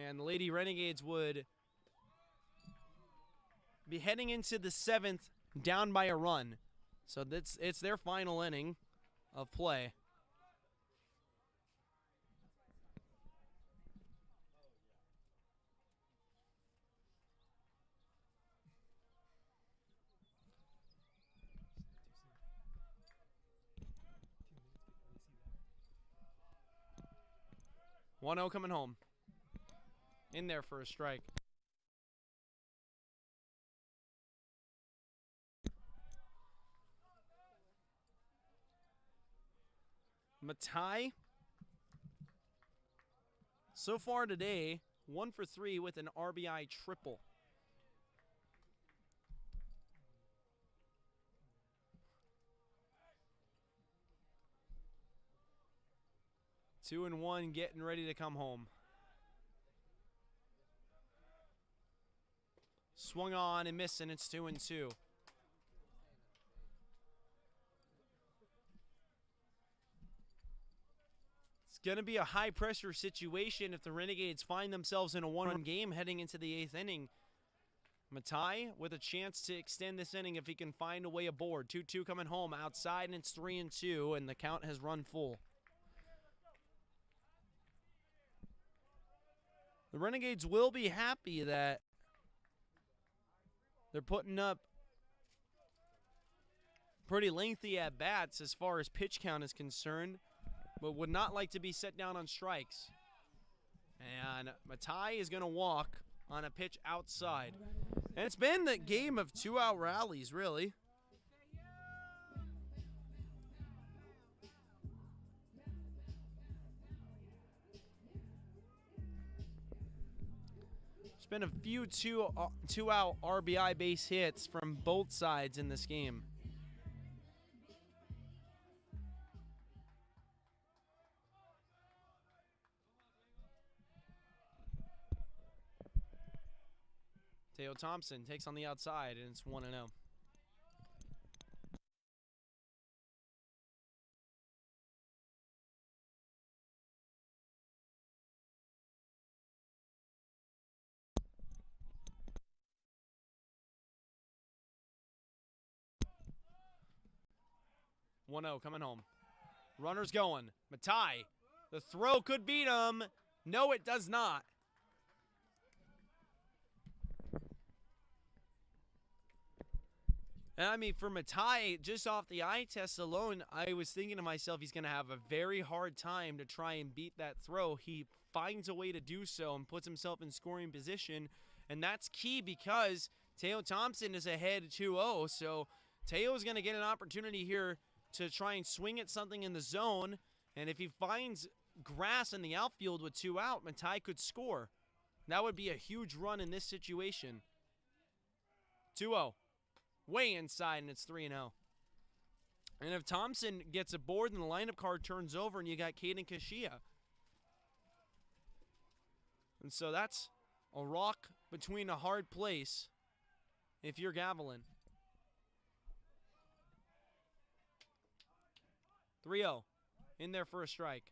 And the Lady Renegades would be heading into the 7th down by a run. So it's their final inning of play. One 0 coming home. In there for a strike. Matai, so far today, 1 for 3 with an RBI triple. Two and one, getting ready to come home. Swung on and missed, and it's 2-2. It's going to be a high-pressure situation if the Renegades find themselves in a 1-run game heading into the 8th inning. Matai with a chance to extend this inning if he can find a way aboard. 2-2 coming home outside, and it's 3-2, and the count has run full. The Renegades will be happy that they're putting up pretty lengthy at-bats as far as pitch count is concerned, but would not like to be set down on strikes. And Matai is going to walk on a pitch outside. And it's been the game of 2-out rallies, really. Been a few two-out RBI base hits from both sides in this game. Teo Thompson takes on the outside, and it's 1-0. 1-0 coming home. Runners going. Matai. The throw could beat him. No, it does not. And I mean, for Matai, just off the eye test alone, I was thinking to myself, he's going to have a very hard time to try and beat that throw. He finds a way to do so and puts himself in scoring position. And that's key because Teo Thompson is ahead 2-0. So Teo is going to get an opportunity here to try and swing at something in the zone. And if he finds grass in the outfield with 2 out, Matai could score. That would be a huge run in this situation. 2-0. Way inside, and it's 3-0. And if Thompson gets a board and the lineup card turns over and you got Caden Kashia. And so that's a rock between a hard place if you're Gavilan. 3-0. In there for a strike.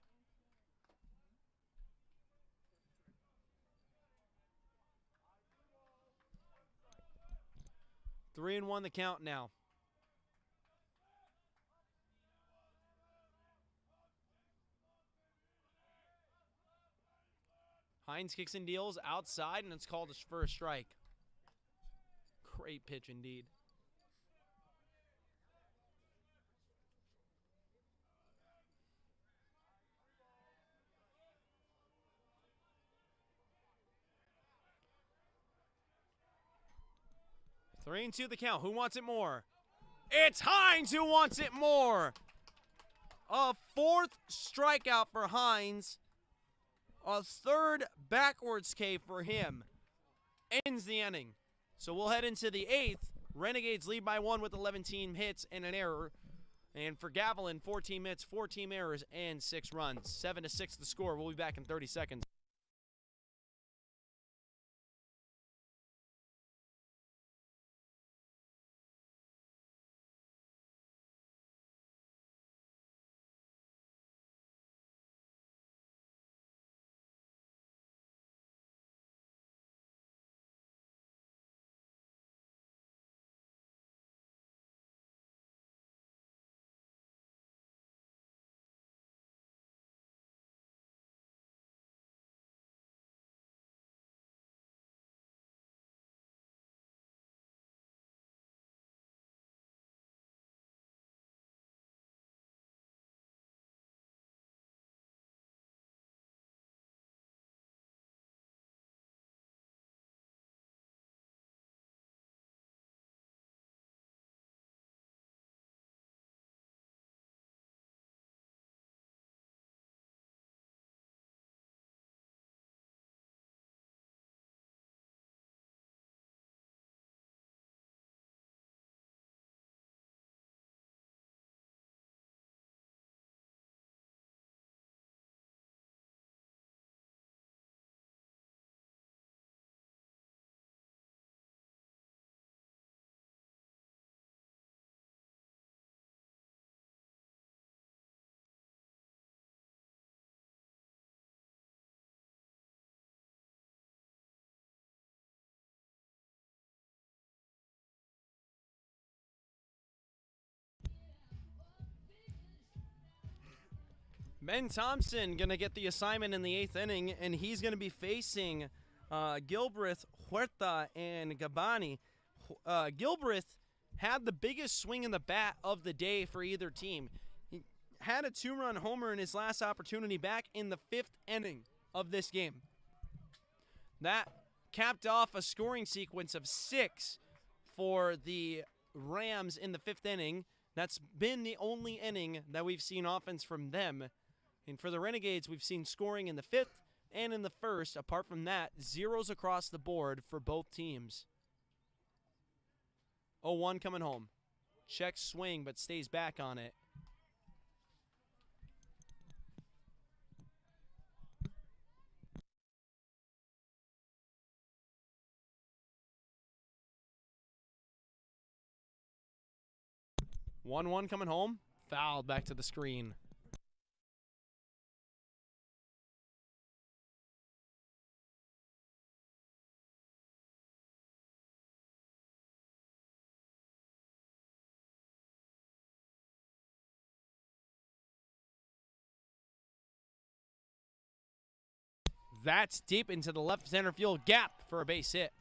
3-1 the count now. Hines kicks and deals outside, and it's called for a strike. Great pitch indeed. Three and 2 the count. Who wants it more? It's Hines who wants it more. A 4th strikeout for Hines. A 3rd backwards K for him. Ends the inning. So we'll head into the 8th. Renegades lead by 1 with 11 team hits and an error. And for Gavilan, 14 hits, 4 team errors, and 6 runs. 7-6 the score. We'll be back in 30 seconds. Ben Thompson going to get the assignment in the 8th inning, and he's going to be facing Gilbreth, Huerta, and Gabani. Gilbreth had the biggest swing in the bat of the day for either team. He had a 2-run homer in his last opportunity back in the 5th inning of this game. That capped off a scoring sequence of 6 for the Rams in the 5th inning. That's been the only inning that we've seen offense from them. And for the Renegades, we've seen scoring in the 5th and in the 1st. Apart from that, zeros across the board for both teams. 0-1 coming home. Check swing, but stays back on it. One coming home. Fouled back to the screen. That's deep into the left center field gap for a base hit.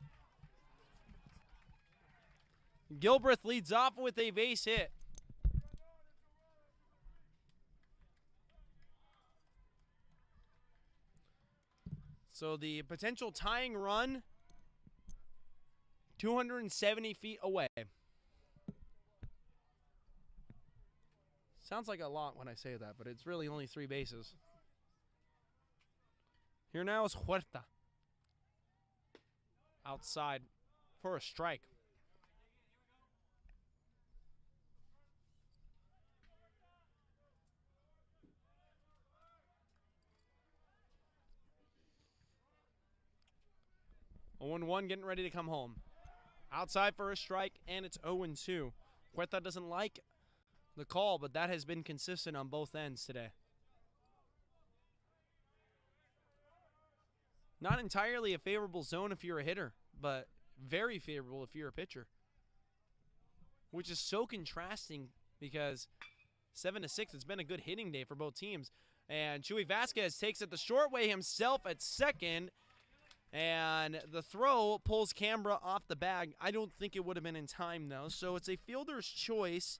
Gilbreth leads off with a base hit. So the potential tying run, 270 feet away. Sounds like a lot when I say that, but it's really only 3 bases. Here now is Huerta. Outside for a strike. Oh, 0-1 getting ready to come home. Outside for a strike, and it's 0-2. Huerta doesn't like the call, but that has been consistent on both ends today. Not entirely a favorable zone if you're a hitter, but very favorable if you're a pitcher. Which is so contrasting because 7-6, it's been a good hitting day for both teams. And Chuy Vasquez takes it the short way himself at second. And the throw pulls Canberra off the bag. I don't think it would have been in time, though. So it's a fielder's choice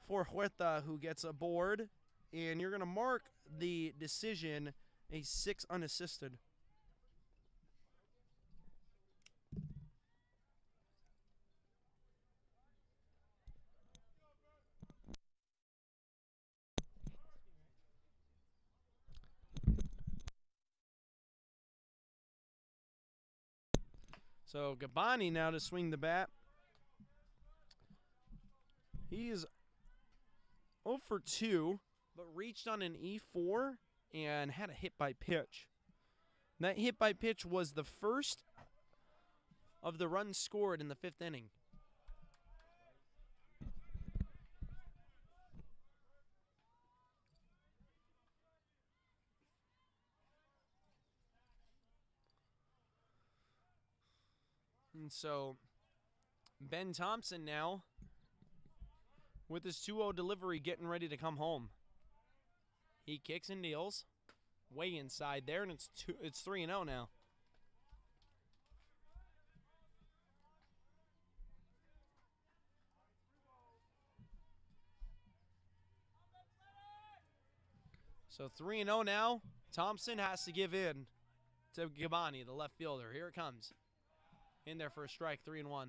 for Huerta, who gets aboard. And you're going to mark the decision a 6 unassisted. So Gabani now to swing the bat. He's 0 for 2, but reached on an E4 and had a hit by pitch. That hit by pitch was the first of the runs scored in the 5th inning. And so Ben Thompson now with his 2-0 delivery getting ready to come home. He kicks and deals way inside there, and it's 3-0 now. So 3-0 now. Thompson has to give in to Gabani, the left fielder. Here it comes. In there for a strike, 3-1.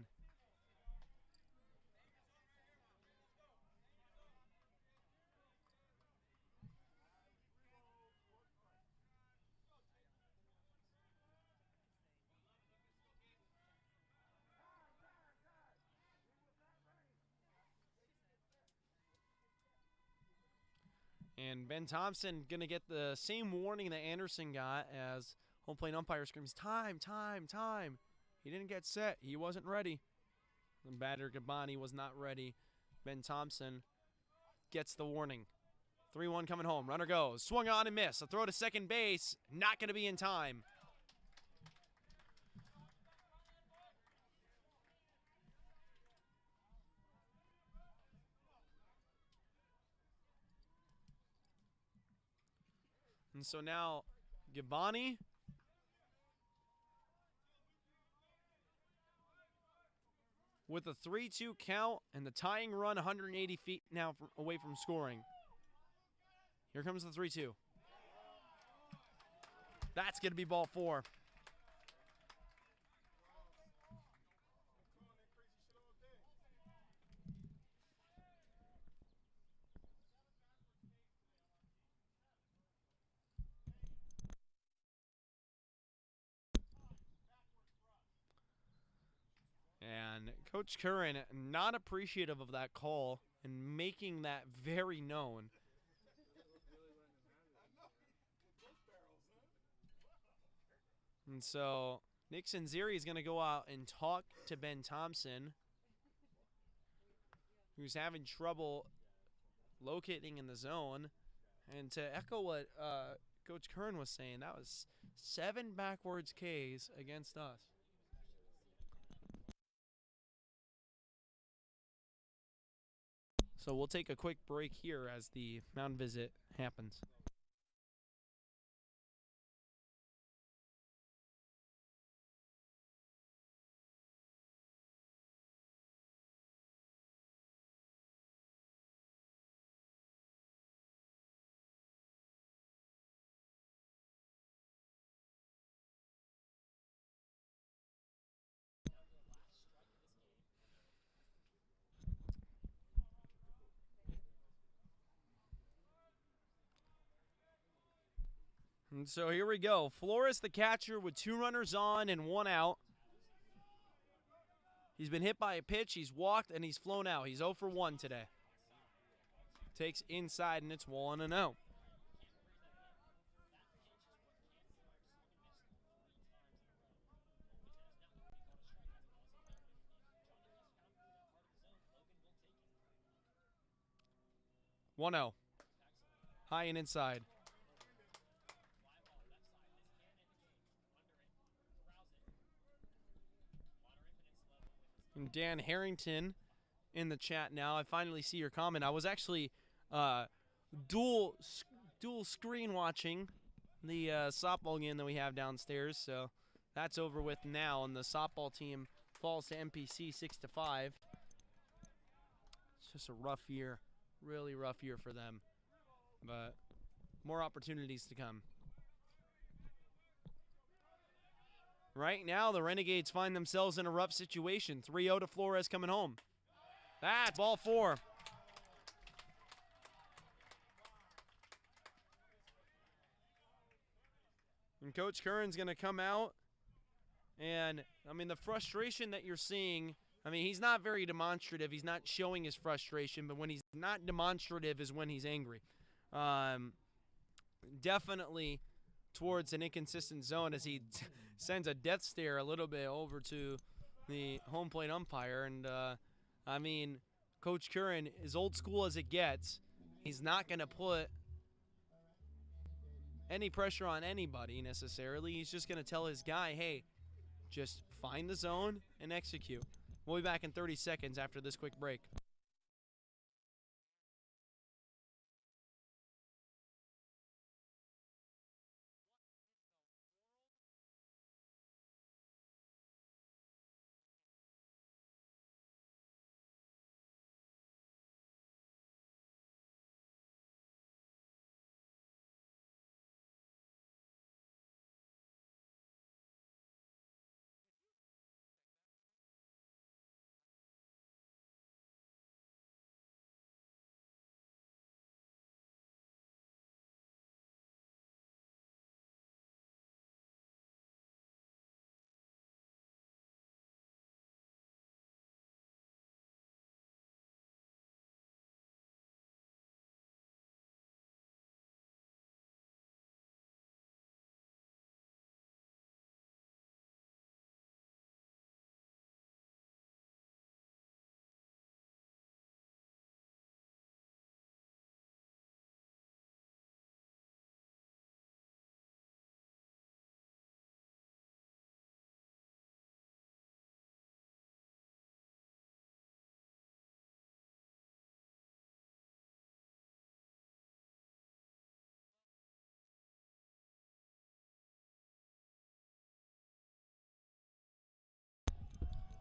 And Ben Thompson going to get the same warning that Anderson got as home plate umpire screams, time, time, time. He didn't get set. He wasn't ready. The batter Gabani was not ready. Ben Thompson gets the warning. 3-1 coming home. Runner goes. Swung on and missed. A throw to second base. Not going to be in time. And so now Gabani with a 3-2 count and the tying run 180 feet now away from scoring. Here comes the 3-2. That's going to be ball 4. And Coach Curran not appreciative of that call and making that very known. And so Nick Sanziri is going to go out and talk to Ben Thompson, who's having trouble locating in the zone. And to echo what Coach Curran was saying, that was 7 backwards Ks against us. So we'll take a quick break here as the mound visit happens. And so here we go. Flores, the catcher, with 2 runners on and 1 out. He's been hit by a pitch, he's walked, and he's flown out. He's 0 for 1 today. Takes inside, and it's 1-0. One 0. High and inside. And Dan Harrington in the chat now. I finally see your comment. I was actually dual screen watching the softball game that we have downstairs, so that's over with now, and the softball team falls to MPC 6-5. It's just a rough year, really rough year for them, but more opportunities to come. Right now, the Renegades find themselves in a rough situation. 3-0 to Flores coming home. That's ball 4. And Coach Curran's going to come out. And, I mean, the frustration that you're seeing, I mean, he's not very demonstrative. He's not showing his frustration, but when he's not demonstrative is when he's angry. Definitely towards an inconsistent zone as he sends a death stare a little bit over to the home plate umpire. And, I mean, Coach Curran, as old school as it gets, he's not going to put any pressure on anybody necessarily. He's just going to tell his guy, hey, just find the zone and execute. We'll be back in 30 seconds after this quick break.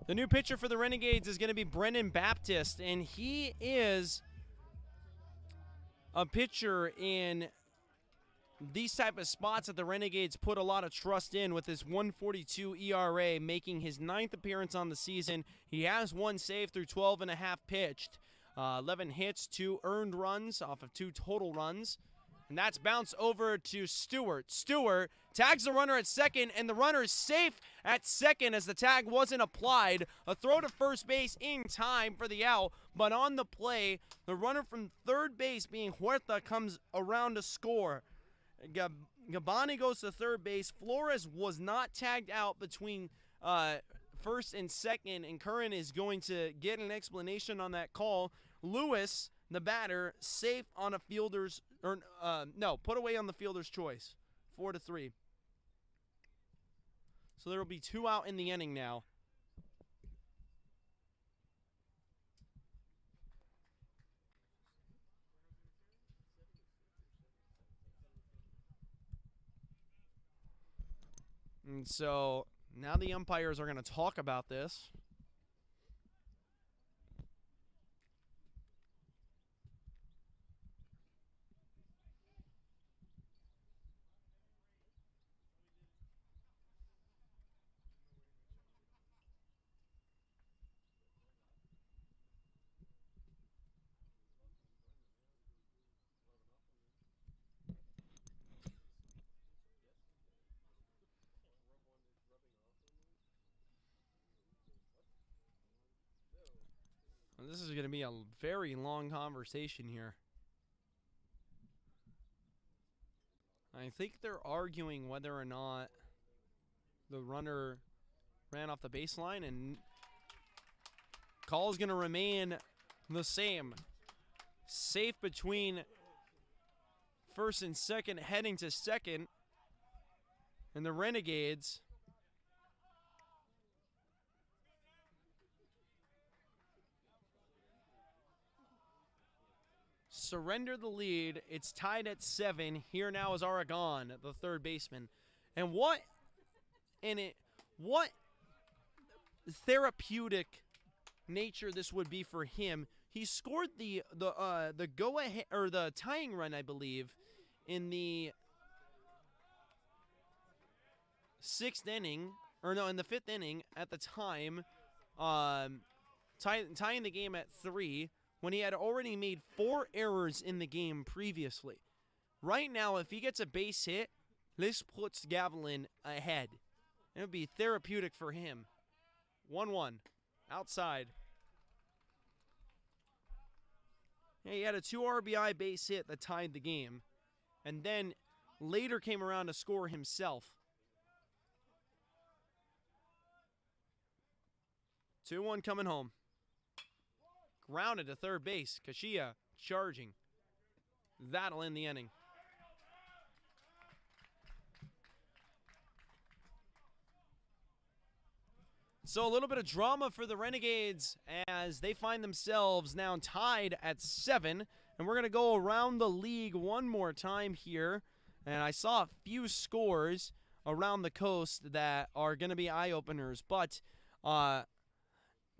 The new pitcher for the Renegades is going to be Brennan Baptist, and he is a pitcher in these type of spots that the Renegades put a lot of trust in, with his 1.42 ERA, making his 9th appearance on the season. He has 1 save through 12 and a half pitched, 11 hits, 2 earned runs off of 2 total runs. And that's bounced over to Stewart. Stewart tags the runner at second, and the runner is safe at second as the tag wasn't applied. A throw to first base in time for the out, but on the play, the runner from third base, being Huerta, comes around to score. Gabani goes to third base. Flores was not tagged out between first and second, and Curran is going to get an explanation on that call. Lewis, the batter, safe on a fielder's, put away on the fielder's choice. 4-3. So there will be 2 out in the inning now. And so now the umpires are going to talk about this. This is going to be a very long conversation here. I think they're arguing whether or not the runner ran off the baseline, and call is going to remain the same. Safe between first and second, heading to second, and the Renegades surrender the lead. It's tied at 7. Here now is Aragon, the third baseman. And what therapeutic nature this would be for him. He scored the go ahead, or the tying run, I believe, in the 6th inning, or no, in the 5th inning at the time, tying the game at 3, when he had already made 4 errors in the game previously. Right now, if he gets a base hit, this puts Gavilan ahead. It would be therapeutic for him. 1-1, outside. Yeah, he had a 2 RBI base hit that tied the game, and then later came around to score himself. 2-1 coming home. Grounded to third base. Kashia charging. That'll end the inning. So a little bit of drama for the Renegades as they find themselves now tied at 7. And we're going to go around the league one more time here. And I saw a few scores around the coast that are going to be eye-openers. But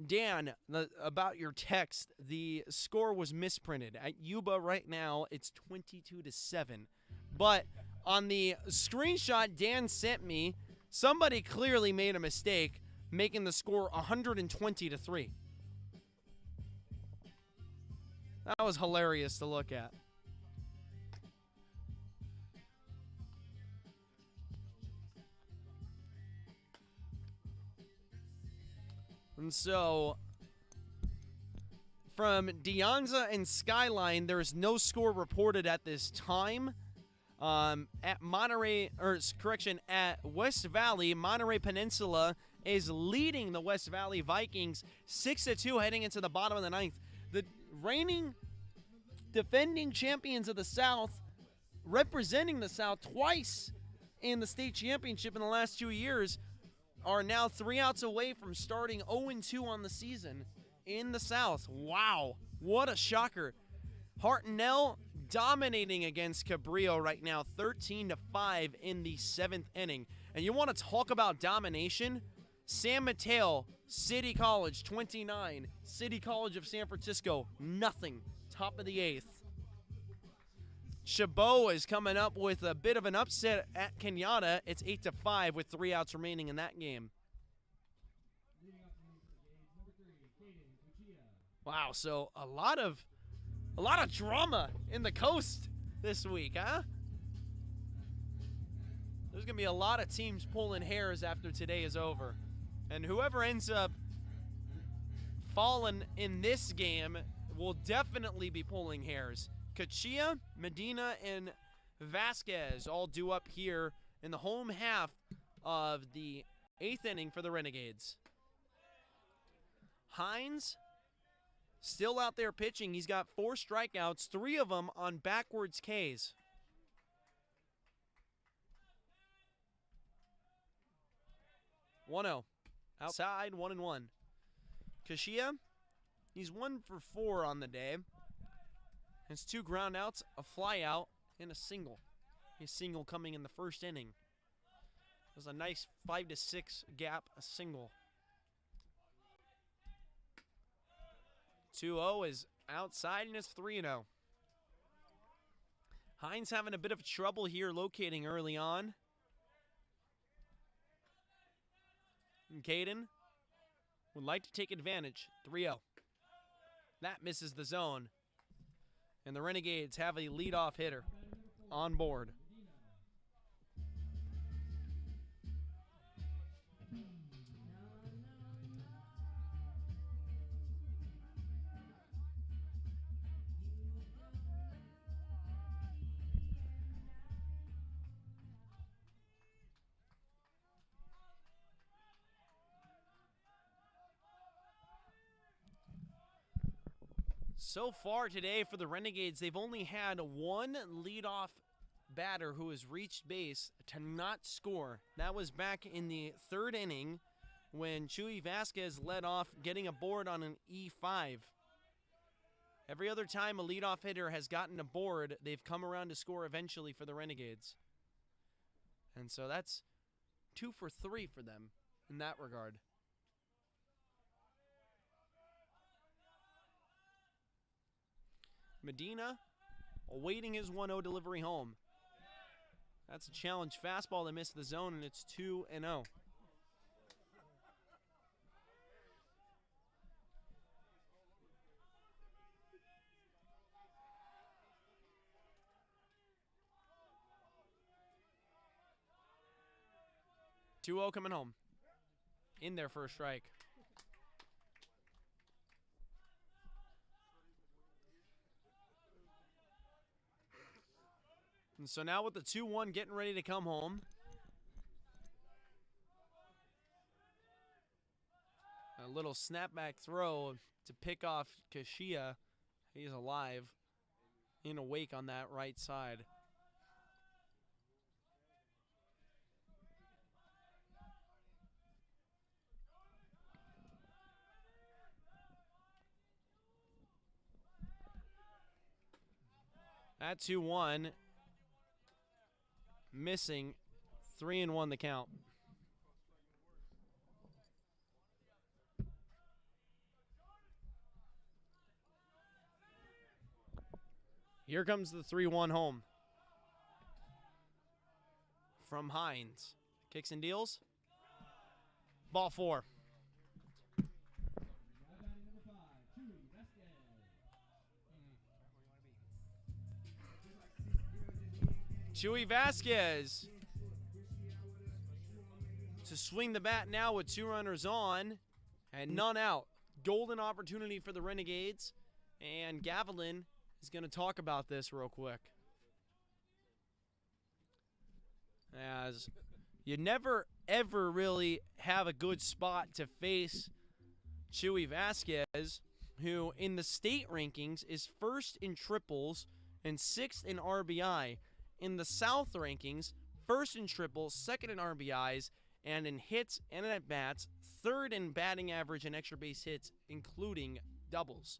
Dan, about your text, the score was misprinted. At Yuba right now, it's 22-7. But on the screenshot Dan sent me, somebody clearly made a mistake, making the score 120-3. That was hilarious to look at. And so, from Deonza and Skyline, there is no score reported at this time. At Monterey, at West Valley, Monterey Peninsula is leading the West Valley Vikings 6-2 heading into the bottom of the 9th. The reigning defending champions of the South, representing the South twice in the state championship in the last 2 years, are now 3 outs away from starting 0-2 on the season in the South. Wow, what a shocker. Hartnell dominating against Cabrillo right now, 13-5 in the 7th inning. And you want to talk about domination? San Mateo, City College, 29. City College of San Francisco, nothing. Top of the 8th. Chabot is coming up with a bit of an upset at Kenyatta. It's 8-5 with 3 outs remaining in that game. Wow, so a lot of drama in the coast this week, huh? There's going to be a lot of teams pulling hairs after today is over. And whoever ends up falling in this game will definitely be pulling hairs. Kachia, Medina, and Vasquez all due up here in the home half of the 8th inning for the Renegades. Hines still out there pitching. He's got 4 strikeouts, 3 of them on backwards Ks. (1-0) outside, 1-1. Kashia, he's 1 for 4 on the day. Has 2 ground outs, a fly out, and a single. His single coming in the 1st inning. It was a nice 5-6 gap, a single. 2-0 is outside, and it's 3-0. Hines having a bit of trouble here locating early on. And Caden would like to take advantage. 3-0. That misses the zone. And the Renegades have a leadoff hitter on board. So far today for the Renegades, they've only had one leadoff batter who has reached base to not score. That was back in the 3rd inning when Chuy Vasquez led off getting a board on an E5. Every other time a leadoff hitter has gotten a board, they've come around to score eventually for the Renegades. And so that's 2 for 3 for them in that regard. Medina awaiting his 1-0 delivery home. That's a challenge fastball that missed the zone, and it's 2-0. Coming home. In there for a strike. And so now with the 2-1 getting ready to come home. A little snapback throw to pick off Kashia. He's alive. In a wake on that right side. That 2-1. Missing. 3-1 the count. Here comes the 3-1 home. From Hines. Kicks and deals. Ball 4. Chuy Vasquez to swing the bat now with 2 runners on and none out. Golden opportunity for the Renegades, and Gavilan is going to talk about this real quick. As you never, ever really have a good spot to face Chuy Vasquez, who in the state rankings is 1st in triples and 6th in RBI. In the South rankings, 1st in triples, 2nd in RBIs, and in hits and at-bats, 3rd in batting average and extra base hits, including doubles.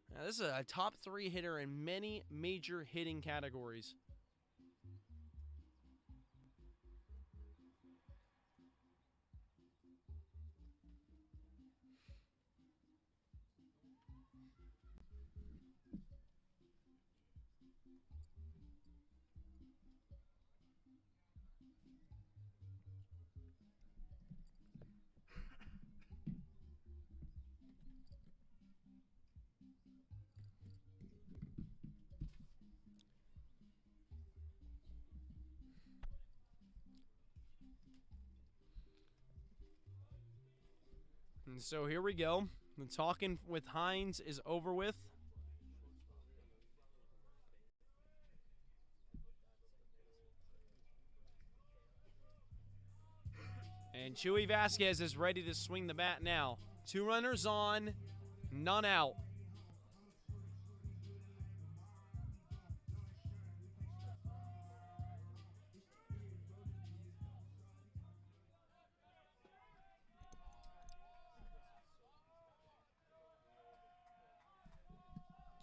Now, this is a top 3 hitter in many major hitting categories. And so here we go. The talking with Hines is over with. And Chuy Vasquez is ready to swing the bat now. 2 runners on, none out.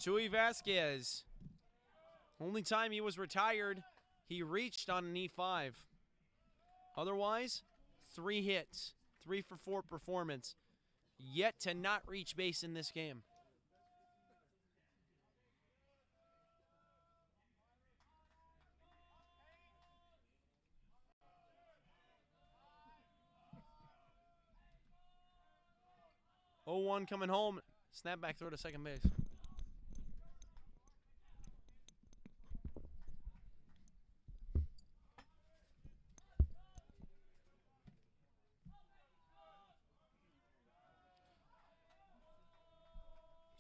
Chuy Vasquez, only time he was retired, he reached on an E5. Otherwise, 3 hits, 3 for 4 performance, yet to not reach base in this game. Oh, 1 coming home, snapback throw to second base.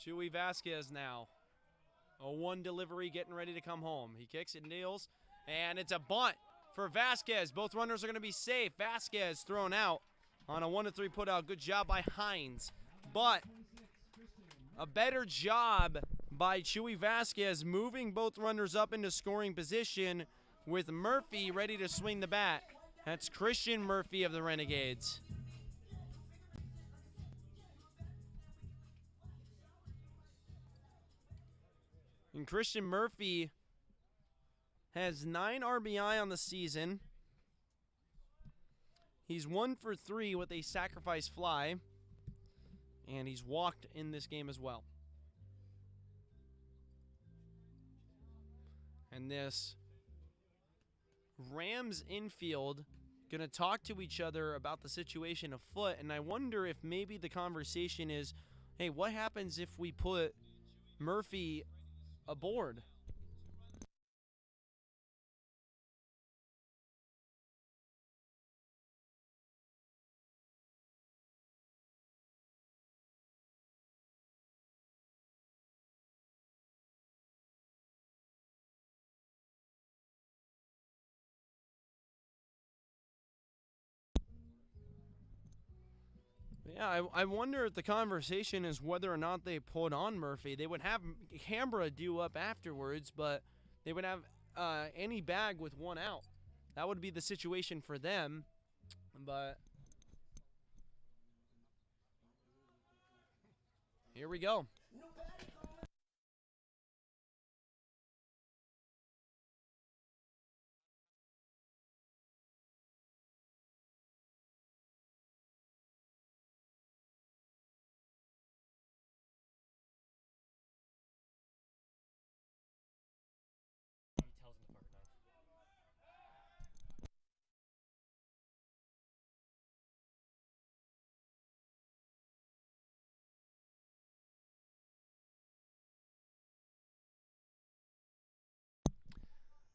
Chuy Vasquez now. A 1 delivery getting ready to come home. He kicks and deals, and it's a bunt for Vasquez. Both runners are going to be safe. Vasquez thrown out on a 1-3 put out. Good job by Hines. But A better job by Chewy Vasquez moving both runners up into scoring position with Murphy ready to swing the bat. That's Christian Murphy of the Renegades. And Christian Murphy has 9 RBI on the season. He's 1 for 3 with a sacrifice fly. And he's walked in this game as well. And this Rams infield going to talk to each other about the situation afoot. And I wonder if maybe the conversation is, hey, what happens if we put Murphy aboard? Yeah, I wonder if the conversation is whether or not they put on Murphy. They would have Canberra do up afterwards, but they would have any bag with 1 out. That would be the situation for them, but here we go.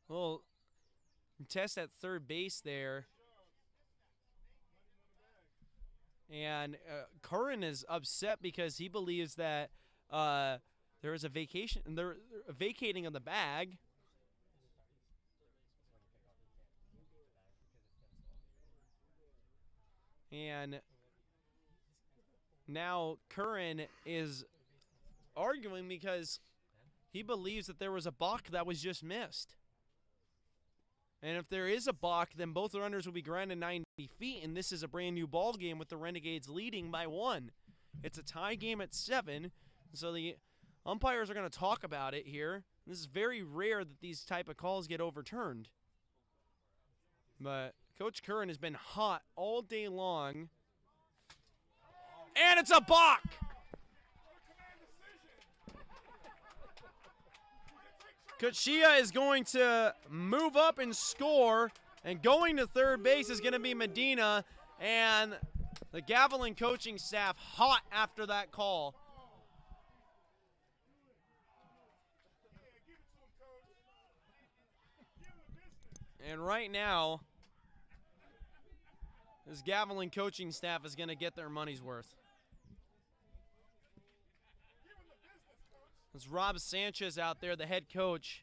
Well, test at third base there. And Curran is upset because he believes that there is a vacation. They're vacating of the bag. And now Curran is arguing because he believes that there was a balk that was just missed. And if there is a balk, then both runners will be grounded 90 feet, and this is a brand new ball game with the Renegades leading by 1. It's a tie game at 7, so the umpires are going to talk about it here. This is very rare that these type of calls get overturned. But Coach Curran has been hot all day long. And it's a balk! Kachia is going to move up and score, and going to third base is going to be Medina, and the Gavilan coaching staff hot after that call. And right now, this Gavilan coaching staff is going to get their money's worth. It's Rob Sanchez out there, the head coach.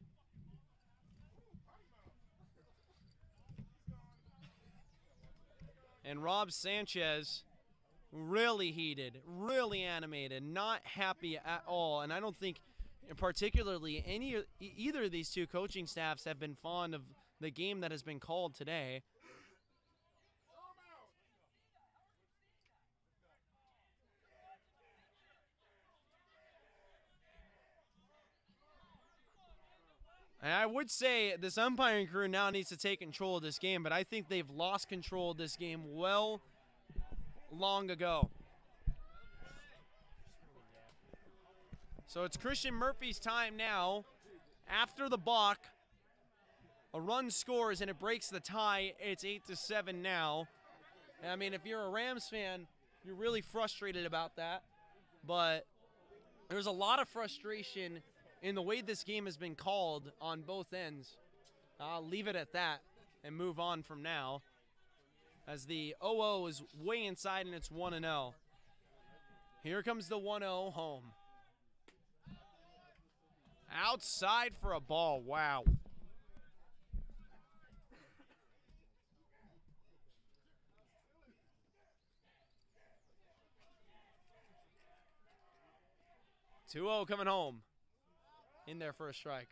And Rob Sanchez, really heated, really animated, not happy at all. And I don't think particularly either of these two coaching staffs have been fond of the game that has been called today. And I would say this umpiring crew now needs to take control of this game, but I think they've lost control of this game long ago. So it's Christian Murphy's time now. After the balk, a run scores and it breaks the tie. It's 8-7 now. And I mean, if you're a Rams fan, you're really frustrated about that. But there's a lot of frustration in the way this game has been called on both ends. I'll leave it at that and move on from now, as the 0-0 is way inside and it's 1-0. Here comes the 1-0 home. Outside for a ball. Wow. 2-0 coming home. In there for a strike.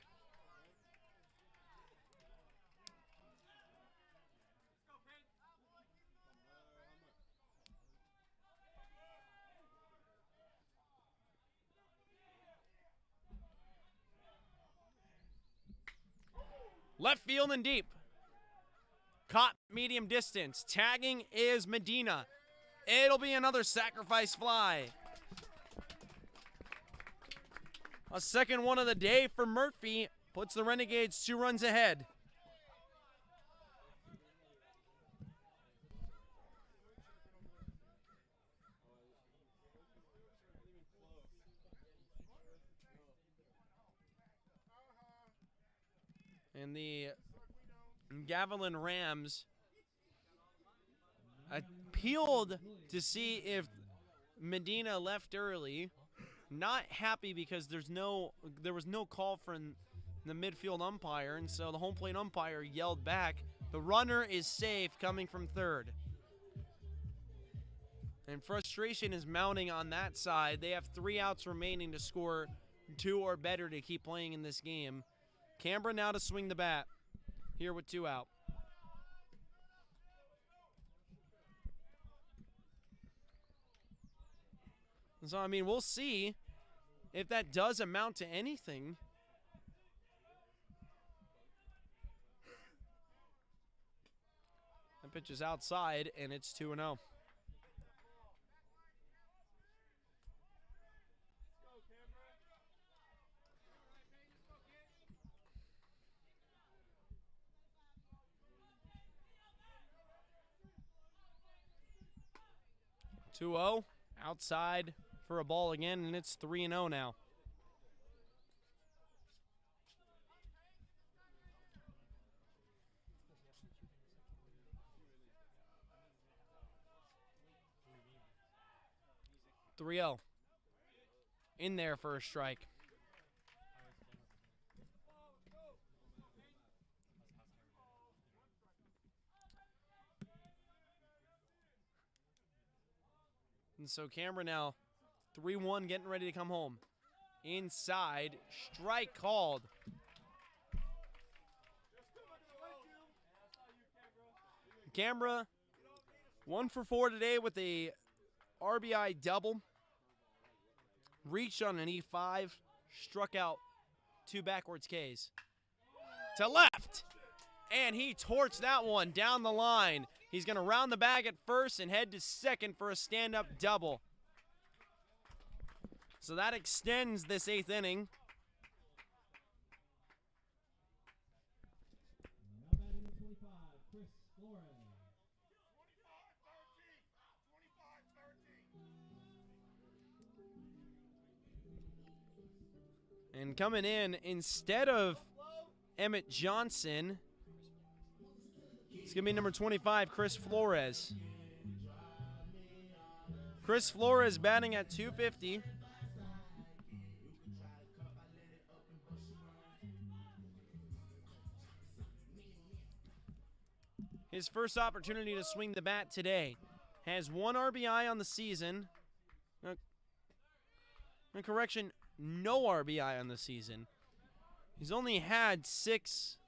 Left field and deep. Caught medium distance. Tagging is Medina. It'll be another sacrifice fly. A second one of the day for Murphy. Puts the Renegades 2 runs ahead. And the Gavilan Rams appealed to see if Medina left early. Not happy because there was no call from the midfield umpire, and so the home plate umpire yelled back. The runner is safe coming from third. And frustration is mounting on that side. They have 3 outs remaining to score 2 or better to keep playing in this game. Canberra now to swing the bat here with 2 out. So, I mean, we'll see if that does amount to anything. That pitch is outside, and it's 2-0. Outside for a ball again, and it's 3-0 now. In there for a strike. And so Canberra now 3-1, getting ready to come home. Inside, strike called. Canberra 1 for 4 today with a RBI double. Reached on an E5, struck out 2 backwards Ks. To left, and he torched that one down the line. He's going to round the bag at first and head to second for a stand-up double. So that extends this 8th inning. Now batting at 25, Chris Flores. And coming in, instead of Emmett Johnson, it's going to be number 25, Chris Flores. Chris Flores batting at 250. His first opportunity to swing the bat today. Has 1 RBI on the season. Correction, no RBI on the season. He's only had 6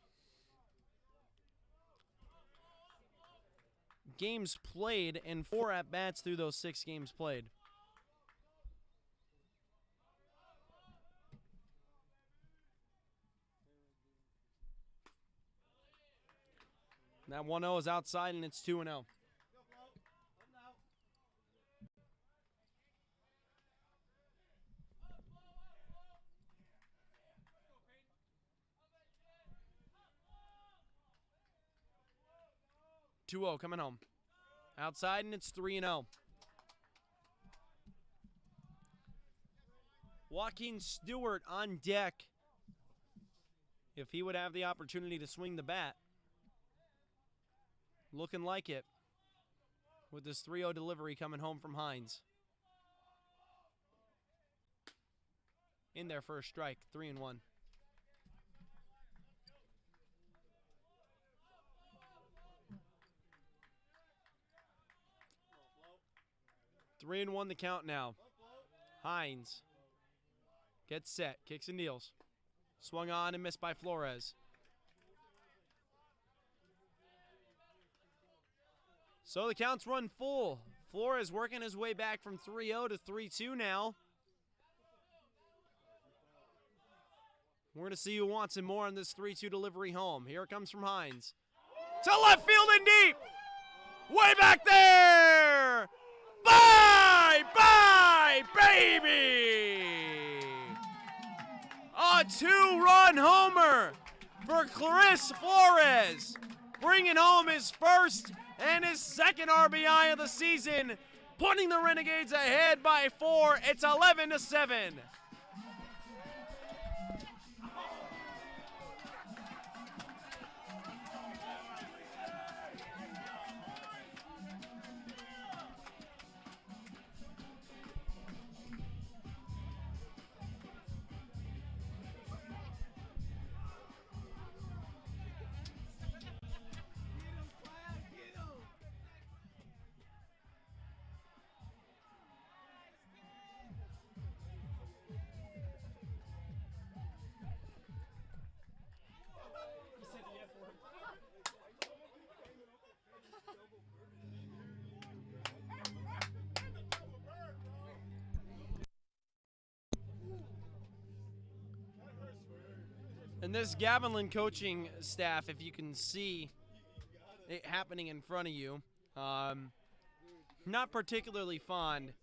games played and 4 at-bats through those 6 games played. That 1-0 is outside, and it's 2-0. Coming home. Outside, and it's 3-0. Joaquin Stewart on deck. If he would have the opportunity to swing the bat. Looking like it. With this 3-0 delivery coming home from Hines. In there for a strike. 3-1. Three and 1 the count now. Hines Gets set. Kicks and deals. Swung on and missed by Flores. So the count's run full. Flores working his way back from 3-0 to 3-2 now. We're going to see who wants him more on this 3-2 delivery home. Here it comes from Hines. To left field and deep. Way back there. Bye, baby. A 2-run homer for Chris Flores. Bringing home his first and his second RBI of the season. Putting the Renegades ahead by 4. It's 11-7. And this Gavilan coaching staff, if you can see it happening in front of you, not particularly fond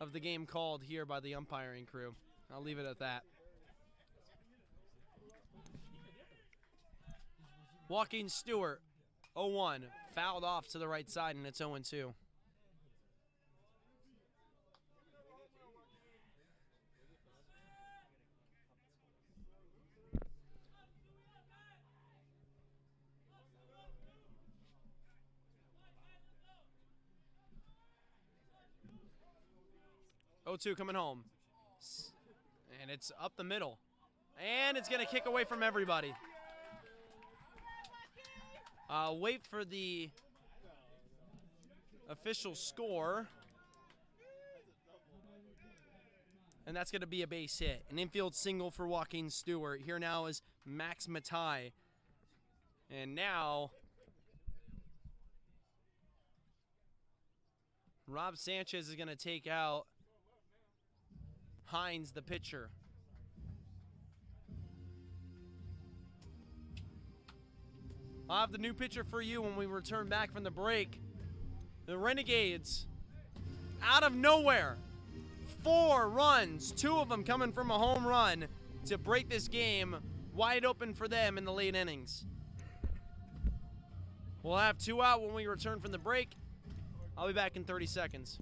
of the game called here by the umpiring crew. I'll leave it at that. Joaquin Stewart, 0-1, fouled off to the right side, and it's 0-2. O2 coming home. And it's up the middle. And it's going to kick away from everybody. Wait for the official score. And that's going to be a base hit. An infield single for Joaquin Stewart. Here now is Max Matai. And now Rob Sanchez is going to take out Hines, the pitcher. I'll have the new pitcher for you when we return back from the break. The Renegades, out of nowhere, 4 runs, 2 of them coming from a home run to break this game wide open for them in the late innings. We'll have 2 out when we return from the break. I'll be back in 30 seconds.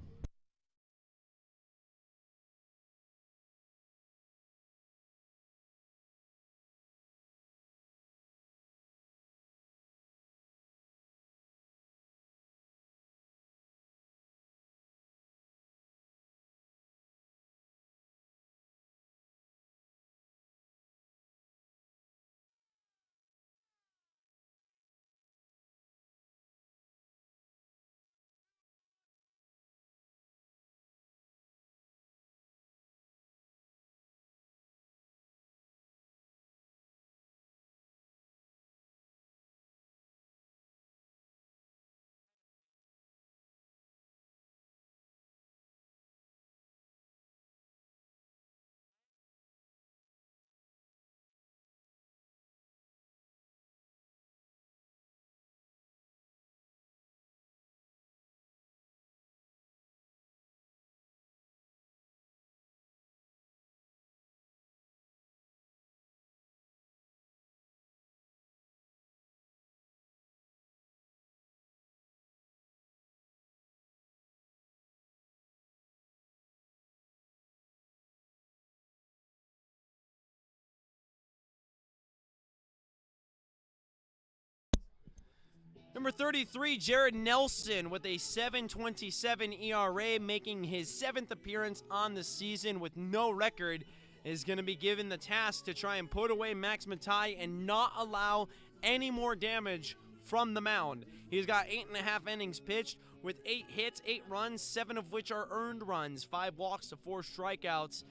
Number 33, Jared Nelson with a 7.27 ERA, making his 7th appearance on the season with no record, is going to be given the task to try and put away Max Matai and not allow any more damage from the mound. He's got 8.5 innings pitched with 8 hits, 8 runs, 7 of which are earned runs, 5 walks to 4 strikeouts.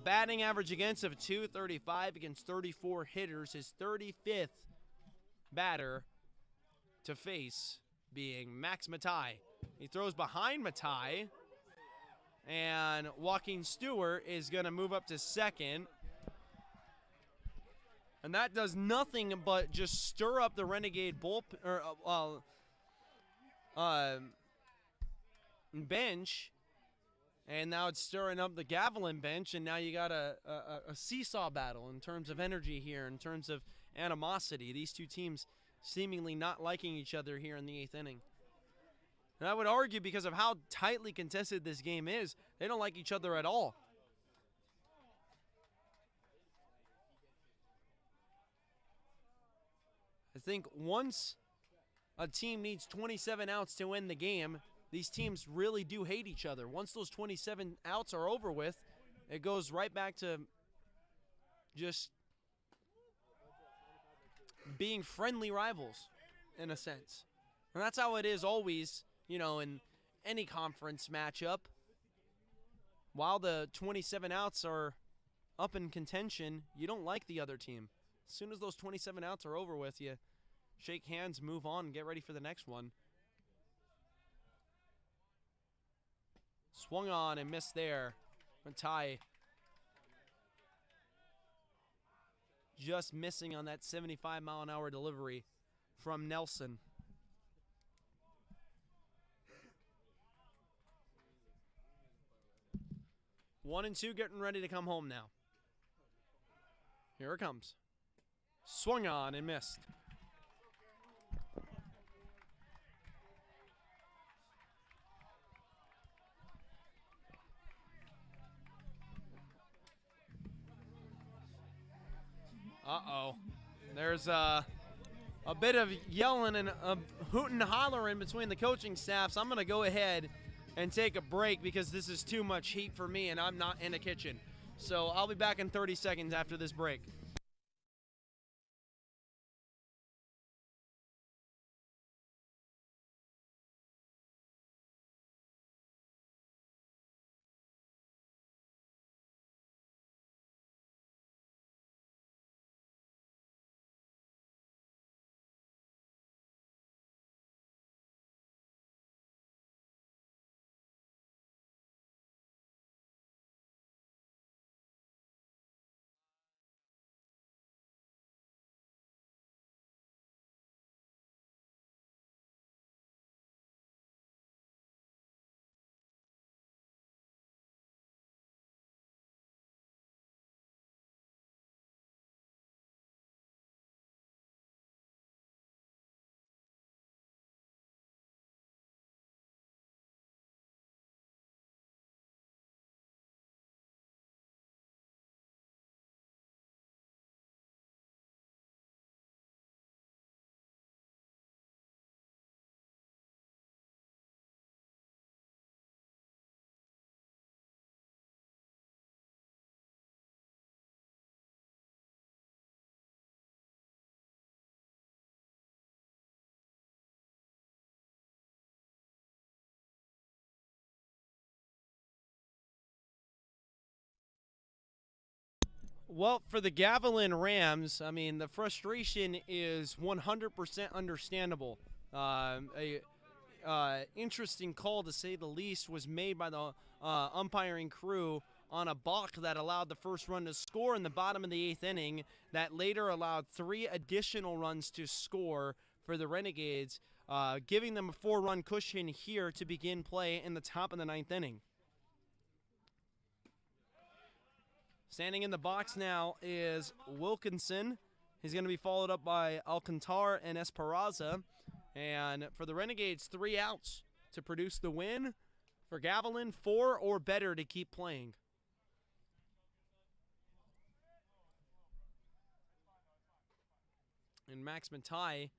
Batting average against of 235 against 34 hitters. His 35th batter to face being Max Matai. He throws behind Matai, and Joaquin Stewart is going to move up to second. And that does nothing but just stir up the Renegade bench. And now it's stirring up the Gavilan bench, and now you got a seesaw battle in terms of energy here, in terms of animosity. These two teams seemingly not liking each other here in the 8th inning. And I would argue because of how tightly contested this game is, they don't like each other at all. I think once a team needs 27 outs to win the game, these teams really do hate each other. Once those 27 outs are over with, it goes right back to just being friendly rivals, in a sense. And that's how it is always, you know, in any conference matchup. While the 27 outs are up in contention, you don't like the other team. As soon as those 27 outs are over with, you shake hands, move on, and get ready for the next one. Swung on and missed there. Matai just missing on that 75-mile-an-hour delivery from Nelson. One and two getting ready to come home now. Here it comes. Swung on and missed. Uh-oh. There's a bit of yelling and a hooting and hollering between the coaching staffs. I'm going to go ahead and take a break because this is too much heat for me and I'm not in a kitchen. So I'll be back in 30 seconds after this break. Well, for the Gavilan Rams, I mean, the frustration is 100% understandable. Interesting call, to say the least, was made by the umpiring crew on a balk that allowed the first run to score in the bottom of the 8th inning, that later allowed 3 additional runs to score for the Renegades, giving them a 4-run cushion here to begin play in the top of the 9th inning. Standing in the box now is Wilkinson. He's going to be followed up by Alcantar and Esperanza. And for the Renegades, 3 outs to produce the win. For Gavilan, 4 or better to keep playing. And Max Matai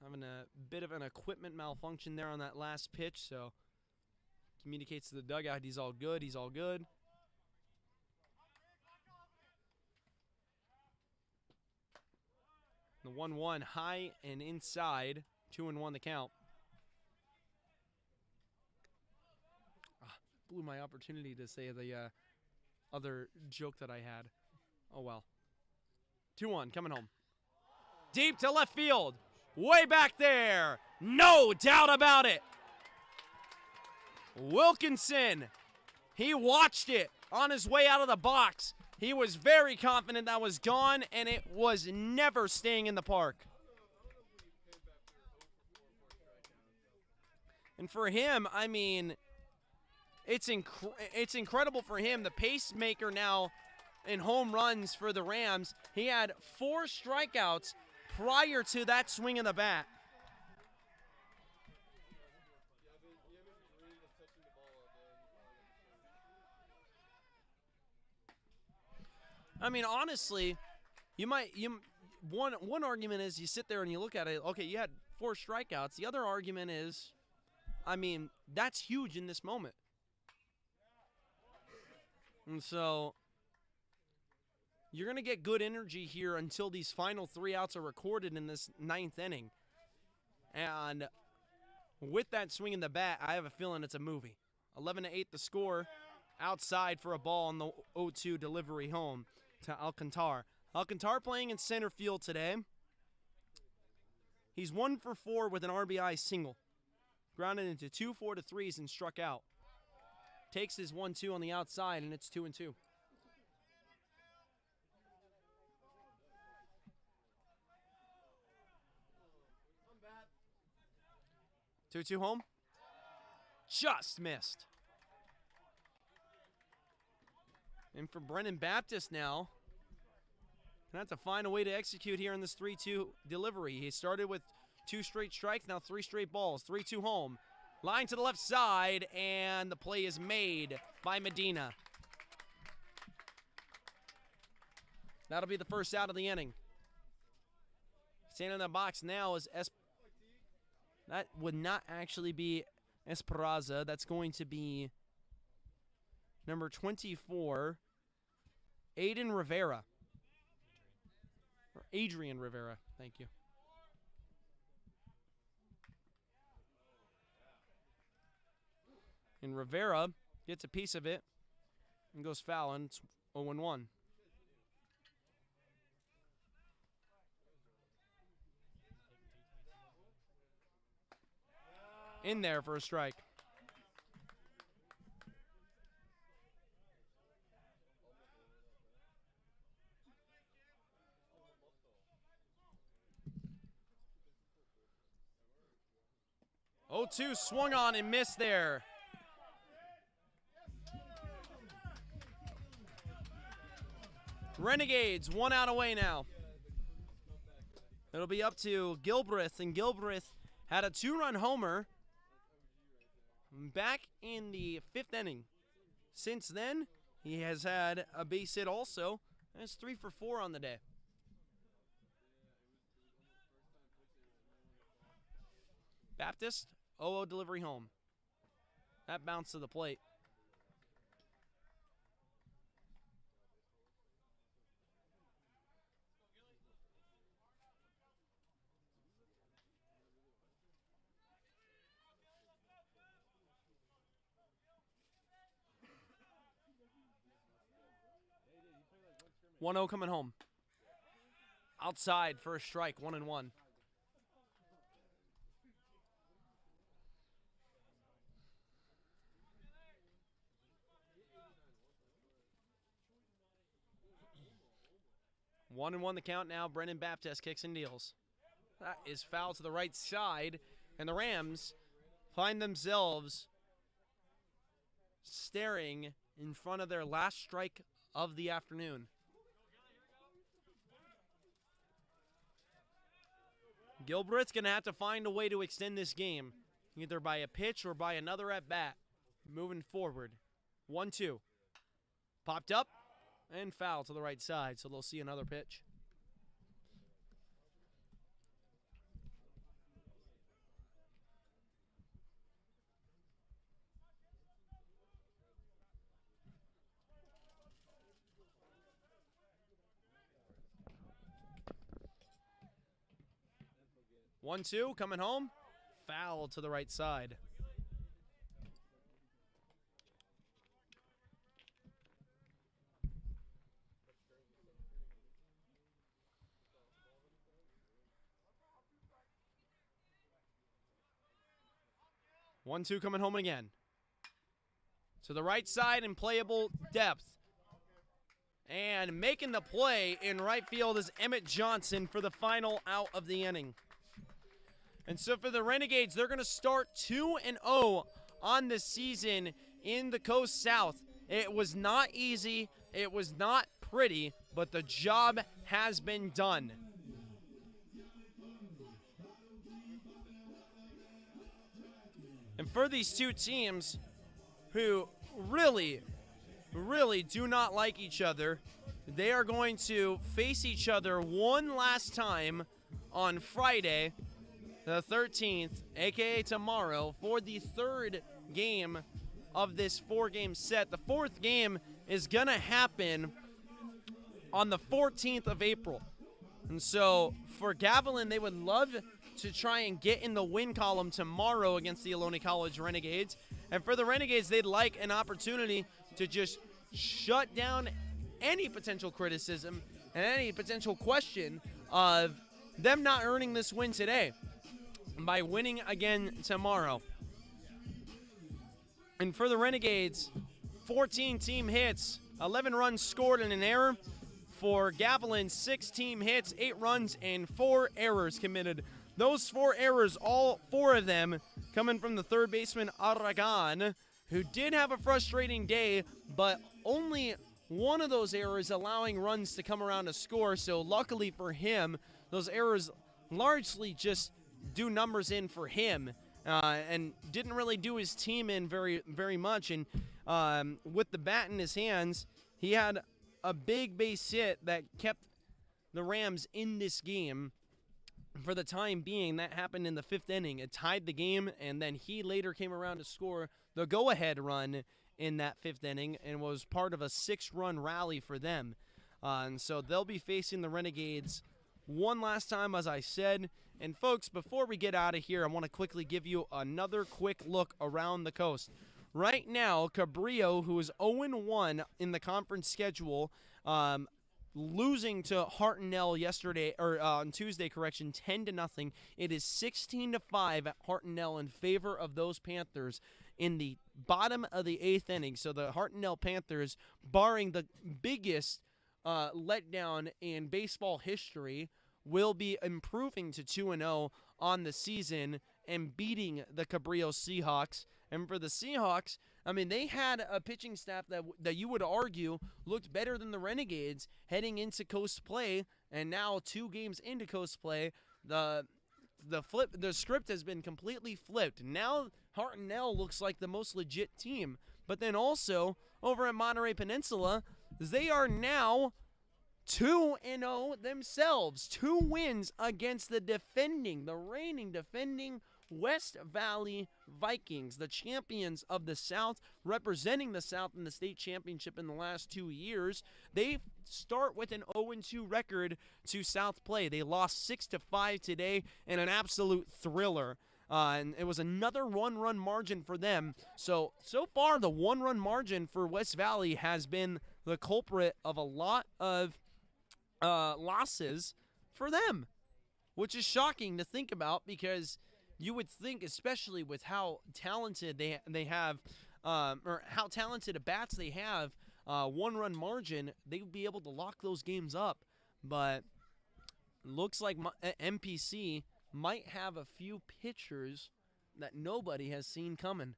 having a bit of an equipment malfunction there on that last pitch, so communicates to the dugout he's all good, he's all good. The 1-1 high and inside, 2-1 the count. blew my opportunity to say the other joke that I had. Oh, well. 2-1, coming home. Deep to left field. Way back there. No doubt about it. Wilkinson, he watched it on his way out of the box. He was very confident that was gone, and it was never staying in the park. And for him, I mean, it's incredible for him. The pacemaker now in home runs for the Rams. He had 4 strikeouts prior to that swing of the bat. I mean, honestly, one argument is you sit there and you look at it, okay, you had 4 strikeouts. The other argument is, I mean, that's huge in this moment. And so you're going to get good energy here until these final 3 outs are recorded in this 9th inning. And with that swing in the bat, I have a feeling it's a movie. 11-8 the score. Outside for a ball on the 0-2 delivery home to Alcantar. Alcantar playing in center field today. He's 1 for 4 with an RBI single. Grounded into 2 4-3s and struck out. Takes his 1-2 on the outside, and it's 2-2. Two home. Just missed. And for Brennan Baptist now, gonna have to find a way to execute here in this 3-2 delivery. He started with 2 straight strikes, now 3 straight balls. 3-2 home. Line to the left side, and the play is made by Medina. That'll be the first out of the inning. Standing in the box now is that would not actually be Esperanza. That's going to be number 24, Aiden Rivera. Or Adrian Rivera, thank you. And Rivera gets a piece of it and goes foul, and it's 0-1. In there for a strike. Oh, 2 swung on and missed there. Renegades 1 out away now. It'll be up to Gilbreth, and Gilbreth had a 2-run homer back in the 5th inning. Since then, he has had a base hit also, and it's 3 for 4 on the day. Baptist, 0-0 delivery home. That bounced to the plate. One 0 coming home. Outside for a strike, 1-1. One and one the count now. Brennan Baptist kicks and deals. That is foul to the right side, and the Rams find themselves staring in front of their last strike of the afternoon. Gilbreth's going to have to find a way to extend this game, either by a pitch or by another at-bat, moving forward. 1-2. Popped up and foul to the right side, so they'll see another pitch. One, two, coming home. Foul to the right side. 1-2 coming home again. To the right side in playable depth. And making the play in right field is Emmett Johnson for the final out of the inning. And so for the Renegades, they're going to start 2-0 on the season in the Coast South. It was not easy. It was not pretty, but the job has been done. And for these two teams who really do not like each other, they are going to face each other one last time on Friday, the 13th, aka tomorrow, for the third game of this 4-game set. The fourth game is going to happen on the 14th of April. And so for Gavilan, they would love to try and get in the win column tomorrow against the Ohlone College Renegades. And for the Renegades, they'd like an opportunity to just shut down any potential criticism and any potential question of them not earning this win today by winning again tomorrow. And for the Renegades, 14 team hits, 11 runs scored and an error. For Gavilan, 6 team hits, 8 runs, and 4 errors committed. Those 4 errors, all 4 of them coming from the third baseman Aragon, who did have a frustrating day, but only one of those errors allowing runs to come around to score. So luckily for him, those errors largely just do numbers in for him, and didn't really do his team in very much. And with the bat in his hands, he had a big base hit that kept the Rams in this game for the time being. That happened in the 5th inning. It tied the game, and then he later came around to score the go-ahead run in that 5th inning and was part of a 6-run rally for them. And so they'll be facing the Renegades one last time, as I said. And folks, before we get out of here, I want to quickly give you another quick look around the coast. Right now, Cabrillo, who is 0-1 in the conference schedule, losing to Hartnell yesterday, or on Tuesday, 10-0. It is 16-5 at Hartnell in favor of those Panthers in the bottom of the 8th inning. So the Hartnell Panthers, barring the biggest letdown in baseball history, will be improving to 2-0 on the season and beating the Cabrillo Seahawks. And for the Seahawks, I mean, they had a pitching staff that you would argue looked better than the Renegades heading into Coast play, and now 2 games into Coast play, the script has been completely flipped. Now Hartnell looks like the most legit team. But then also over at Monterey Peninsula, they are now 2-0 themselves. 2 wins against the reigning defending West Valley Vikings, the champions of the South, representing the South in the state championship in the last 2 years. They start with an 0-2 record to South play. They lost 6-5 today in an absolute thriller. And it was another 1-run margin for them. So far, the 1-run margin for West Valley has been the culprit of a lot of losses for them, which is shocking to think about, because you would think, especially with how talented they have, or how talented a bats they have, 1-run margin, they would be able to lock those games up. But looks like MPC might have a few pitchers that nobody has seen coming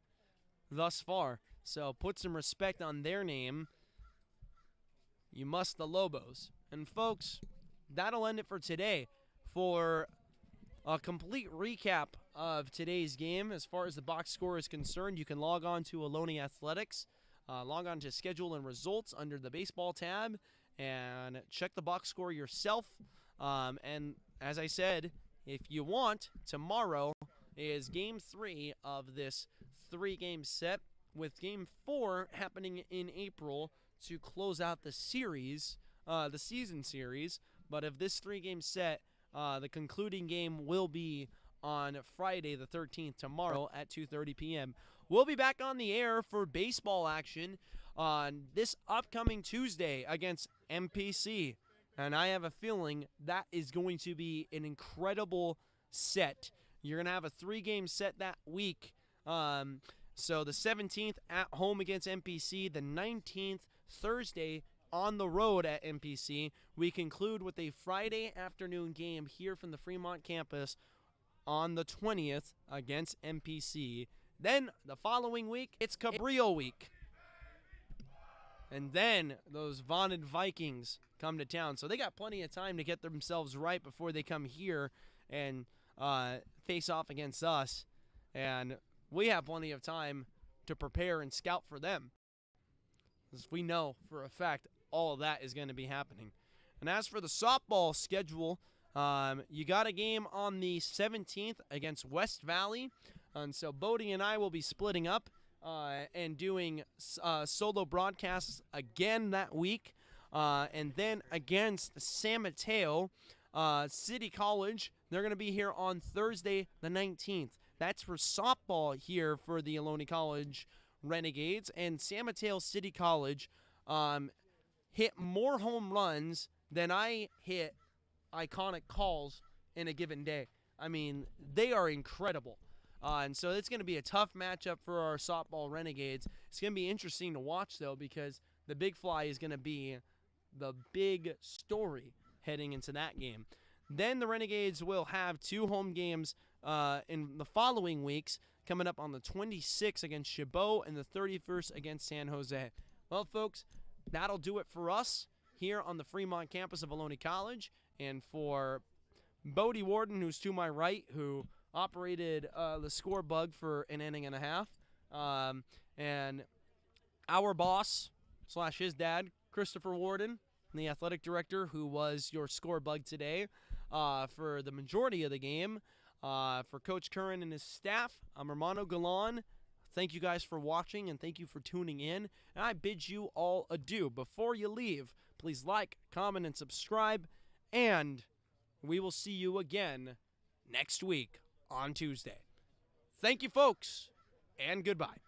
thus far. So put some respect on their name. You must the Lobos. And folks, that'll end it for today. For a complete recap of today's game, as far as the box score is concerned, you can log on to Ohlone Athletics, log on to schedule and results under the baseball tab, and check the box score yourself. And as I said, if you want, tomorrow is Game 3 of this 3-game set, with Game 4 happening in April to close out the series, the season series. But of this 3-game set, the concluding game will be on Friday the 13th, tomorrow at 2:30 p.m. We'll be back on the air for baseball action on this upcoming Tuesday against MPC. And I have a feeling that is going to be an incredible set. You're going to have a 3-game set that week So the 17th at home against MPC, the 19th Thursday on the road at MPC. We conclude with a Friday afternoon game here from the Fremont campus on the 20th against MPC. Then the following week, it's Cabrillo week. And then those vaunted Vikings come to town. So they got plenty of time to get themselves right before they come here and face off against us. And we have plenty of time to prepare and scout for them, because we know for a fact all of that is going to be happening. And as for the softball schedule, you got a game on the 17th against West Valley. And so Bodie and I will be splitting up and doing solo broadcasts again that week. And then against San Mateo City College, they're going to be here on Thursday the 19th. That's for softball here for the Ohlone College Renegades. And San Mateo City College hit more home runs than I hit iconic calls in a given day. I mean, they are incredible. And so it's going to be a tough matchup for our softball Renegades. It's going to be interesting to watch, though, because the big fly is going to be the big story heading into that game. Then the Renegades will have 2 home games in the following weeks, coming up on the 26th against Chabot and the 31st against San Jose. Well, folks, that'll do it for us here on the Fremont campus of Ohlone College. And for Bodie Warden, who's to my right, who operated the score bug for an inning and a half, and our boss / his dad, Christopher Warden, the athletic director, who was your score bug today for the majority of the game. For Coach Curran and his staff, I'm Hermano Galan. Thank you guys for watching, and thank you for tuning in. And I bid you all adieu. Before you leave, please like, comment, and subscribe. And we will see you again next week on Tuesday. Thank you, folks, and goodbye.